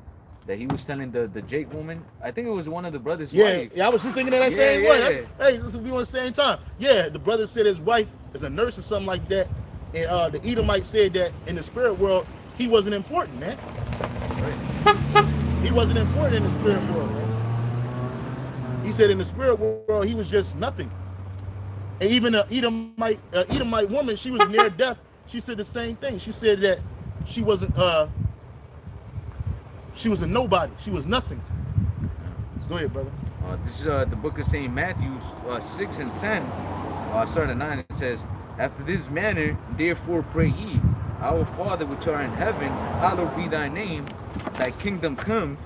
that he was telling the Jake woman. I think it was one of the brothers' wife. Yeah, I was just thinking of that same one. Hey, this will be on the same time. Yeah, the brother said his wife is a nurse or something like that, and the Edomite said that in the spirit world he wasn't important, man. Right. He wasn't important in the spirit world, man. He said in the spirit world, he was just nothing. And even an Edomite woman, she was near death. She said the same thing. She said that she wasn't, she was a nobody. She was nothing. Go ahead, brother. This is the book of St. Matthew 6 and 10. Start at 9. It says, after this manner, therefore pray ye, our Father which art in heaven, hallowed be thy name. Thy kingdom come,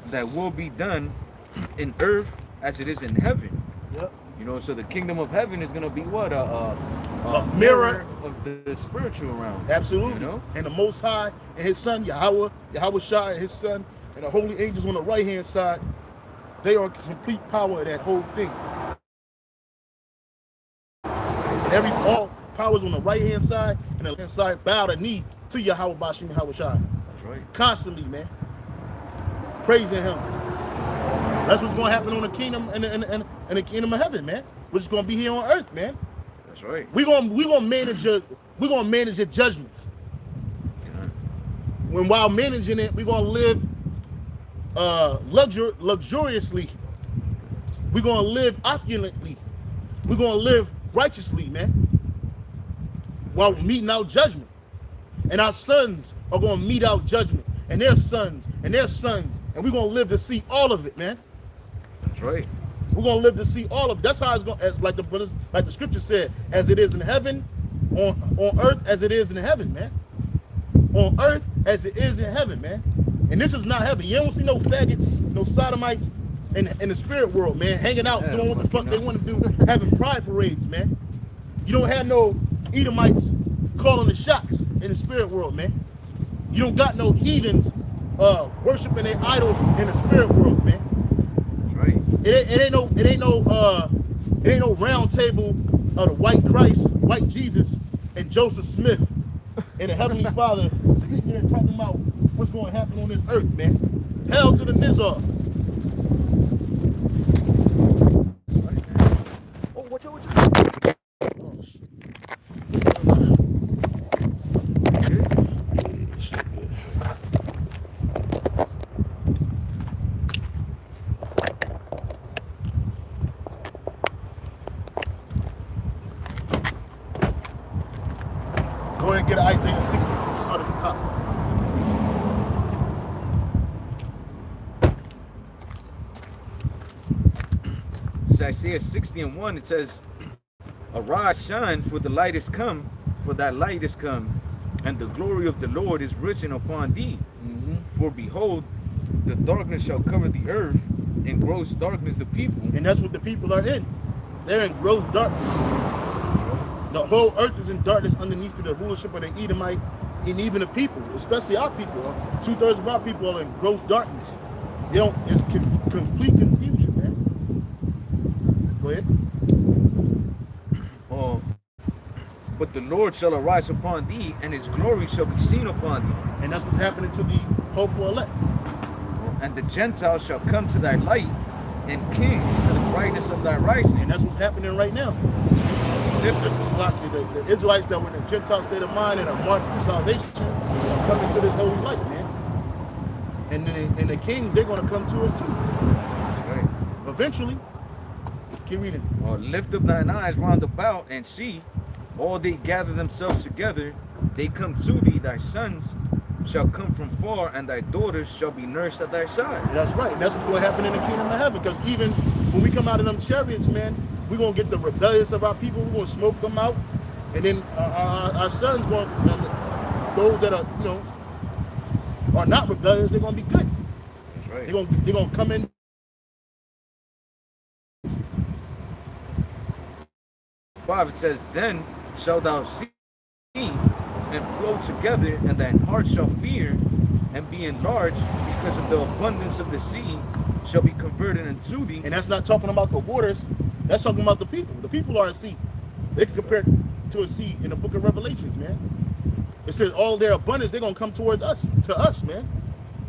thy will be done in earth as it is in heaven. Yep. You know, so the kingdom of heaven is going to be what? A mirror of the spiritual realm. Absolutely. You know? And the Most High and his son, Yahawah and his son, and the holy angels on the right-hand side, they are in complete power of that whole thing. And all powers on the right-hand side and the left-hand side bow the knee to Yahawah Bashim Yahawah Shai. That's right. Constantly, man. Praising him. That's what's going to happen on the kingdom and the kingdom of heaven, man. Which is going to be here on earth, man. That's right. We're gonna manage your judgments. Yeah. When while managing it, we're gonna live luxuriously. We're gonna live opulently. We're gonna live righteously, man. While meeting out judgment. And our sons are gonna meet out judgment. And their sons and their sons. And we're gonna live to see all of it, man. That's right. We're gonna live to see all of it. That's how it's gonna, as like the scripture said, as it is in heaven, on earth as it is in heaven, man. On earth as it is in heaven, man. And this is not heaven. You don't see no faggots, no sodomites in the spirit world, man, hanging out, doing what the fuck they want to do, having pride parades, man. You don't have no Edomites calling the shots in the spirit world, man. You don't got no heathens worshiping their idols in the spirit world, man. It ain't no round table of the white Christ, white Jesus, and Joseph Smith and the Heavenly Father sitting there talking about what's going to happen on this earth, man. Hell to the Nizar. Oh, what you? Oh, shit. Go ahead and get Isaiah 60. Start at the top. It's Isaiah 60 and 1. It says, arise, shine, for the light is come, for thy light is come, and the glory of the Lord is risen upon thee. For behold, the darkness shall cover the earth, and gross darkness the people. And that's what the people are in. They're in gross darkness. The whole earth is in darkness underneath the rulership of the Edomite and even the people, especially our people. 2/3 of our people are in gross darkness. It's complete confusion, man. Go ahead. But the Lord shall arise upon thee, and his glory shall be seen upon thee. And that's what's happening to the hopeful elect. And the Gentiles shall come to thy light, and kings to the brightness of thy rising. And that's what's happening right now. The Israelites that were in a Gentile state of mind and are marked for salvation are coming to this holy light, man. And the kings, they're going to come to us too. That's right. Eventually. Keep reading. Lift up thine eyes round about and see, all they gather themselves together, they come to thee. Thy sons shall come from far, and thy daughters shall be nursed at thy side. That's right. And that's what's going to happen in the kingdom of heaven. Because even when we come out of them chariots, man, we're going to get the rebellious of our people. We're going to smoke them out. And then our sons, those that are, are not rebellious, they're going to be good. That's right. They're going to come in. It says, then shalt thou see and flow together, and thine heart shall fear and be enlarged, because of the abundance of the sea shall be converted into thee. And that's not talking about the waters, that's talking about the people. The people are a sea. They can compare it to a sea in the book of Revelations, man. It says all their abundance, they're gonna come towards us, man.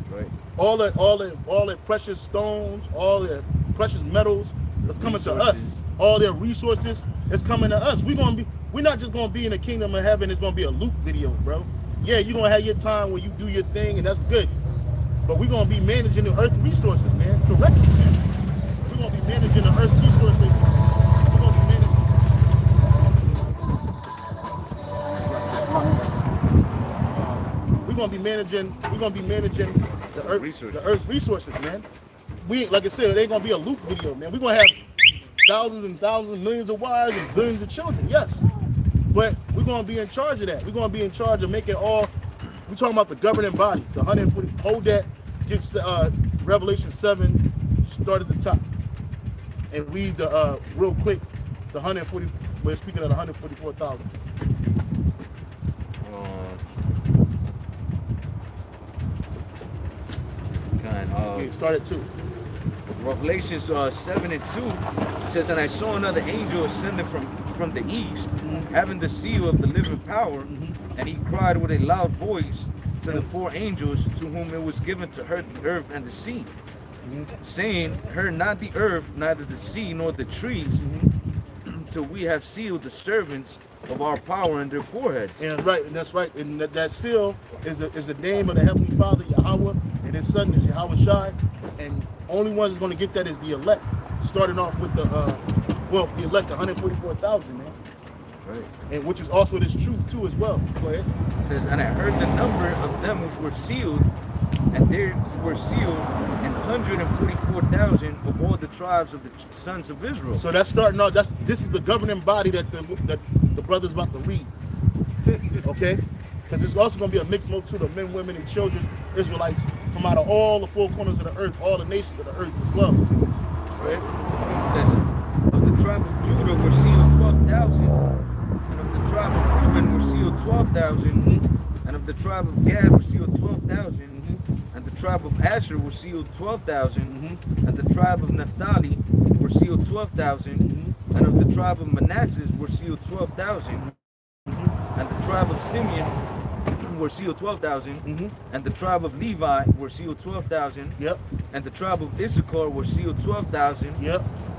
Right. All the precious stones, all their precious metals that's coming to us. All their resources is coming to us. We're not just gonna be in the kingdom of heaven. It's gonna be a Luke video, bro. Yeah, you're gonna have your time where you do your thing, and that's good. But we're gonna be managing the earth resources, man. Correctly, man. We're gonna be managing the earth resources. We're gonna be managing. We're gonna be managing the earth resources, man. We, like I said, it ain't gonna be a loop video, man. We're gonna have thousands and thousands, millions of wives and billions of children, yes. But we're gonna be in charge of that. We're gonna be in charge of making all. We're talking about the governing body, the 140. Hold that. Get Revelation 7. Start at the top and read the real quick. The 140. We're speaking of the 144,000. Okay, start at 2. Revelations 7 and 2 says, and I saw another angel ascending from the east, having the seal of the living power, and he cried with a loud voice to the 4 angels to whom it was given to hurt the earth and the sea, saying, hurt not the earth, neither the sea, nor the trees, till we have sealed the servants of our power in their foreheads. And that's right. And that seal is the name of the Heavenly Father, Yahweh, and his son is Yahawadah. And only ones that's going to get that is the elect. Starting off with the the elect, 144,000, man. Right. And which is also this truth too as well. Go ahead. It says, and I heard the number of them which were sealed, and there were sealed 144,000 of all the tribes of the sons of Israel. So that's starting off. This is the governing body that the brother's about to read. Okay, because it's also going to be a mixed multitude of men, women, and children, Israelites, from out of all the 4 corners of the earth, all the nations of the earth as well. Right? It says, of the tribe of Judah were sealed 12,000, and of the tribe of Reuben were sealed 12,000, and of the tribe of Gad were sealed 12,000, and the tribe of Asher were sealed 12,000, and the tribe of Naphtali were sealed 12,000, and of the tribe of Manasseh were sealed 12,000, and the tribe of Simeon were sealed 12,000, and the tribe of Levi were sealed 12,000, and the tribe of Issachar were sealed 12,000,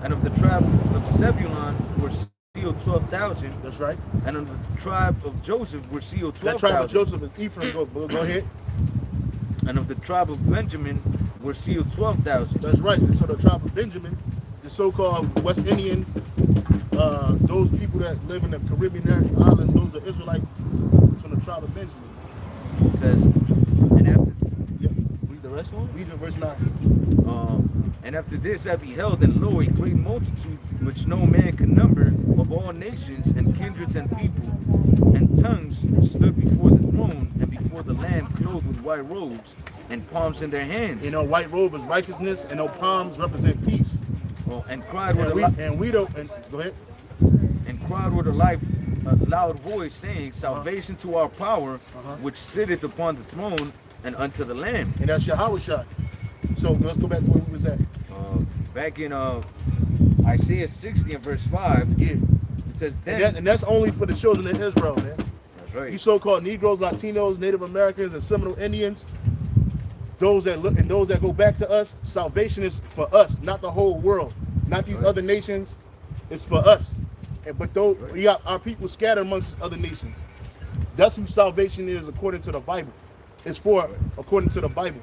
and of the tribe of Zebulon were sealed 12,000. That's right. And of the tribe of Joseph were sealed 12,000. That tribe of Joseph is Ephraim. Go ahead. And of the tribe of Benjamin were sealed 12,000. That's right. And so the tribe of Benjamin, the so-called West Indian, those people that live in the Caribbean islands, those are Israelites from the tribe of Benjamin. It says, and after, read the rest one? Read the verse 9. And after this I beheld, and lo, a great multitude which no man could number, of all nations and kindreds and people and tongues, stood before the throne and before the Lamb, clothed with white robes and palms in their hands. You know, white robe is righteousness, and no palms represent peace. And cried with go ahead. And cried with a loud voice, saying, salvation to our power, which sitteth upon the throne, and unto the Lamb. And that's Yahawadah. So let's go back to where we was at. Back in Isaiah 60 and verse 5, it says, then, and that's only for the children of Israel, man. That's right. You so-called Negroes, Latinos, Native Americans, and Seminole Indians, those that look and those that go back to us, salvation is for us, not the whole world, not these other nations. It's for us. But though we got our people scattered amongst other nations, that's who salvation is according to the Bible. It's for according to the Bible.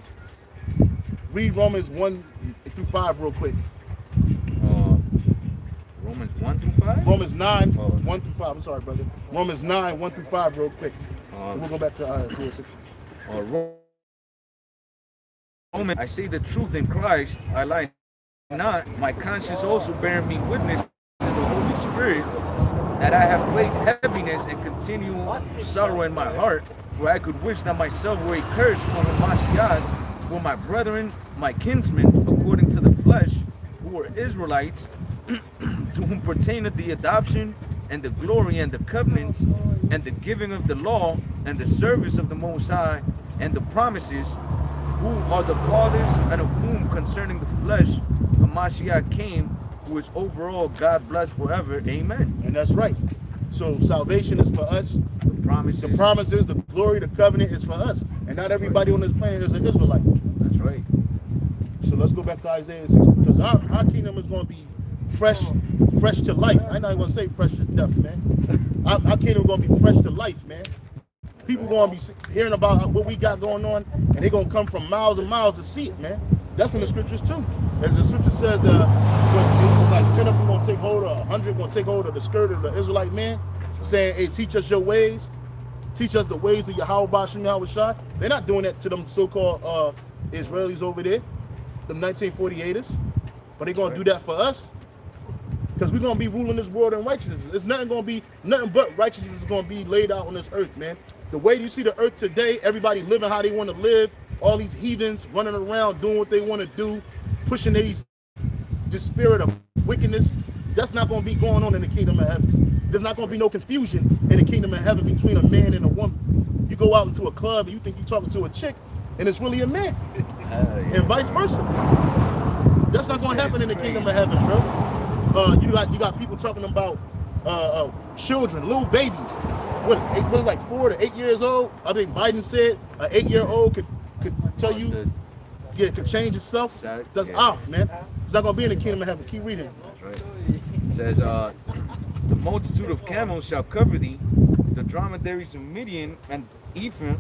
Read Romans 1-5 real quick. Romans 1-5? Romans 9, 1-5. I'm sorry, brother. Romans 9, 1-5 real quick. We'll go back to Isaiah 60. Roman, I say the truth in Christ, I lie not. My conscience also bearing me witness in the Holy Spirit that I have great heaviness and continual sorrow in my heart, for I could wish that myself were accursed from Mashiach, for my brethren, my kinsmen, according to the flesh, who are Israelites, to whom pertaineth the adoption and the glory and the covenants and the giving of the law and the service of the Most High and the promises, who are the fathers, and of whom concerning the flesh a Mashiach came, who is over all, God blessed forever. Amen. And that's right. So salvation is for us. The promises, the glory, the covenant is for us. And not everybody on this planet is an Israelite. That's right. So let's go back to Isaiah 60, because our kingdom is going to be fresh to life. I'm not even going to say fresh to death, man. Our kingdom is going to be fresh to life, man. People gonna be hearing about what we got going on, and they're gonna come from miles and miles to see it, man. That's in the scriptures too. And the scripture says that it was like 10 of them gonna take hold of 100 gonna take hold of the skirt of the Israelite man, saying, hey, teach us your ways, teach us the ways of YAHAWADAH. They're not doing that to them so-called Israelis over there, them 1948ers, but they're gonna do that for us. Because we're gonna be ruling this world in righteousness. It's nothing but righteousness is gonna be laid out on this earth, man. The way you see the earth today, everybody living how they want to live, all these heathens running around doing what they want to do, pushing this spirit of wickedness, that's not gonna be going on in the kingdom of heaven. There's not gonna be no confusion in the kingdom of heaven between a man and a woman. You go out into a club and you think you're talking to a chick, and it's really a man, and vice versa. That's not gonna happen in the kingdom of heaven, bro. You got people talking about children, little babies. What is like 4 to 8 years old? I think Biden said an 8-year-old could tell you, could change itself. That's off, man. It's not gonna be in the kingdom of heaven. Keep reading. That's right. It says, the multitude of camels shall cover thee, the dromedaries of Midian and Ephraim,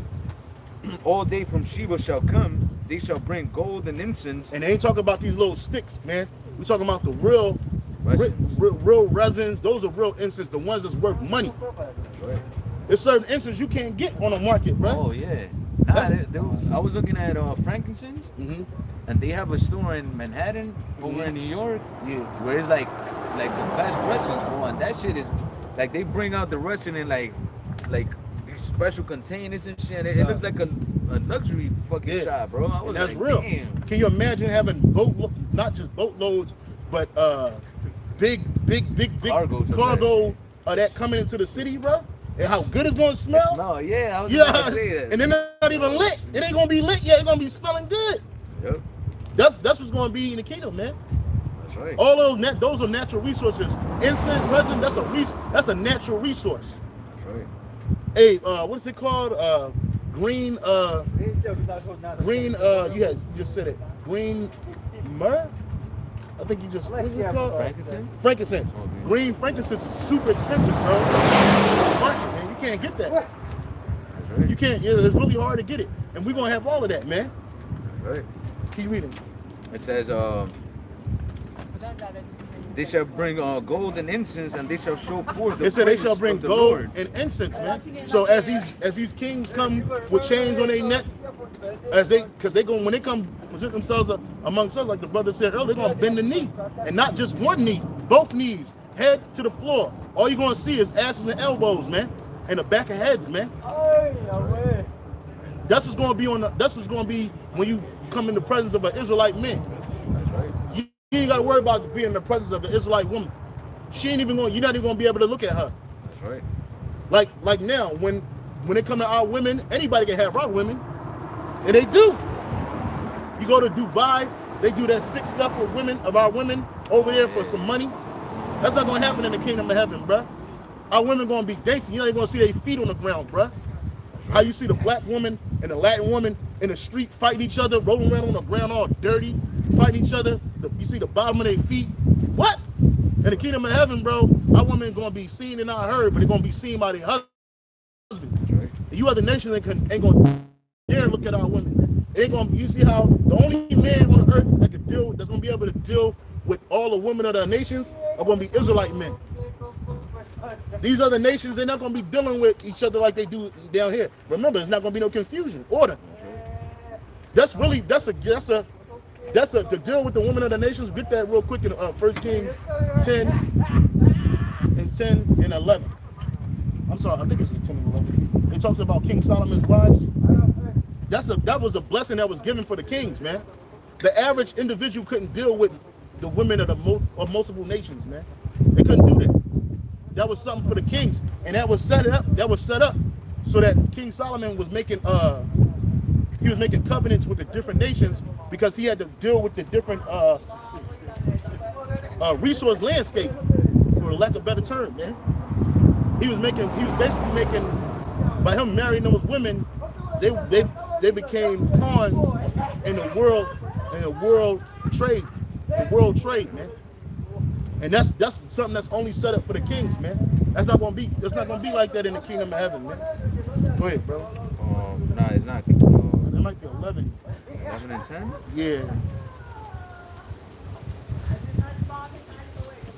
all day from Sheba shall come. They shall bring gold and incense. And they ain't talking about these little sticks, man. We're talking about the real resins. Those are real incense, the ones that's worth money. That's right. There's certain incense you can't get on the market, bro. Oh yeah. I was looking at frankincense, and they have a store in Manhattan, over in New York, where it's like the best resins, bro. And that shit is like they bring out the resin in like these special containers and shit. It looks like a luxury fucking shop, bro. I was that's like, real. damn. Can you imagine having not just boatloads, but big cargo of that coming into the city, bro? And how good it's gonna smell? Yeah, I was gonna say that. And they're not even lit. It ain't gonna be lit yet. It's gonna be smelling good. Yep. That's what's gonna be in the kingdom, man. That's right. All those are natural resources. Incense, resin, that's a natural resource. That's right. Hey, what is it called? Green. You just said it. Green myrrh. I think you just. What is it called? Frankincense. Frankincense. Oh, man. Green frankincense is super expensive, bro. Man, you can't get that. That's right. You can't. Yeah, it's really hard to get it, and we're gonna have all of that, man. That's right. Keep reading. It says, they shall bring gold and incense, and they shall show forth the It said they praise shall bring of the gold Lord. and incense, man. So as these kings come with chains on their neck, when they come present themselves amongst us, like the brother said earlier, they're gonna bend the knee, and not just one knee, both knees, head to the floor. All you're gonna see is asses and elbows, man, and the back of heads, man. That's what's gonna be that's what's gonna be when you come in the presence of an Israelite man. That's right. You ain't gotta worry about being in the presence of an Israelite woman. You're not even gonna be able to look at her. That's right. Like now, when it come to our women, anybody can have our women, and they do. You go to Dubai, they do that sick stuff with our women over there for some money. That's not gonna happen in the kingdom of heaven, bruh. Our women gonna be dainty. You're not even gonna see their feet on the ground, bruh. How you see the black woman and the Latin woman in the street fighting each other, rolling around on the ground all dirty, fighting each other. You see the bottom of their feet. What? In the kingdom of heaven, bro, our women gonna be seen and not heard, but they're gonna be seen by their husbands. Right. You other nations ain't gonna dare look at our women. You see how the only man on earth that's gonna be able to deal with all the women of the nations are gonna be Israelite men. These other nations, they're not gonna be dealing with each other like they do down here. Remember, there's not gonna be no confusion, order. That's to deal with the women of the nations. Get that real quick in 1 Kings 10 and 11. I'm sorry, I think it's 10 and 11. It talks about King Solomon's wives. That was a blessing that was given for the kings, man. The average individual couldn't deal with the women of multiple nations, man. They couldn't do that. That was something for the kings, and that was set up so that King Solomon was making covenants with the different nations, because he had to deal with the different resource landscape, for lack of a better term, man. He was basically making, by him marrying those women, they became pawns in the world trade, man. And that's something that's only set up for the kings, man. That's not gonna be like that in the kingdom of heaven, man. Go ahead, bro. No, it's not. That might be 11. 11 and 10? Yeah.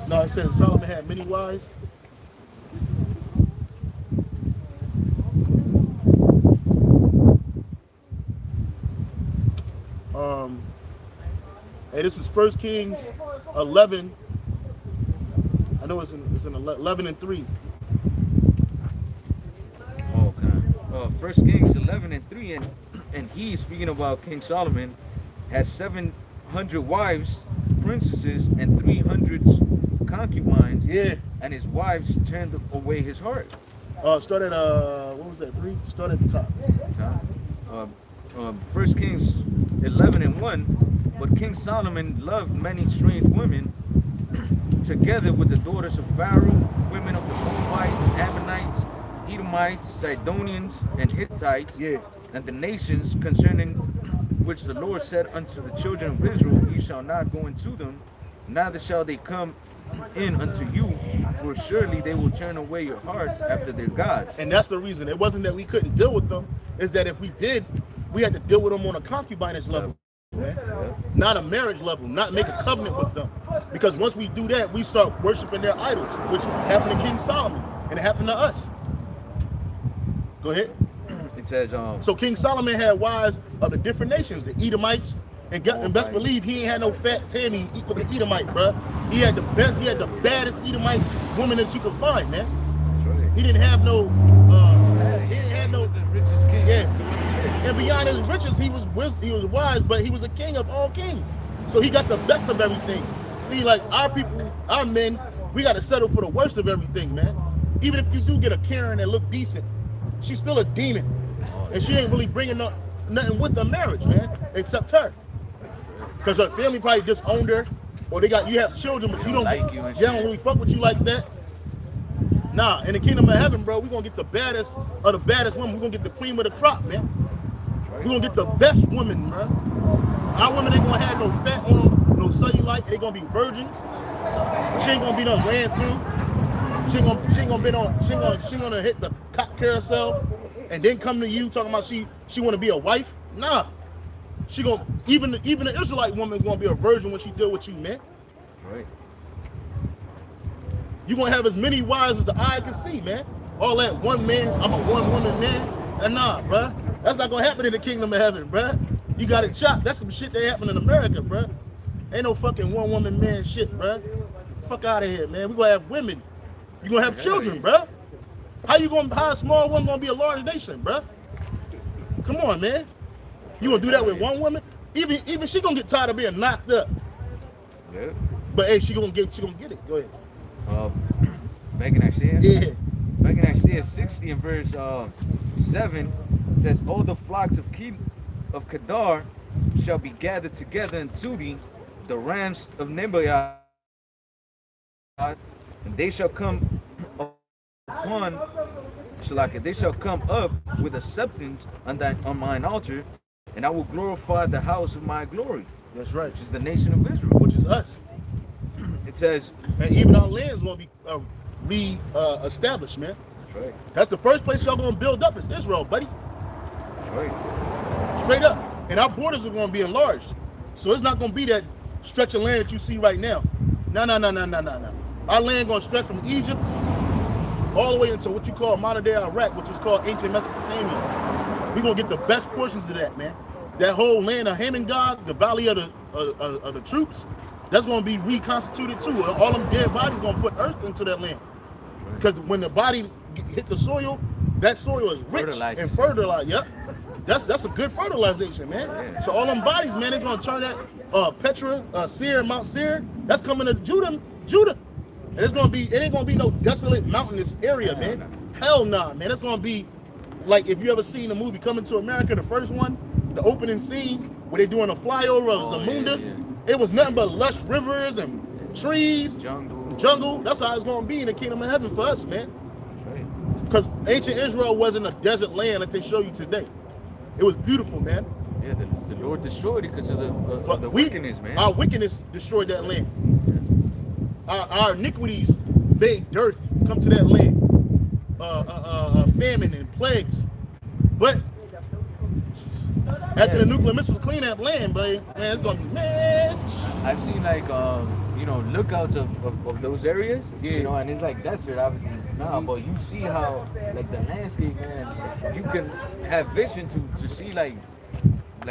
No, it says Solomon had many wives. Hey, this is 1 Kings 11. I know it's in 11 and 3. Okay. 1 Kings 11 and 3, and he, speaking about King Solomon, had 700 wives, princesses, and 300 concubines. Yeah. And his wives turned away his heart. Start at what was that? 3. Start at the top. 1 Kings 11 and 1. But King Solomon loved many strange women, together with the daughters of Pharaoh, women of the Moabites, Ammonites, Edomites, Sidonians, and Hittites, Yeah. and the nations concerning which the Lord said unto the children of Israel, ye shall not go into them, neither shall they come in unto you, for surely they will turn away your heart after their gods. And that's the reason. It wasn't that we couldn't deal with them, it's that if we did, we had to deal with them on a concubinage level. Man. Not a marriage level, not make a covenant with them. Because once we do that, we start worshiping their idols, which happened to King Solomon, and it happened to us. Go ahead. It says, so King Solomon had wives of the different nations, the Edomites, and best believe he ain't had no fat Tammy equal to Edomite, bro. He had the baddest Edomite woman that you could find, man. He didn't have no, he didn't have no, the richest king. Yeah. And beyond his riches, he was wise, but he was a king of all kings. So he got the best of everything. See, like our people, our men, we got to settle for the worst of everything, man. Even if you do get a Karen that look decent, she's still a demon, and she ain't really bringing nothing with the marriage, man, except her. Because her family probably disowned her, or you have children, but you don't really fuck with you like that. Nah, in the kingdom of heaven, bro, we're gonna get the baddest of the baddest women. We're gonna get the cream of the crop, man. We're gonna get the best women, bro. Our women ain't gonna have no fat on them, no cellulite. They gonna be virgins. She ain't gonna be no ran through. She gonna hit the cock carousel and then come to you talking about she wanna be a wife. Nah. She gonna even the Israelite woman is gonna be a virgin when she deal with you, man. Right. You're gonna have as many wives as the eye can see, man. All that one man, I'm a one woman man. And nah, bruh. That's not gonna happen in the kingdom of heaven, bruh. You got it chopped. That's some shit that happen in America, bruh. Ain't no fucking one woman man shit, bruh. Fuck out of here, man. We gonna have women. You gonna have children, bruh. How a small one gonna be a large nation, bruh? Come on, man. You gonna do that with one woman? Even she gonna get tired of being knocked up. Yeah. But hey, she gonna get it. Go ahead. Back in Isaiah? Yeah. Back in Isaiah 60 and verse 7, it says, all the flocks of Kedar shall be gathered together unto thee, the rams of Nebaioth, and they shall come upon, they shall come up with acceptance on mine altar, and I will glorify the house of my glory. That's right. Which is the nation of Israel. Which is us. It says, and even our lands will be re-established, man. That's right. That's the first place y'all gonna build up is Israel, buddy. That's right. Straight up. And our borders are gonna be enlarged. So it's not gonna be that stretch of land that you see right now. No. Our land gonna stretch from Egypt all the way into what you call modern day Iraq, which is called ancient Mesopotamia. We're gonna get the best portions of that, man. That whole land of Hamongog, the valley of the troops, that's gonna be reconstituted too. All them dead bodies gonna put earth into that land. Because when the body hit the soil, that soil is rich and fertilized. Yep. That's a good fertilization, man. Yeah. So all them bodies, man, they're gonna turn that Petra, Seir, Mount Seir, that's coming to Judah. And it ain't gonna be no desolate mountainous area, man. Hell nah, man. It's gonna be like if you ever seen the movie Coming to America, the first one, the opening scene where they're doing a flyover of Zamunda. Yeah. It was nothing but lush rivers and trees, jungle. That's how it's gonna be in the kingdom of heaven for us, man. Because ancient Israel wasn't a desert land that they show you today. It was beautiful, man. Yeah, the Lord destroyed it because of the wickedness, man. Our wickedness destroyed that land. Our iniquities made dearth come to that land. Famine and plagues. But after the nuclear missiles clean that land, buddy, man, it's gonna be mad. I've seen like you know, lookouts of those areas, Yeah. you know, and it's like desert obviously now, but you see how like the landscape, man, you can have vision to see like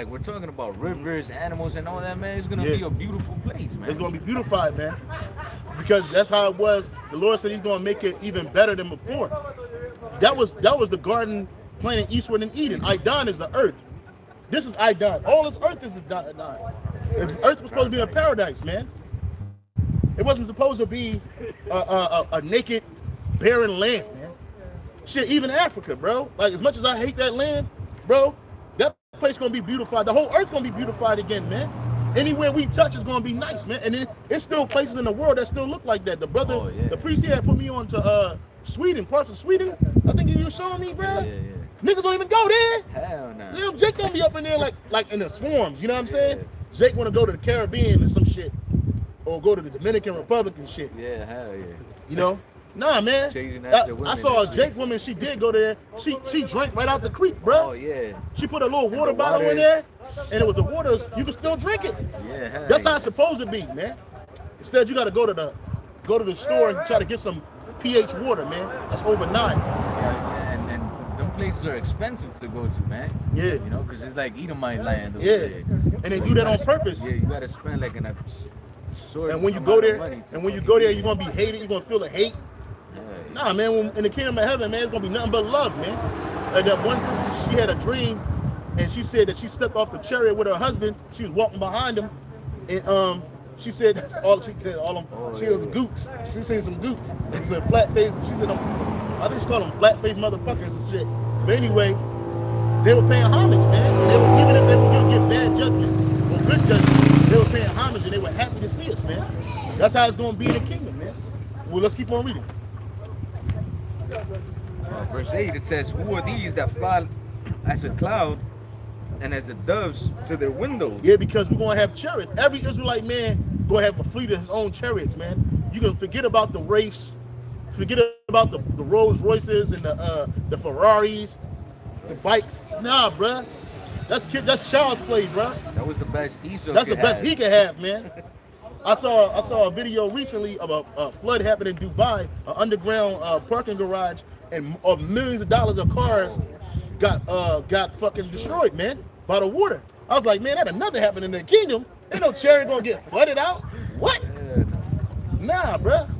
we're talking about rivers, animals, and all that, man. It's gonna Yeah. be a beautiful place, man. It's gonna be beautified, man. Because that's how it was. The Lord said He's gonna make it even better than before. That was the garden planted eastward in Eden. Idon is the earth. This is Idon. All this earth is Idon. The earth was supposed to be a paradise, man. It wasn't supposed to be a naked, barren land, man. Shit, even Africa, bro. Like, as much as I hate that land, bro, that place gonna be beautified. The whole earth's gonna be beautified again, man. Anywhere we touch is gonna be nice, man. And it's still places in the world that still look like that. The brother, the priest here put me on to Sweden, parts of Sweden. I think you were showing me, bro. Yeah. Niggas don't even go there. Hell no. Little Jake gonna be up in there like in the swarms, you know what I'm saying? Jake wanna go to the Caribbean or some shit. Or go to the Dominican Republic and shit. Yeah, hell yeah. You know? Nah, man. Chasing after women I saw a and Jake woman, she did go there. She drank right out the creek, bro. Oh yeah. She put a little water bottle in there, and it was the water, you can still drink it. Yeah, hell That's how yeah. it's supposed to be, man. Instead, you gotta go to the store and try to get some pH water, man. That's over 9. Yeah, and them places are expensive to go to, man. Yeah. You know, because it's like Edomite land. over Yeah. there. And they do that on purpose. Yeah, you gotta spend like an And when you go there, you're gonna be hated. You're gonna feel the hate. Nah, man. In the kingdom of heaven, man, it's gonna be nothing but love, man. And that one sister, she had a dream, and she said that she stepped off the chariot with her husband. She was walking behind him, and she said she was goots. She seen some goots. She said flat face. She said, I think she called them flat face motherfuckers and shit. But anyway, they were paying homage, man. Even if they were gonna get bad judgment or good judgment, they were paying homage and they were happy to see us, man. That's how it's gonna be in the kingdom, man. Well, let's keep on reading. Verse 8, it says, who are these that fly as a cloud and as the doves to their windows? Yeah, because we're gonna have chariots. Every Israelite man gonna have a fleet of his own chariots, man. You can forget about the race, forget about the Rolls Royces and the Ferraris, the bikes. Nah, bruh. That's child's play, bruh. That was the best Esau That's the could best have. he can have, man. I saw a video recently of a flood happened in Dubai, an underground parking garage, and millions of dollars of cars got fucking destroyed, man, by the water. I was like, man, that another happened in the kingdom. Ain't no chariot gonna get flooded out. What? Nah, bruh.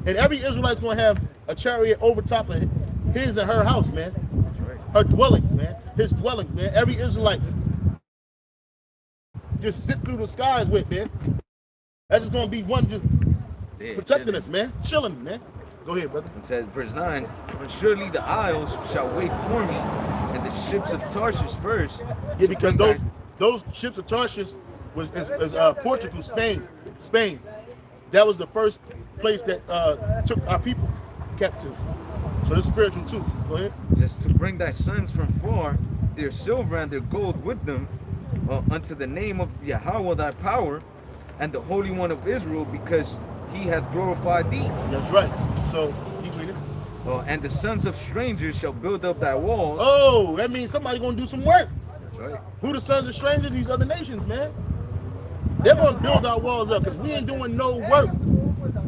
And every Israelite's gonna have a chariot over top of his and her house, man. Her dwellings, man. His dwellings, man. Every Israelite just sit through the skies with, man. That's just gonna be one just protecting us, man. Chilling, man. Go ahead, brother. It says, verse 9, and surely the isles shall wait for me, and the ships of Tarshish first. Yeah, because those ships of Tarshish is Portugal, Spain. That was the first place that took our people captive. So it's spiritual too. Go ahead. Just to bring thy sons from far, their silver and their gold with them, unto the name of Yahawah thy power, and the Holy One of Israel, because he hath glorified thee. That's right. So keep reading. And the sons of strangers shall build up thy walls. Oh, that means somebody gonna do some work. That's right. Who the sons of strangers? These other nations, man. They're gonna build our walls up because we ain't doing no work.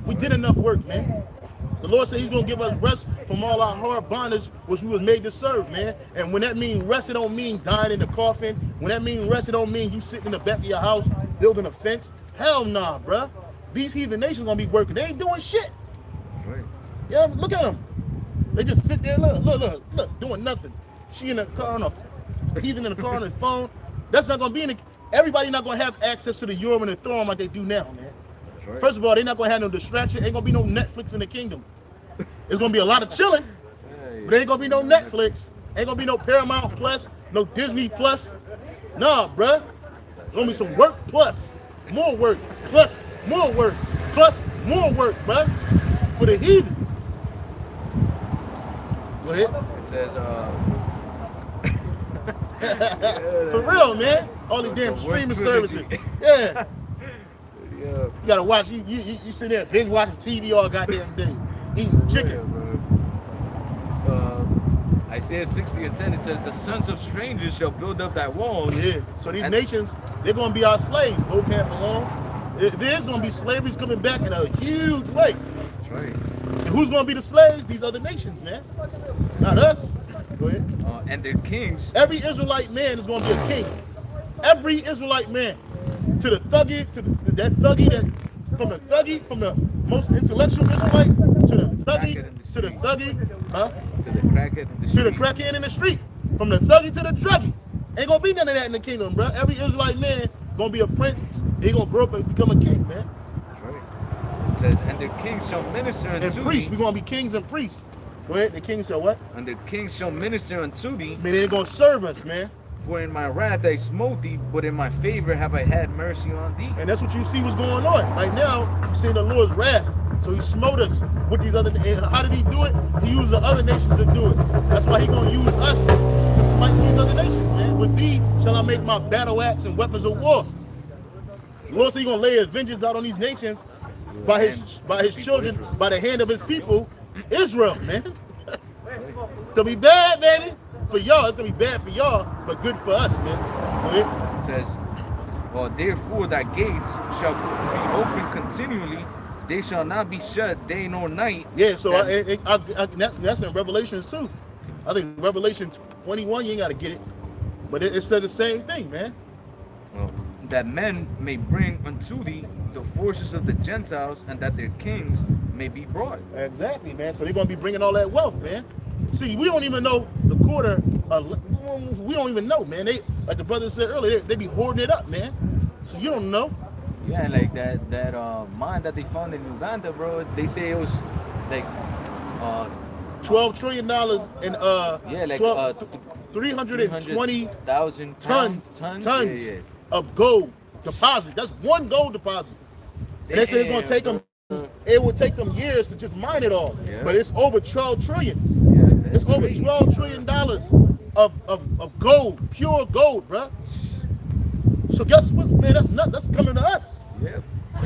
We did enough work, man. The Lord said He's gonna give us rest from all our hard bondage, which we was made to serve, man. And when that means rest, it don't mean dying in the coffin. When that means rest, it don't mean you sitting in the back of your house building a fence. Hell nah, bruh. These heathen nations gonna be working. They ain't doing shit. That's right. Yeah, look at them. They just sit there, look, doing nothing. She in the car on a heathen in the car on his phone. That's not gonna be in the. Everybody not gonna have access to the Urim and the Thummim like they do now, man. Right. First of all, they're not gonna have no distraction. Ain't gonna be no Netflix in the kingdom. It's gonna be a lot of chilling, but ain't gonna be no Netflix. Ain't gonna be no Paramount Plus, no Disney Plus. Nah, bruh. It's gonna be some work plus more work plus more work plus more work, bruh. For the heathen. Go ahead. It says, For real, man. All these damn streaming services. Yeah. You gotta watch. You sit there binge watching TV all goddamn day, eating chicken. Isaiah 60:10, it says, the sons of strangers shall build up thy walls. Yeah. So these nations, they're going to be our slaves. Vocab alone. There's going to be slavery's coming back in a huge way. That's right. And who's going to be the slaves? These other nations, man. Not us. Go ahead. And their kings. Every Israelite man is going to be a king. Every Israelite man. To the thuggy, from the most intellectual Israelite, to the thuggy, to the crackhead in the street. From the thuggy to the druggy. Ain't gonna be none of that in the kingdom, bro. Every Israelite man gonna be a prince. He gonna grow up and become a king, man. That's right. It says, and their kings shall minister unto and priests. thee. We're gonna be kings and priests. Go ahead. The kings shall what? And their kings shall minister unto thee. Man, they're gonna serve us, man. For in my wrath I smote thee, but in my favor have I had mercy on thee. And that's what you see what's going on right now. You see the Lord's wrath. So he smote us with these other. And how did he do it? He used the other nations to do it. That's why he gonna use us to smite these other nations, man. With thee shall I make my battle axe and weapons of war. The Lord said he gonna lay his vengeance out on these nations by his children, by the hand of his people, Israel, man. It's gonna be bad, baby. For y'all, it's gonna be bad for y'all, but good for us, man. Go ahead. It says, well, therefore thy gates shall be open continually, they shall not be shut day nor night. Yeah, so that's in Revelation too. I think Revelation 21, you ain't gotta get it, but it says the same thing, man. Well, that men may bring unto thee the forces of the Gentiles, and that their kings may be brought. Exactly, man. So they're gonna be bringing all that wealth, man. See, we don't even know the quarter. We don't even know, man. They, like the brother said earlier, they be hoarding it up, man. So you don't know. Yeah, and like that mine that they found in Uganda, bro. They say it was like $12 trillion and yeah, like 320,000 tons yeah. of gold deposit. That's one gold deposit. And they say it's gonna take them. It would take them years to just mine it all. Yeah. But it's over 12 trillion. Yeah, it's over $12 trillion of gold, pure gold, bro. So guess what, man? That's nothing. That's coming to us. Yeah.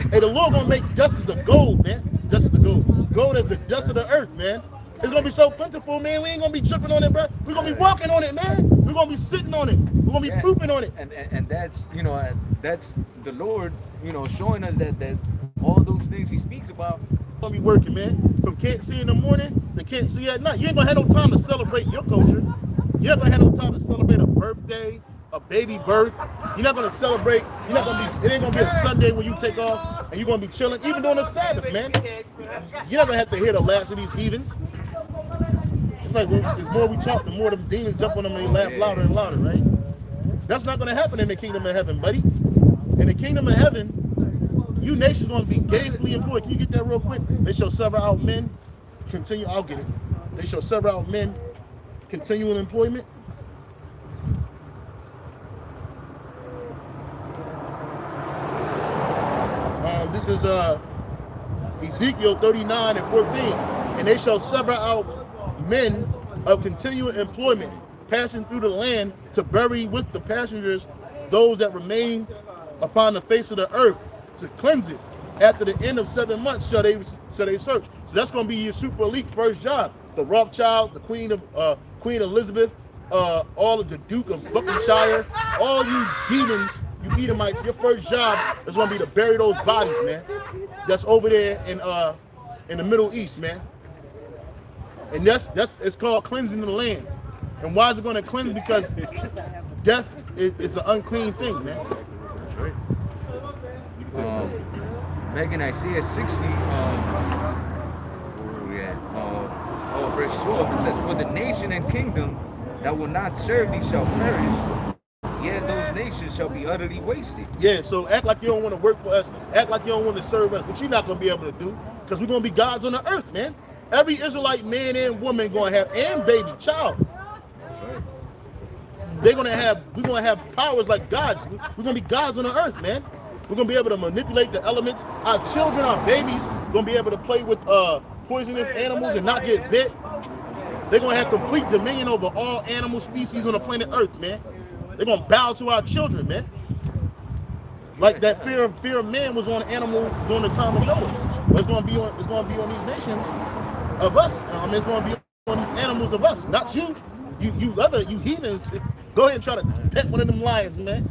Hey, the Lord gonna make dust as the gold, man. Dust as the gold. Gold as the dust of the earth, man. It's gonna be so plentiful, man. We ain't gonna be tripping on it, bro. We're gonna be walking on it, man. We're gonna be sitting on it. We're gonna be pooping on it. And that's, you know, that's the Lord, you know, showing us that all those things he speaks about. Gonna be working, man. From can't see in the morning to can't see at night. You ain't gonna have no time to celebrate your culture. You're not gonna have no time to celebrate a birthday, a baby birth. You're not gonna celebrate. You're not gonna be. It ain't gonna be a Sunday where you take off and you're gonna be chilling, even during the Sabbath, man. You're not gonna have to hear the last of these heathens. It's like the more we talk, the more the demons jump on them and they laugh louder and louder, right? That's not gonna happen in the kingdom of heaven, buddy. In the kingdom of heaven, you nations gonna be gainfully employed. Can you get that real quick? They shall sever out men, continue. I'll get it. They shall sever out men, continual employment. This is Ezekiel 39 and 14. And they shall sever out men of continual employment, passing through the land to bury with the passengers those that remain upon the face of the earth, to cleanse it. After the end of 7 months shall they search. So that's going to be your super elite first job. The Rothschilds, the Queen Elizabeth, all of the Duke of Buckinghamshire, all you demons, you Edomites, your first job is going to be to bury those bodies, man. That's over there in the Middle East, man. And it's called cleansing the land. And why is it going to cleanse? Because death is an unclean thing, man. That's right. Back in Isaiah 60, where we at? Verse 12, it says, for the nation and kingdom that will not serve thee shall perish, yet those nations shall be utterly wasted. Yeah, so act like you don't want to work for us, act like you don't want to serve us, but you're not going to be able to do, because we're going to be gods on the earth, man. Every Israelite man and woman going to have, and baby, child. We're going to have powers like gods. We're going to be gods on the earth, man. We're going to be able to manipulate the elements. Our children, our babies, going to be able to play with poisonous animals and not get bit. They're going to have complete dominion over all animal species on the planet Earth, man. They're going to bow to our children, man. Like that fear of man was on animal during the time of Noah. But it's going to be on these nations of us. It's going to be on these animals of us, not you. You heathens. Go ahead and try to pet one of them lions, man.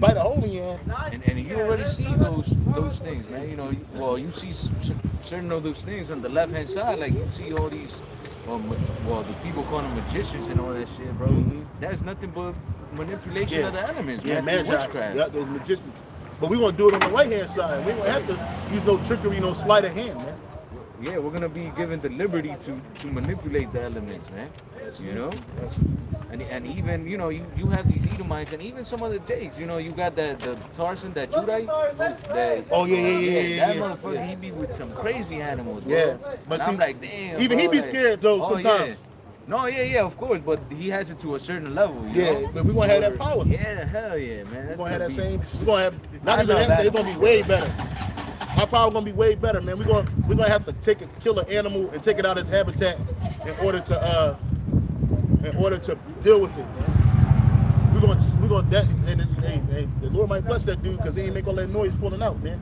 Bite a hole in your hand. And you already see those things, man. You know, well, you see certain of those things on the left hand side, like you see all these, well, the people call them magicians and all that shit, bro. That's nothing but manipulation of the elements, yeah, man. witchcraft. Yeah, those magicians. But we're gonna do it on the right hand side. We ain't gonna have to use no trickery, no sleight of hand, man. Yeah, we're gonna be given the liberty to manipulate the elements, man. You know, and even you know you have these Edomites and even some other Jakes. You know, you got the Tarzan, that Judite. That motherfucker, he be with some crazy animals, bro. Yeah, but see, I'm like, damn. Even bro, he be scared though sometimes. Yeah. No, yeah, of course, but he has it to a certain level. You know? But we're gonna have that power. Yeah, hell yeah, man. We're gonna have that same. We're gonna have not even that. It's gonna be way better. Our power gonna be way better, man. We're gonna have to kill an animal and take it out of its habitat in order to deal with it, man. We're gonna that and the Lord might bless that dude because he ain't make all that noise pulling out, man.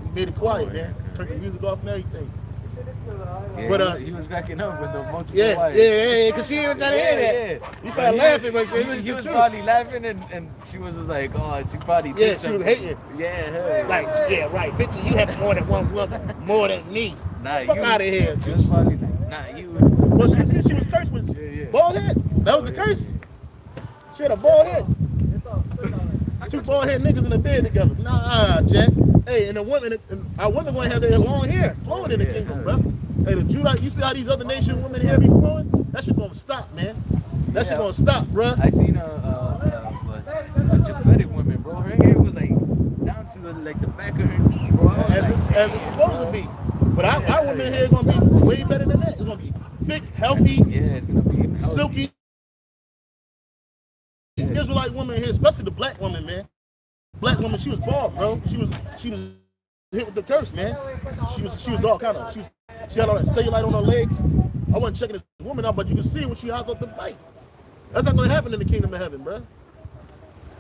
He made it quiet, man. Turned the music off and everything. Yeah, but he was cracking up with the multiple wives. Yeah, because she was trying to hear that. He started laughing, but he was probably laughing, and she was just like, oh, she probably did she was hating. Yeah, like, yeah, right. Bitch, you have more than one woman, more than me. Nah, fuck out of here. She was probably like, nah, you. Well, she was cursed with bald head. That was the curse. She had a bald head. Two bald head niggas in the bed together. Nah, Jack. Hey, and our women gonna have their long hair flowing in the kingdom, bro. Hey, the Judite, you see how these other nation women hair be flowing? That shit gonna stop, man. That shit gonna stop, bro. I seen just Fetish women, bro. Her hair was like down to the back of her knee, bro. As it's supposed to be. But our women hair gonna be way better than that. It's gonna be thick, healthy. Yeah, it's gonna be healthy. Silky. Israelite woman here, especially the black woman, man. Black woman, she was bald, bro. She was hit with the curse, man. She was all kind of. She had all that cellulite on her legs. I wasn't checking this woman out, but you can see when she hopped up the bike. That's not gonna happen in the kingdom of heaven, bro.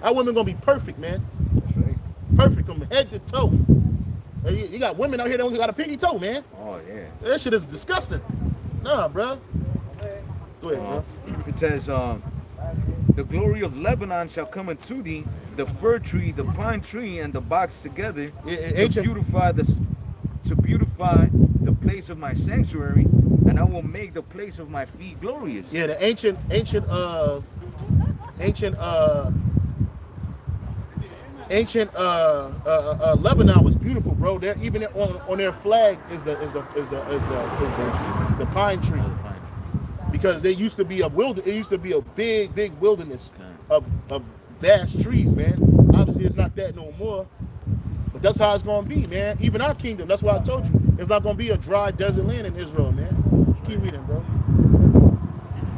Our women gonna be perfect, man. Perfect from head to toe. You got women out here that only got a pinky toe, man. Oh yeah. That shit is disgusting. Nah, bro. Go ahead, bro. It says, the glory of Lebanon shall come unto thee, the fir tree, the pine tree, and the box together, to beautify the place of my sanctuary, and I will make the place of my feet glorious. Yeah, the ancient Lebanon was beautiful, bro. There, even on their flag is the pine tree. Because there used to be a big wilderness of vast trees, man. Obviously, it's not that no more. But that's how it's gonna be, man. Even our kingdom. That's why I told you it's not gonna be a dry desert land in Israel, man. Keep reading, bro.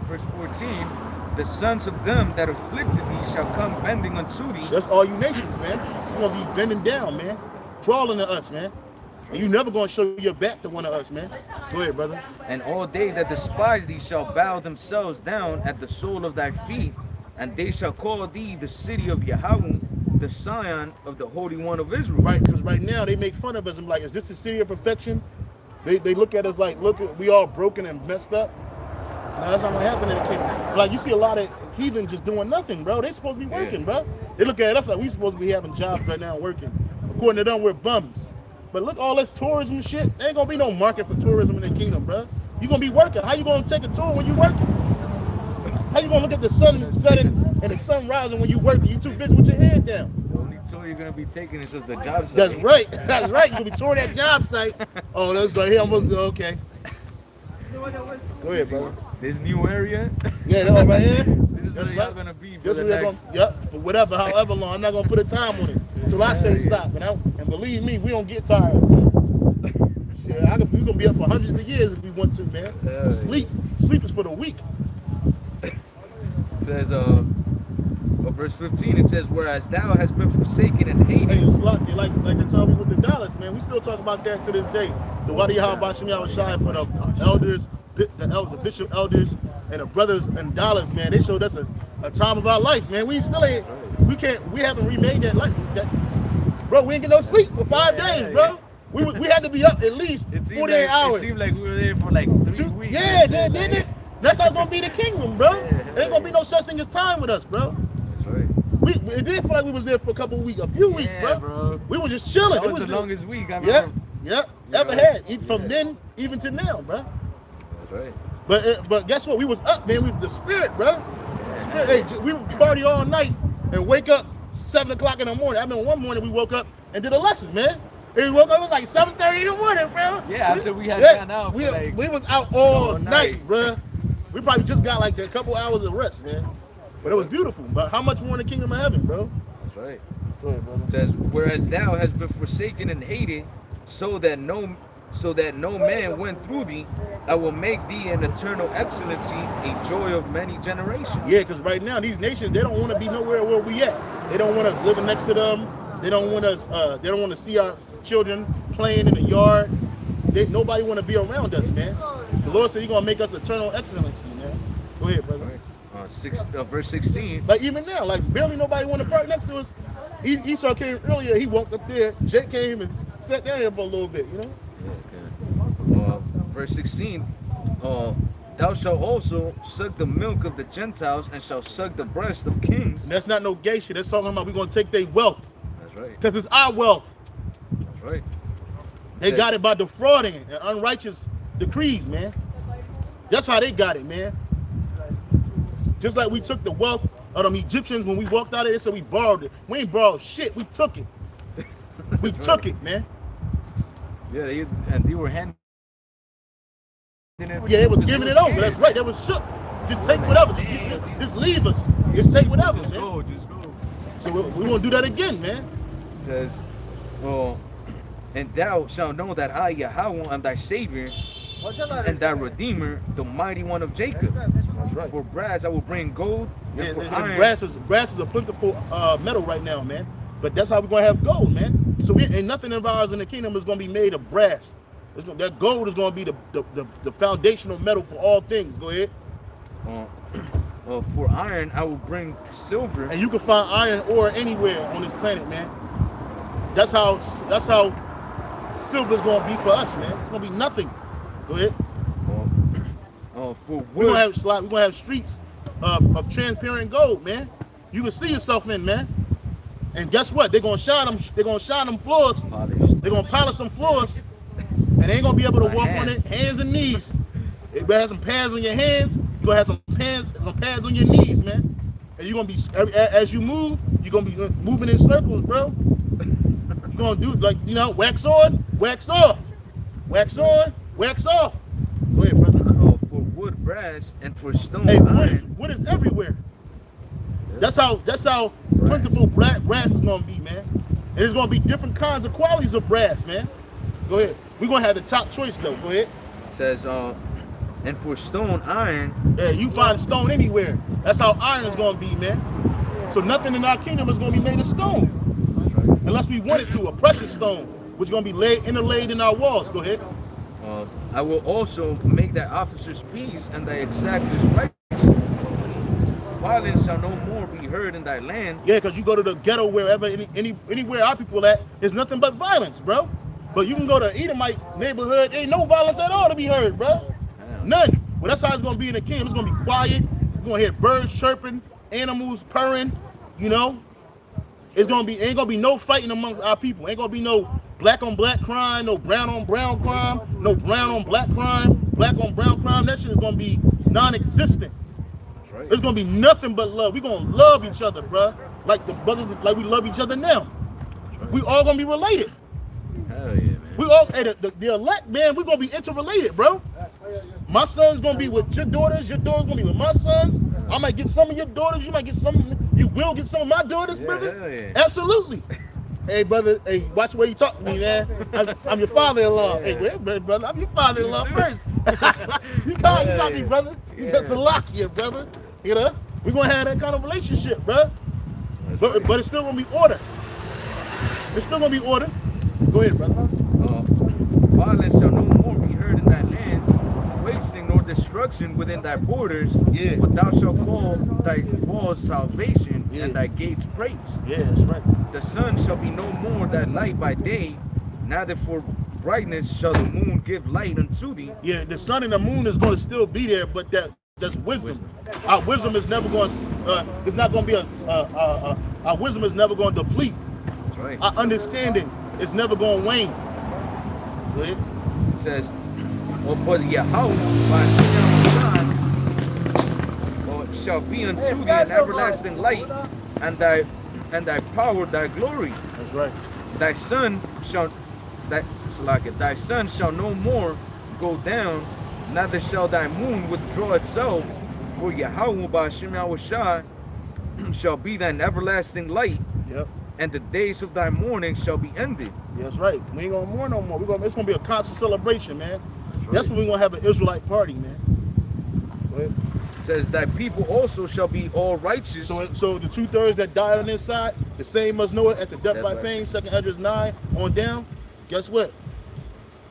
Verse 14. The sons of them that afflicted thee shall come bending unto thee. That's all you nations, man. You're gonna be bending down, man. Crawling to us, man. And you never gonna show your back to one of us, man. Go ahead, brother. And all they that despise thee shall bow themselves down at the sole of thy feet, and they shall call thee the city of Yahawah, the Sion of the Holy One of Israel. Right, because right now they make fun of us and like, is this the city of perfection? They look at us like, look, we all broken and messed up. No, that's not gonna happen in the kingdom. Like you see a lot of heathen just doing nothing, bro. They supposed to be working, bro. They look at us like we supposed to be having jobs right now working. According to them, we're bums. But look, all this tourism shit, there ain't gonna be no market for tourism in the kingdom, bro. You gonna be working. How you gonna take a tour when you working? How you gonna look at the sun setting and the sun rising when you working? You too busy with your head down. The only tour you're gonna be taking is of the job site. That's right. That's right. You're gonna be touring that job site. Oh, that's right here. I'm supposed to, okay. Go ahead, brother. This new area? Yeah, that one right here. This is where y'all gonna be for the next... For whatever, however long. I'm not gonna put a time on it until I say stop. And believe me, we don't get tired. Shit, we gonna be up for hundreds of years if we want to, man. Sleep is for the weak. It says, verse 15, it says, whereas thou hast been forsaken and hated. Hey, like they tell me with the dollars, man. We still talk about that to this day. The YAHAWADAH SHAMAYAWAN for the elders, the bishop elders, and the brothers and dollars, man. They showed us a time of our life, man. We haven't remade that life. Bro, we ain't get no sleep for 5 days, bro. We had to be up at least 48 hours. It seemed like we were there for like 3 weeks. Yeah, didn't it? That's how it's gonna be the kingdom, bro. Ain't gonna be no such thing as time with us, bro. That's right. It did feel like we was there for a couple of weeks, a few weeks, Yeah, bro. We were just chilling. That It was the longest week I Yep, remember. yep, You ever know, had. From then even to now, bro. That's right. But guess what? We was up, man. We the spirit, bro. Hey, we would party all night and wake up 7 o'clock in the morning. I remember one morning we woke up and did a lesson, man. And we woke up, it was like 7:30 in the morning, bro. Yeah, after we had gone out for like we was out all all night, night. bro. We probably just got like a couple hours of rest, man. But it was beautiful. But how much more in the kingdom of heaven, bro? That's right. Go ahead, brother. It says, whereas thou hast been forsaken and hated, so that no man went through thee, I will make thee an eternal excellency, a joy of many generations. Yeah, because right now these nations, they don't want to be nowhere where we at. They don't want us living next to them. They don't want us. They don't want to see our children playing in the yard. Nobody want to be around us, man. The Lord said He's gonna make us eternal excellency, man. Go ahead, brother. Verse 16. Like even now, like barely nobody want to park next to us. Esau came earlier. He walked up there. Jake came and sat down here for a little bit, you know. Verse 16. Thou shalt also suck the milk of the Gentiles and shalt suck the breast of kings. And that's not no gay shit. That's talking about we're gonna take their wealth. That's right. Because it's our wealth. That's right. They got it by defrauding and unrighteous decrees, man. That's how they got it, man. Just like we took the wealth of them Egyptians when we walked out of there, so we borrowed it. We ain't borrowed shit. We took it. We took it, man. Yeah, they were handing it. Yeah, they was giving it over. That's right. They was shook. Just take whatever. Just leave us. Just take whatever, Just man. go, just go. So we won't do that again, man. It says, and thou shalt know that I, Yahawah, am thy Savior, and thy Redeemer, the mighty one of Jacob. That's right. For brass I will bring gold, Yeah, and for and iron. brass is a plentiful metal right now, man. But that's how we're gonna have gold, man. So ain't nothing of ours in the kingdom is gonna be made of brass. That gold is gonna be the foundational metal for all things. Go ahead. For iron I will bring silver. And you can find iron ore anywhere on this planet, man. That's how silver is gonna be for us, man. It's gonna be nothing. Go ahead. For We're wood, gonna have streets of transparent gold, man. You can see yourself in, man. And guess what? They're gonna shine them. They're gonna shine them floors. They're gonna polish them floors, and they ain't gonna be able to walk on it hands and knees. You're gonna have some pads on your hands. You're gonna have some pads on your knees, man. And you're gonna be, as you move, you're gonna be moving in circles, bro. You're gonna do like, you know, wax on, wax off, wax on, wax off. Go ahead, brother. for wood, brass, and for stone, Hey, iron. wood is everywhere. That's how plentiful brass is gonna be, man. And there's gonna be different kinds of qualities of brass, man. Go ahead. We're gonna have the top choice though. Go ahead. It says, and for stone, iron. Yeah, you find stone anywhere. That's how iron is gonna be, man. So nothing in our kingdom is gonna be made of stone. Unless we want it to, a precious stone, which is gonna be interlaid in our walls. Go ahead. I will also make thy officers peace and thy exactors righteousness. Violence shall no more be heard in thy land. Yeah, because you go to the ghetto, wherever, anywhere our people at, there's nothing but violence, bro. But you can go to Edomite neighborhood, ain't no violence at all to be heard, bro. None. Well, that's how it's gonna be in the kingdom. It's gonna be quiet. You're gonna hear birds chirping, animals purring. You know, ain't gonna be no fighting amongst our people. Ain't gonna be no black on black crime, no brown on brown crime, no brown on black crime, black on brown crime. That shit is gonna be non-existent. Right. It's gonna be nothing but love. We're gonna love each other, bro. Like the brothers, like we love each other now. Right. We all gonna be related. Hell yeah, man. We all, hey, the elect, man, we're gonna be interrelated, bro. My son's gonna be with your daughters gonna be with my sons. I might get some of your daughters, you might get some, you will get some of my daughters, Yeah, brother. hell yeah. Absolutely. Hey, brother, hey, watch the way you talk to me, man. I'm your father-in-law. Yeah. Hey, wait, brother, I'm your father-in-law first. you call me, brother. You got to lock here, brother. You know, we're gonna have that kind of relationship, bro. But it's still gonna be order. It's still gonna be order. Go ahead, brother. Violence shall no more be heard in thy land, wasting nor destruction within thy borders. Yeah. But thou shalt call thy walls salvation, Yeah. and thy gates praise. Yeah, that's right. The sun shall be no more thy light by day, neither for brightness shall the moon give light unto thee. Yeah, the sun and the moon is gonna still be there, but that just wisdom. Our wisdom is never going to, it's not going to be our wisdom is never going to deplete. That's right. Our understanding is never going to wane. Go ahead. It says, but Yahawah by Shemyawan shall be unto thee an everlasting light, and thy power, thy glory. That's right. Thy son shall no more go down, neither shall thy moon withdraw itself, for Yahawah by Shemyawan shall be thine everlasting light. Yep. And the days of thy mourning shall be ended. That's right. We ain't gonna mourn no more. It's gonna be a constant celebration, man. That's right. That's when we're gonna have an Israelite party, man. Go ahead. It says thy people also shall be all righteous. So the 2/3 that died on this side, the same must know it at the death by pain, 2 Esdras 9 on down. Guess what?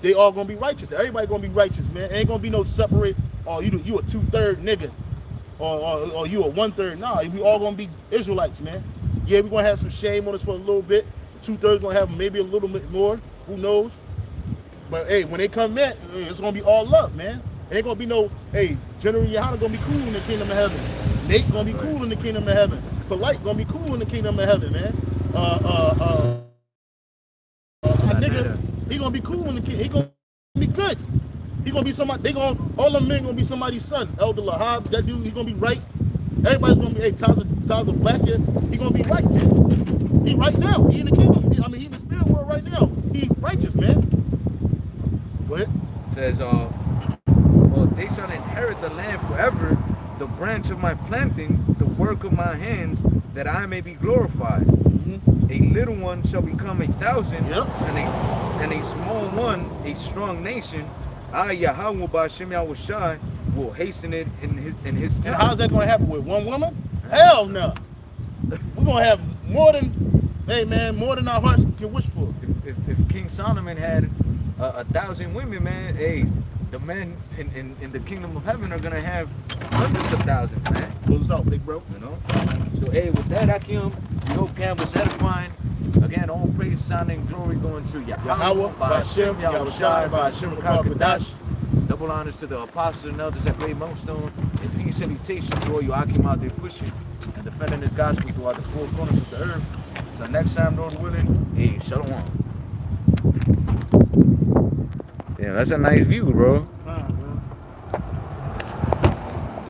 They all gonna be righteous. Everybody gonna be righteous, man. Ain't gonna be no separate. Oh, you a 2/3 nigga, or you a 1/3. Nah, we all gonna be Israelites, man. Yeah, we're gonna have some shame on us for a little bit. 2/3 gonna have maybe a little bit more. Who knows? But hey, when they come in, it's gonna be all love, man. It ain't gonna be no, hey, General Yohana gonna be cool in the kingdom of heaven. Nate gonna be cool in the kingdom of heaven. Polite gonna be cool in the kingdom of heaven, man. Nigga, he gonna be cool in the kingdom. He gonna be good. He gonna be somebody. All the men gonna be somebody's son. Elder Lahab, that dude, he gonna be right. Everybody's gonna be, hey, Taza Black, he gonna be right, man. He right now. He in the kingdom. He in the spirit world right now. He righteous, man. Go ahead. It says, well, they shall inherit the land forever, the branch of my planting, the work of my hands, that I may be glorified. A little one shall become 1,000, yep. and a small one a strong nation. I, Yahawah by Shemyawan, will hasten it in his temple. And how's that going to happen with one woman? Hell no. We're going to have more than our hearts can wish for. If King Solomon had 1,000 women, man, hey, the men in the kingdom of heaven are going to have hundreds of thousands, man. Close out, big bro. You know? So, hey, with that, Akim, we hope Cam was edifying. Again, all praise, sound, and glory going to Yahawah by Shemyawan by Shemyawan. Double honors to the apostles and elders at Great Millstone, and peace and salutation to all you Akim out there pushing and defending this gospel throughout the four corners of the earth. Until next time, Lord willing, hey, shalom. Yeah, that's a nice view, bro.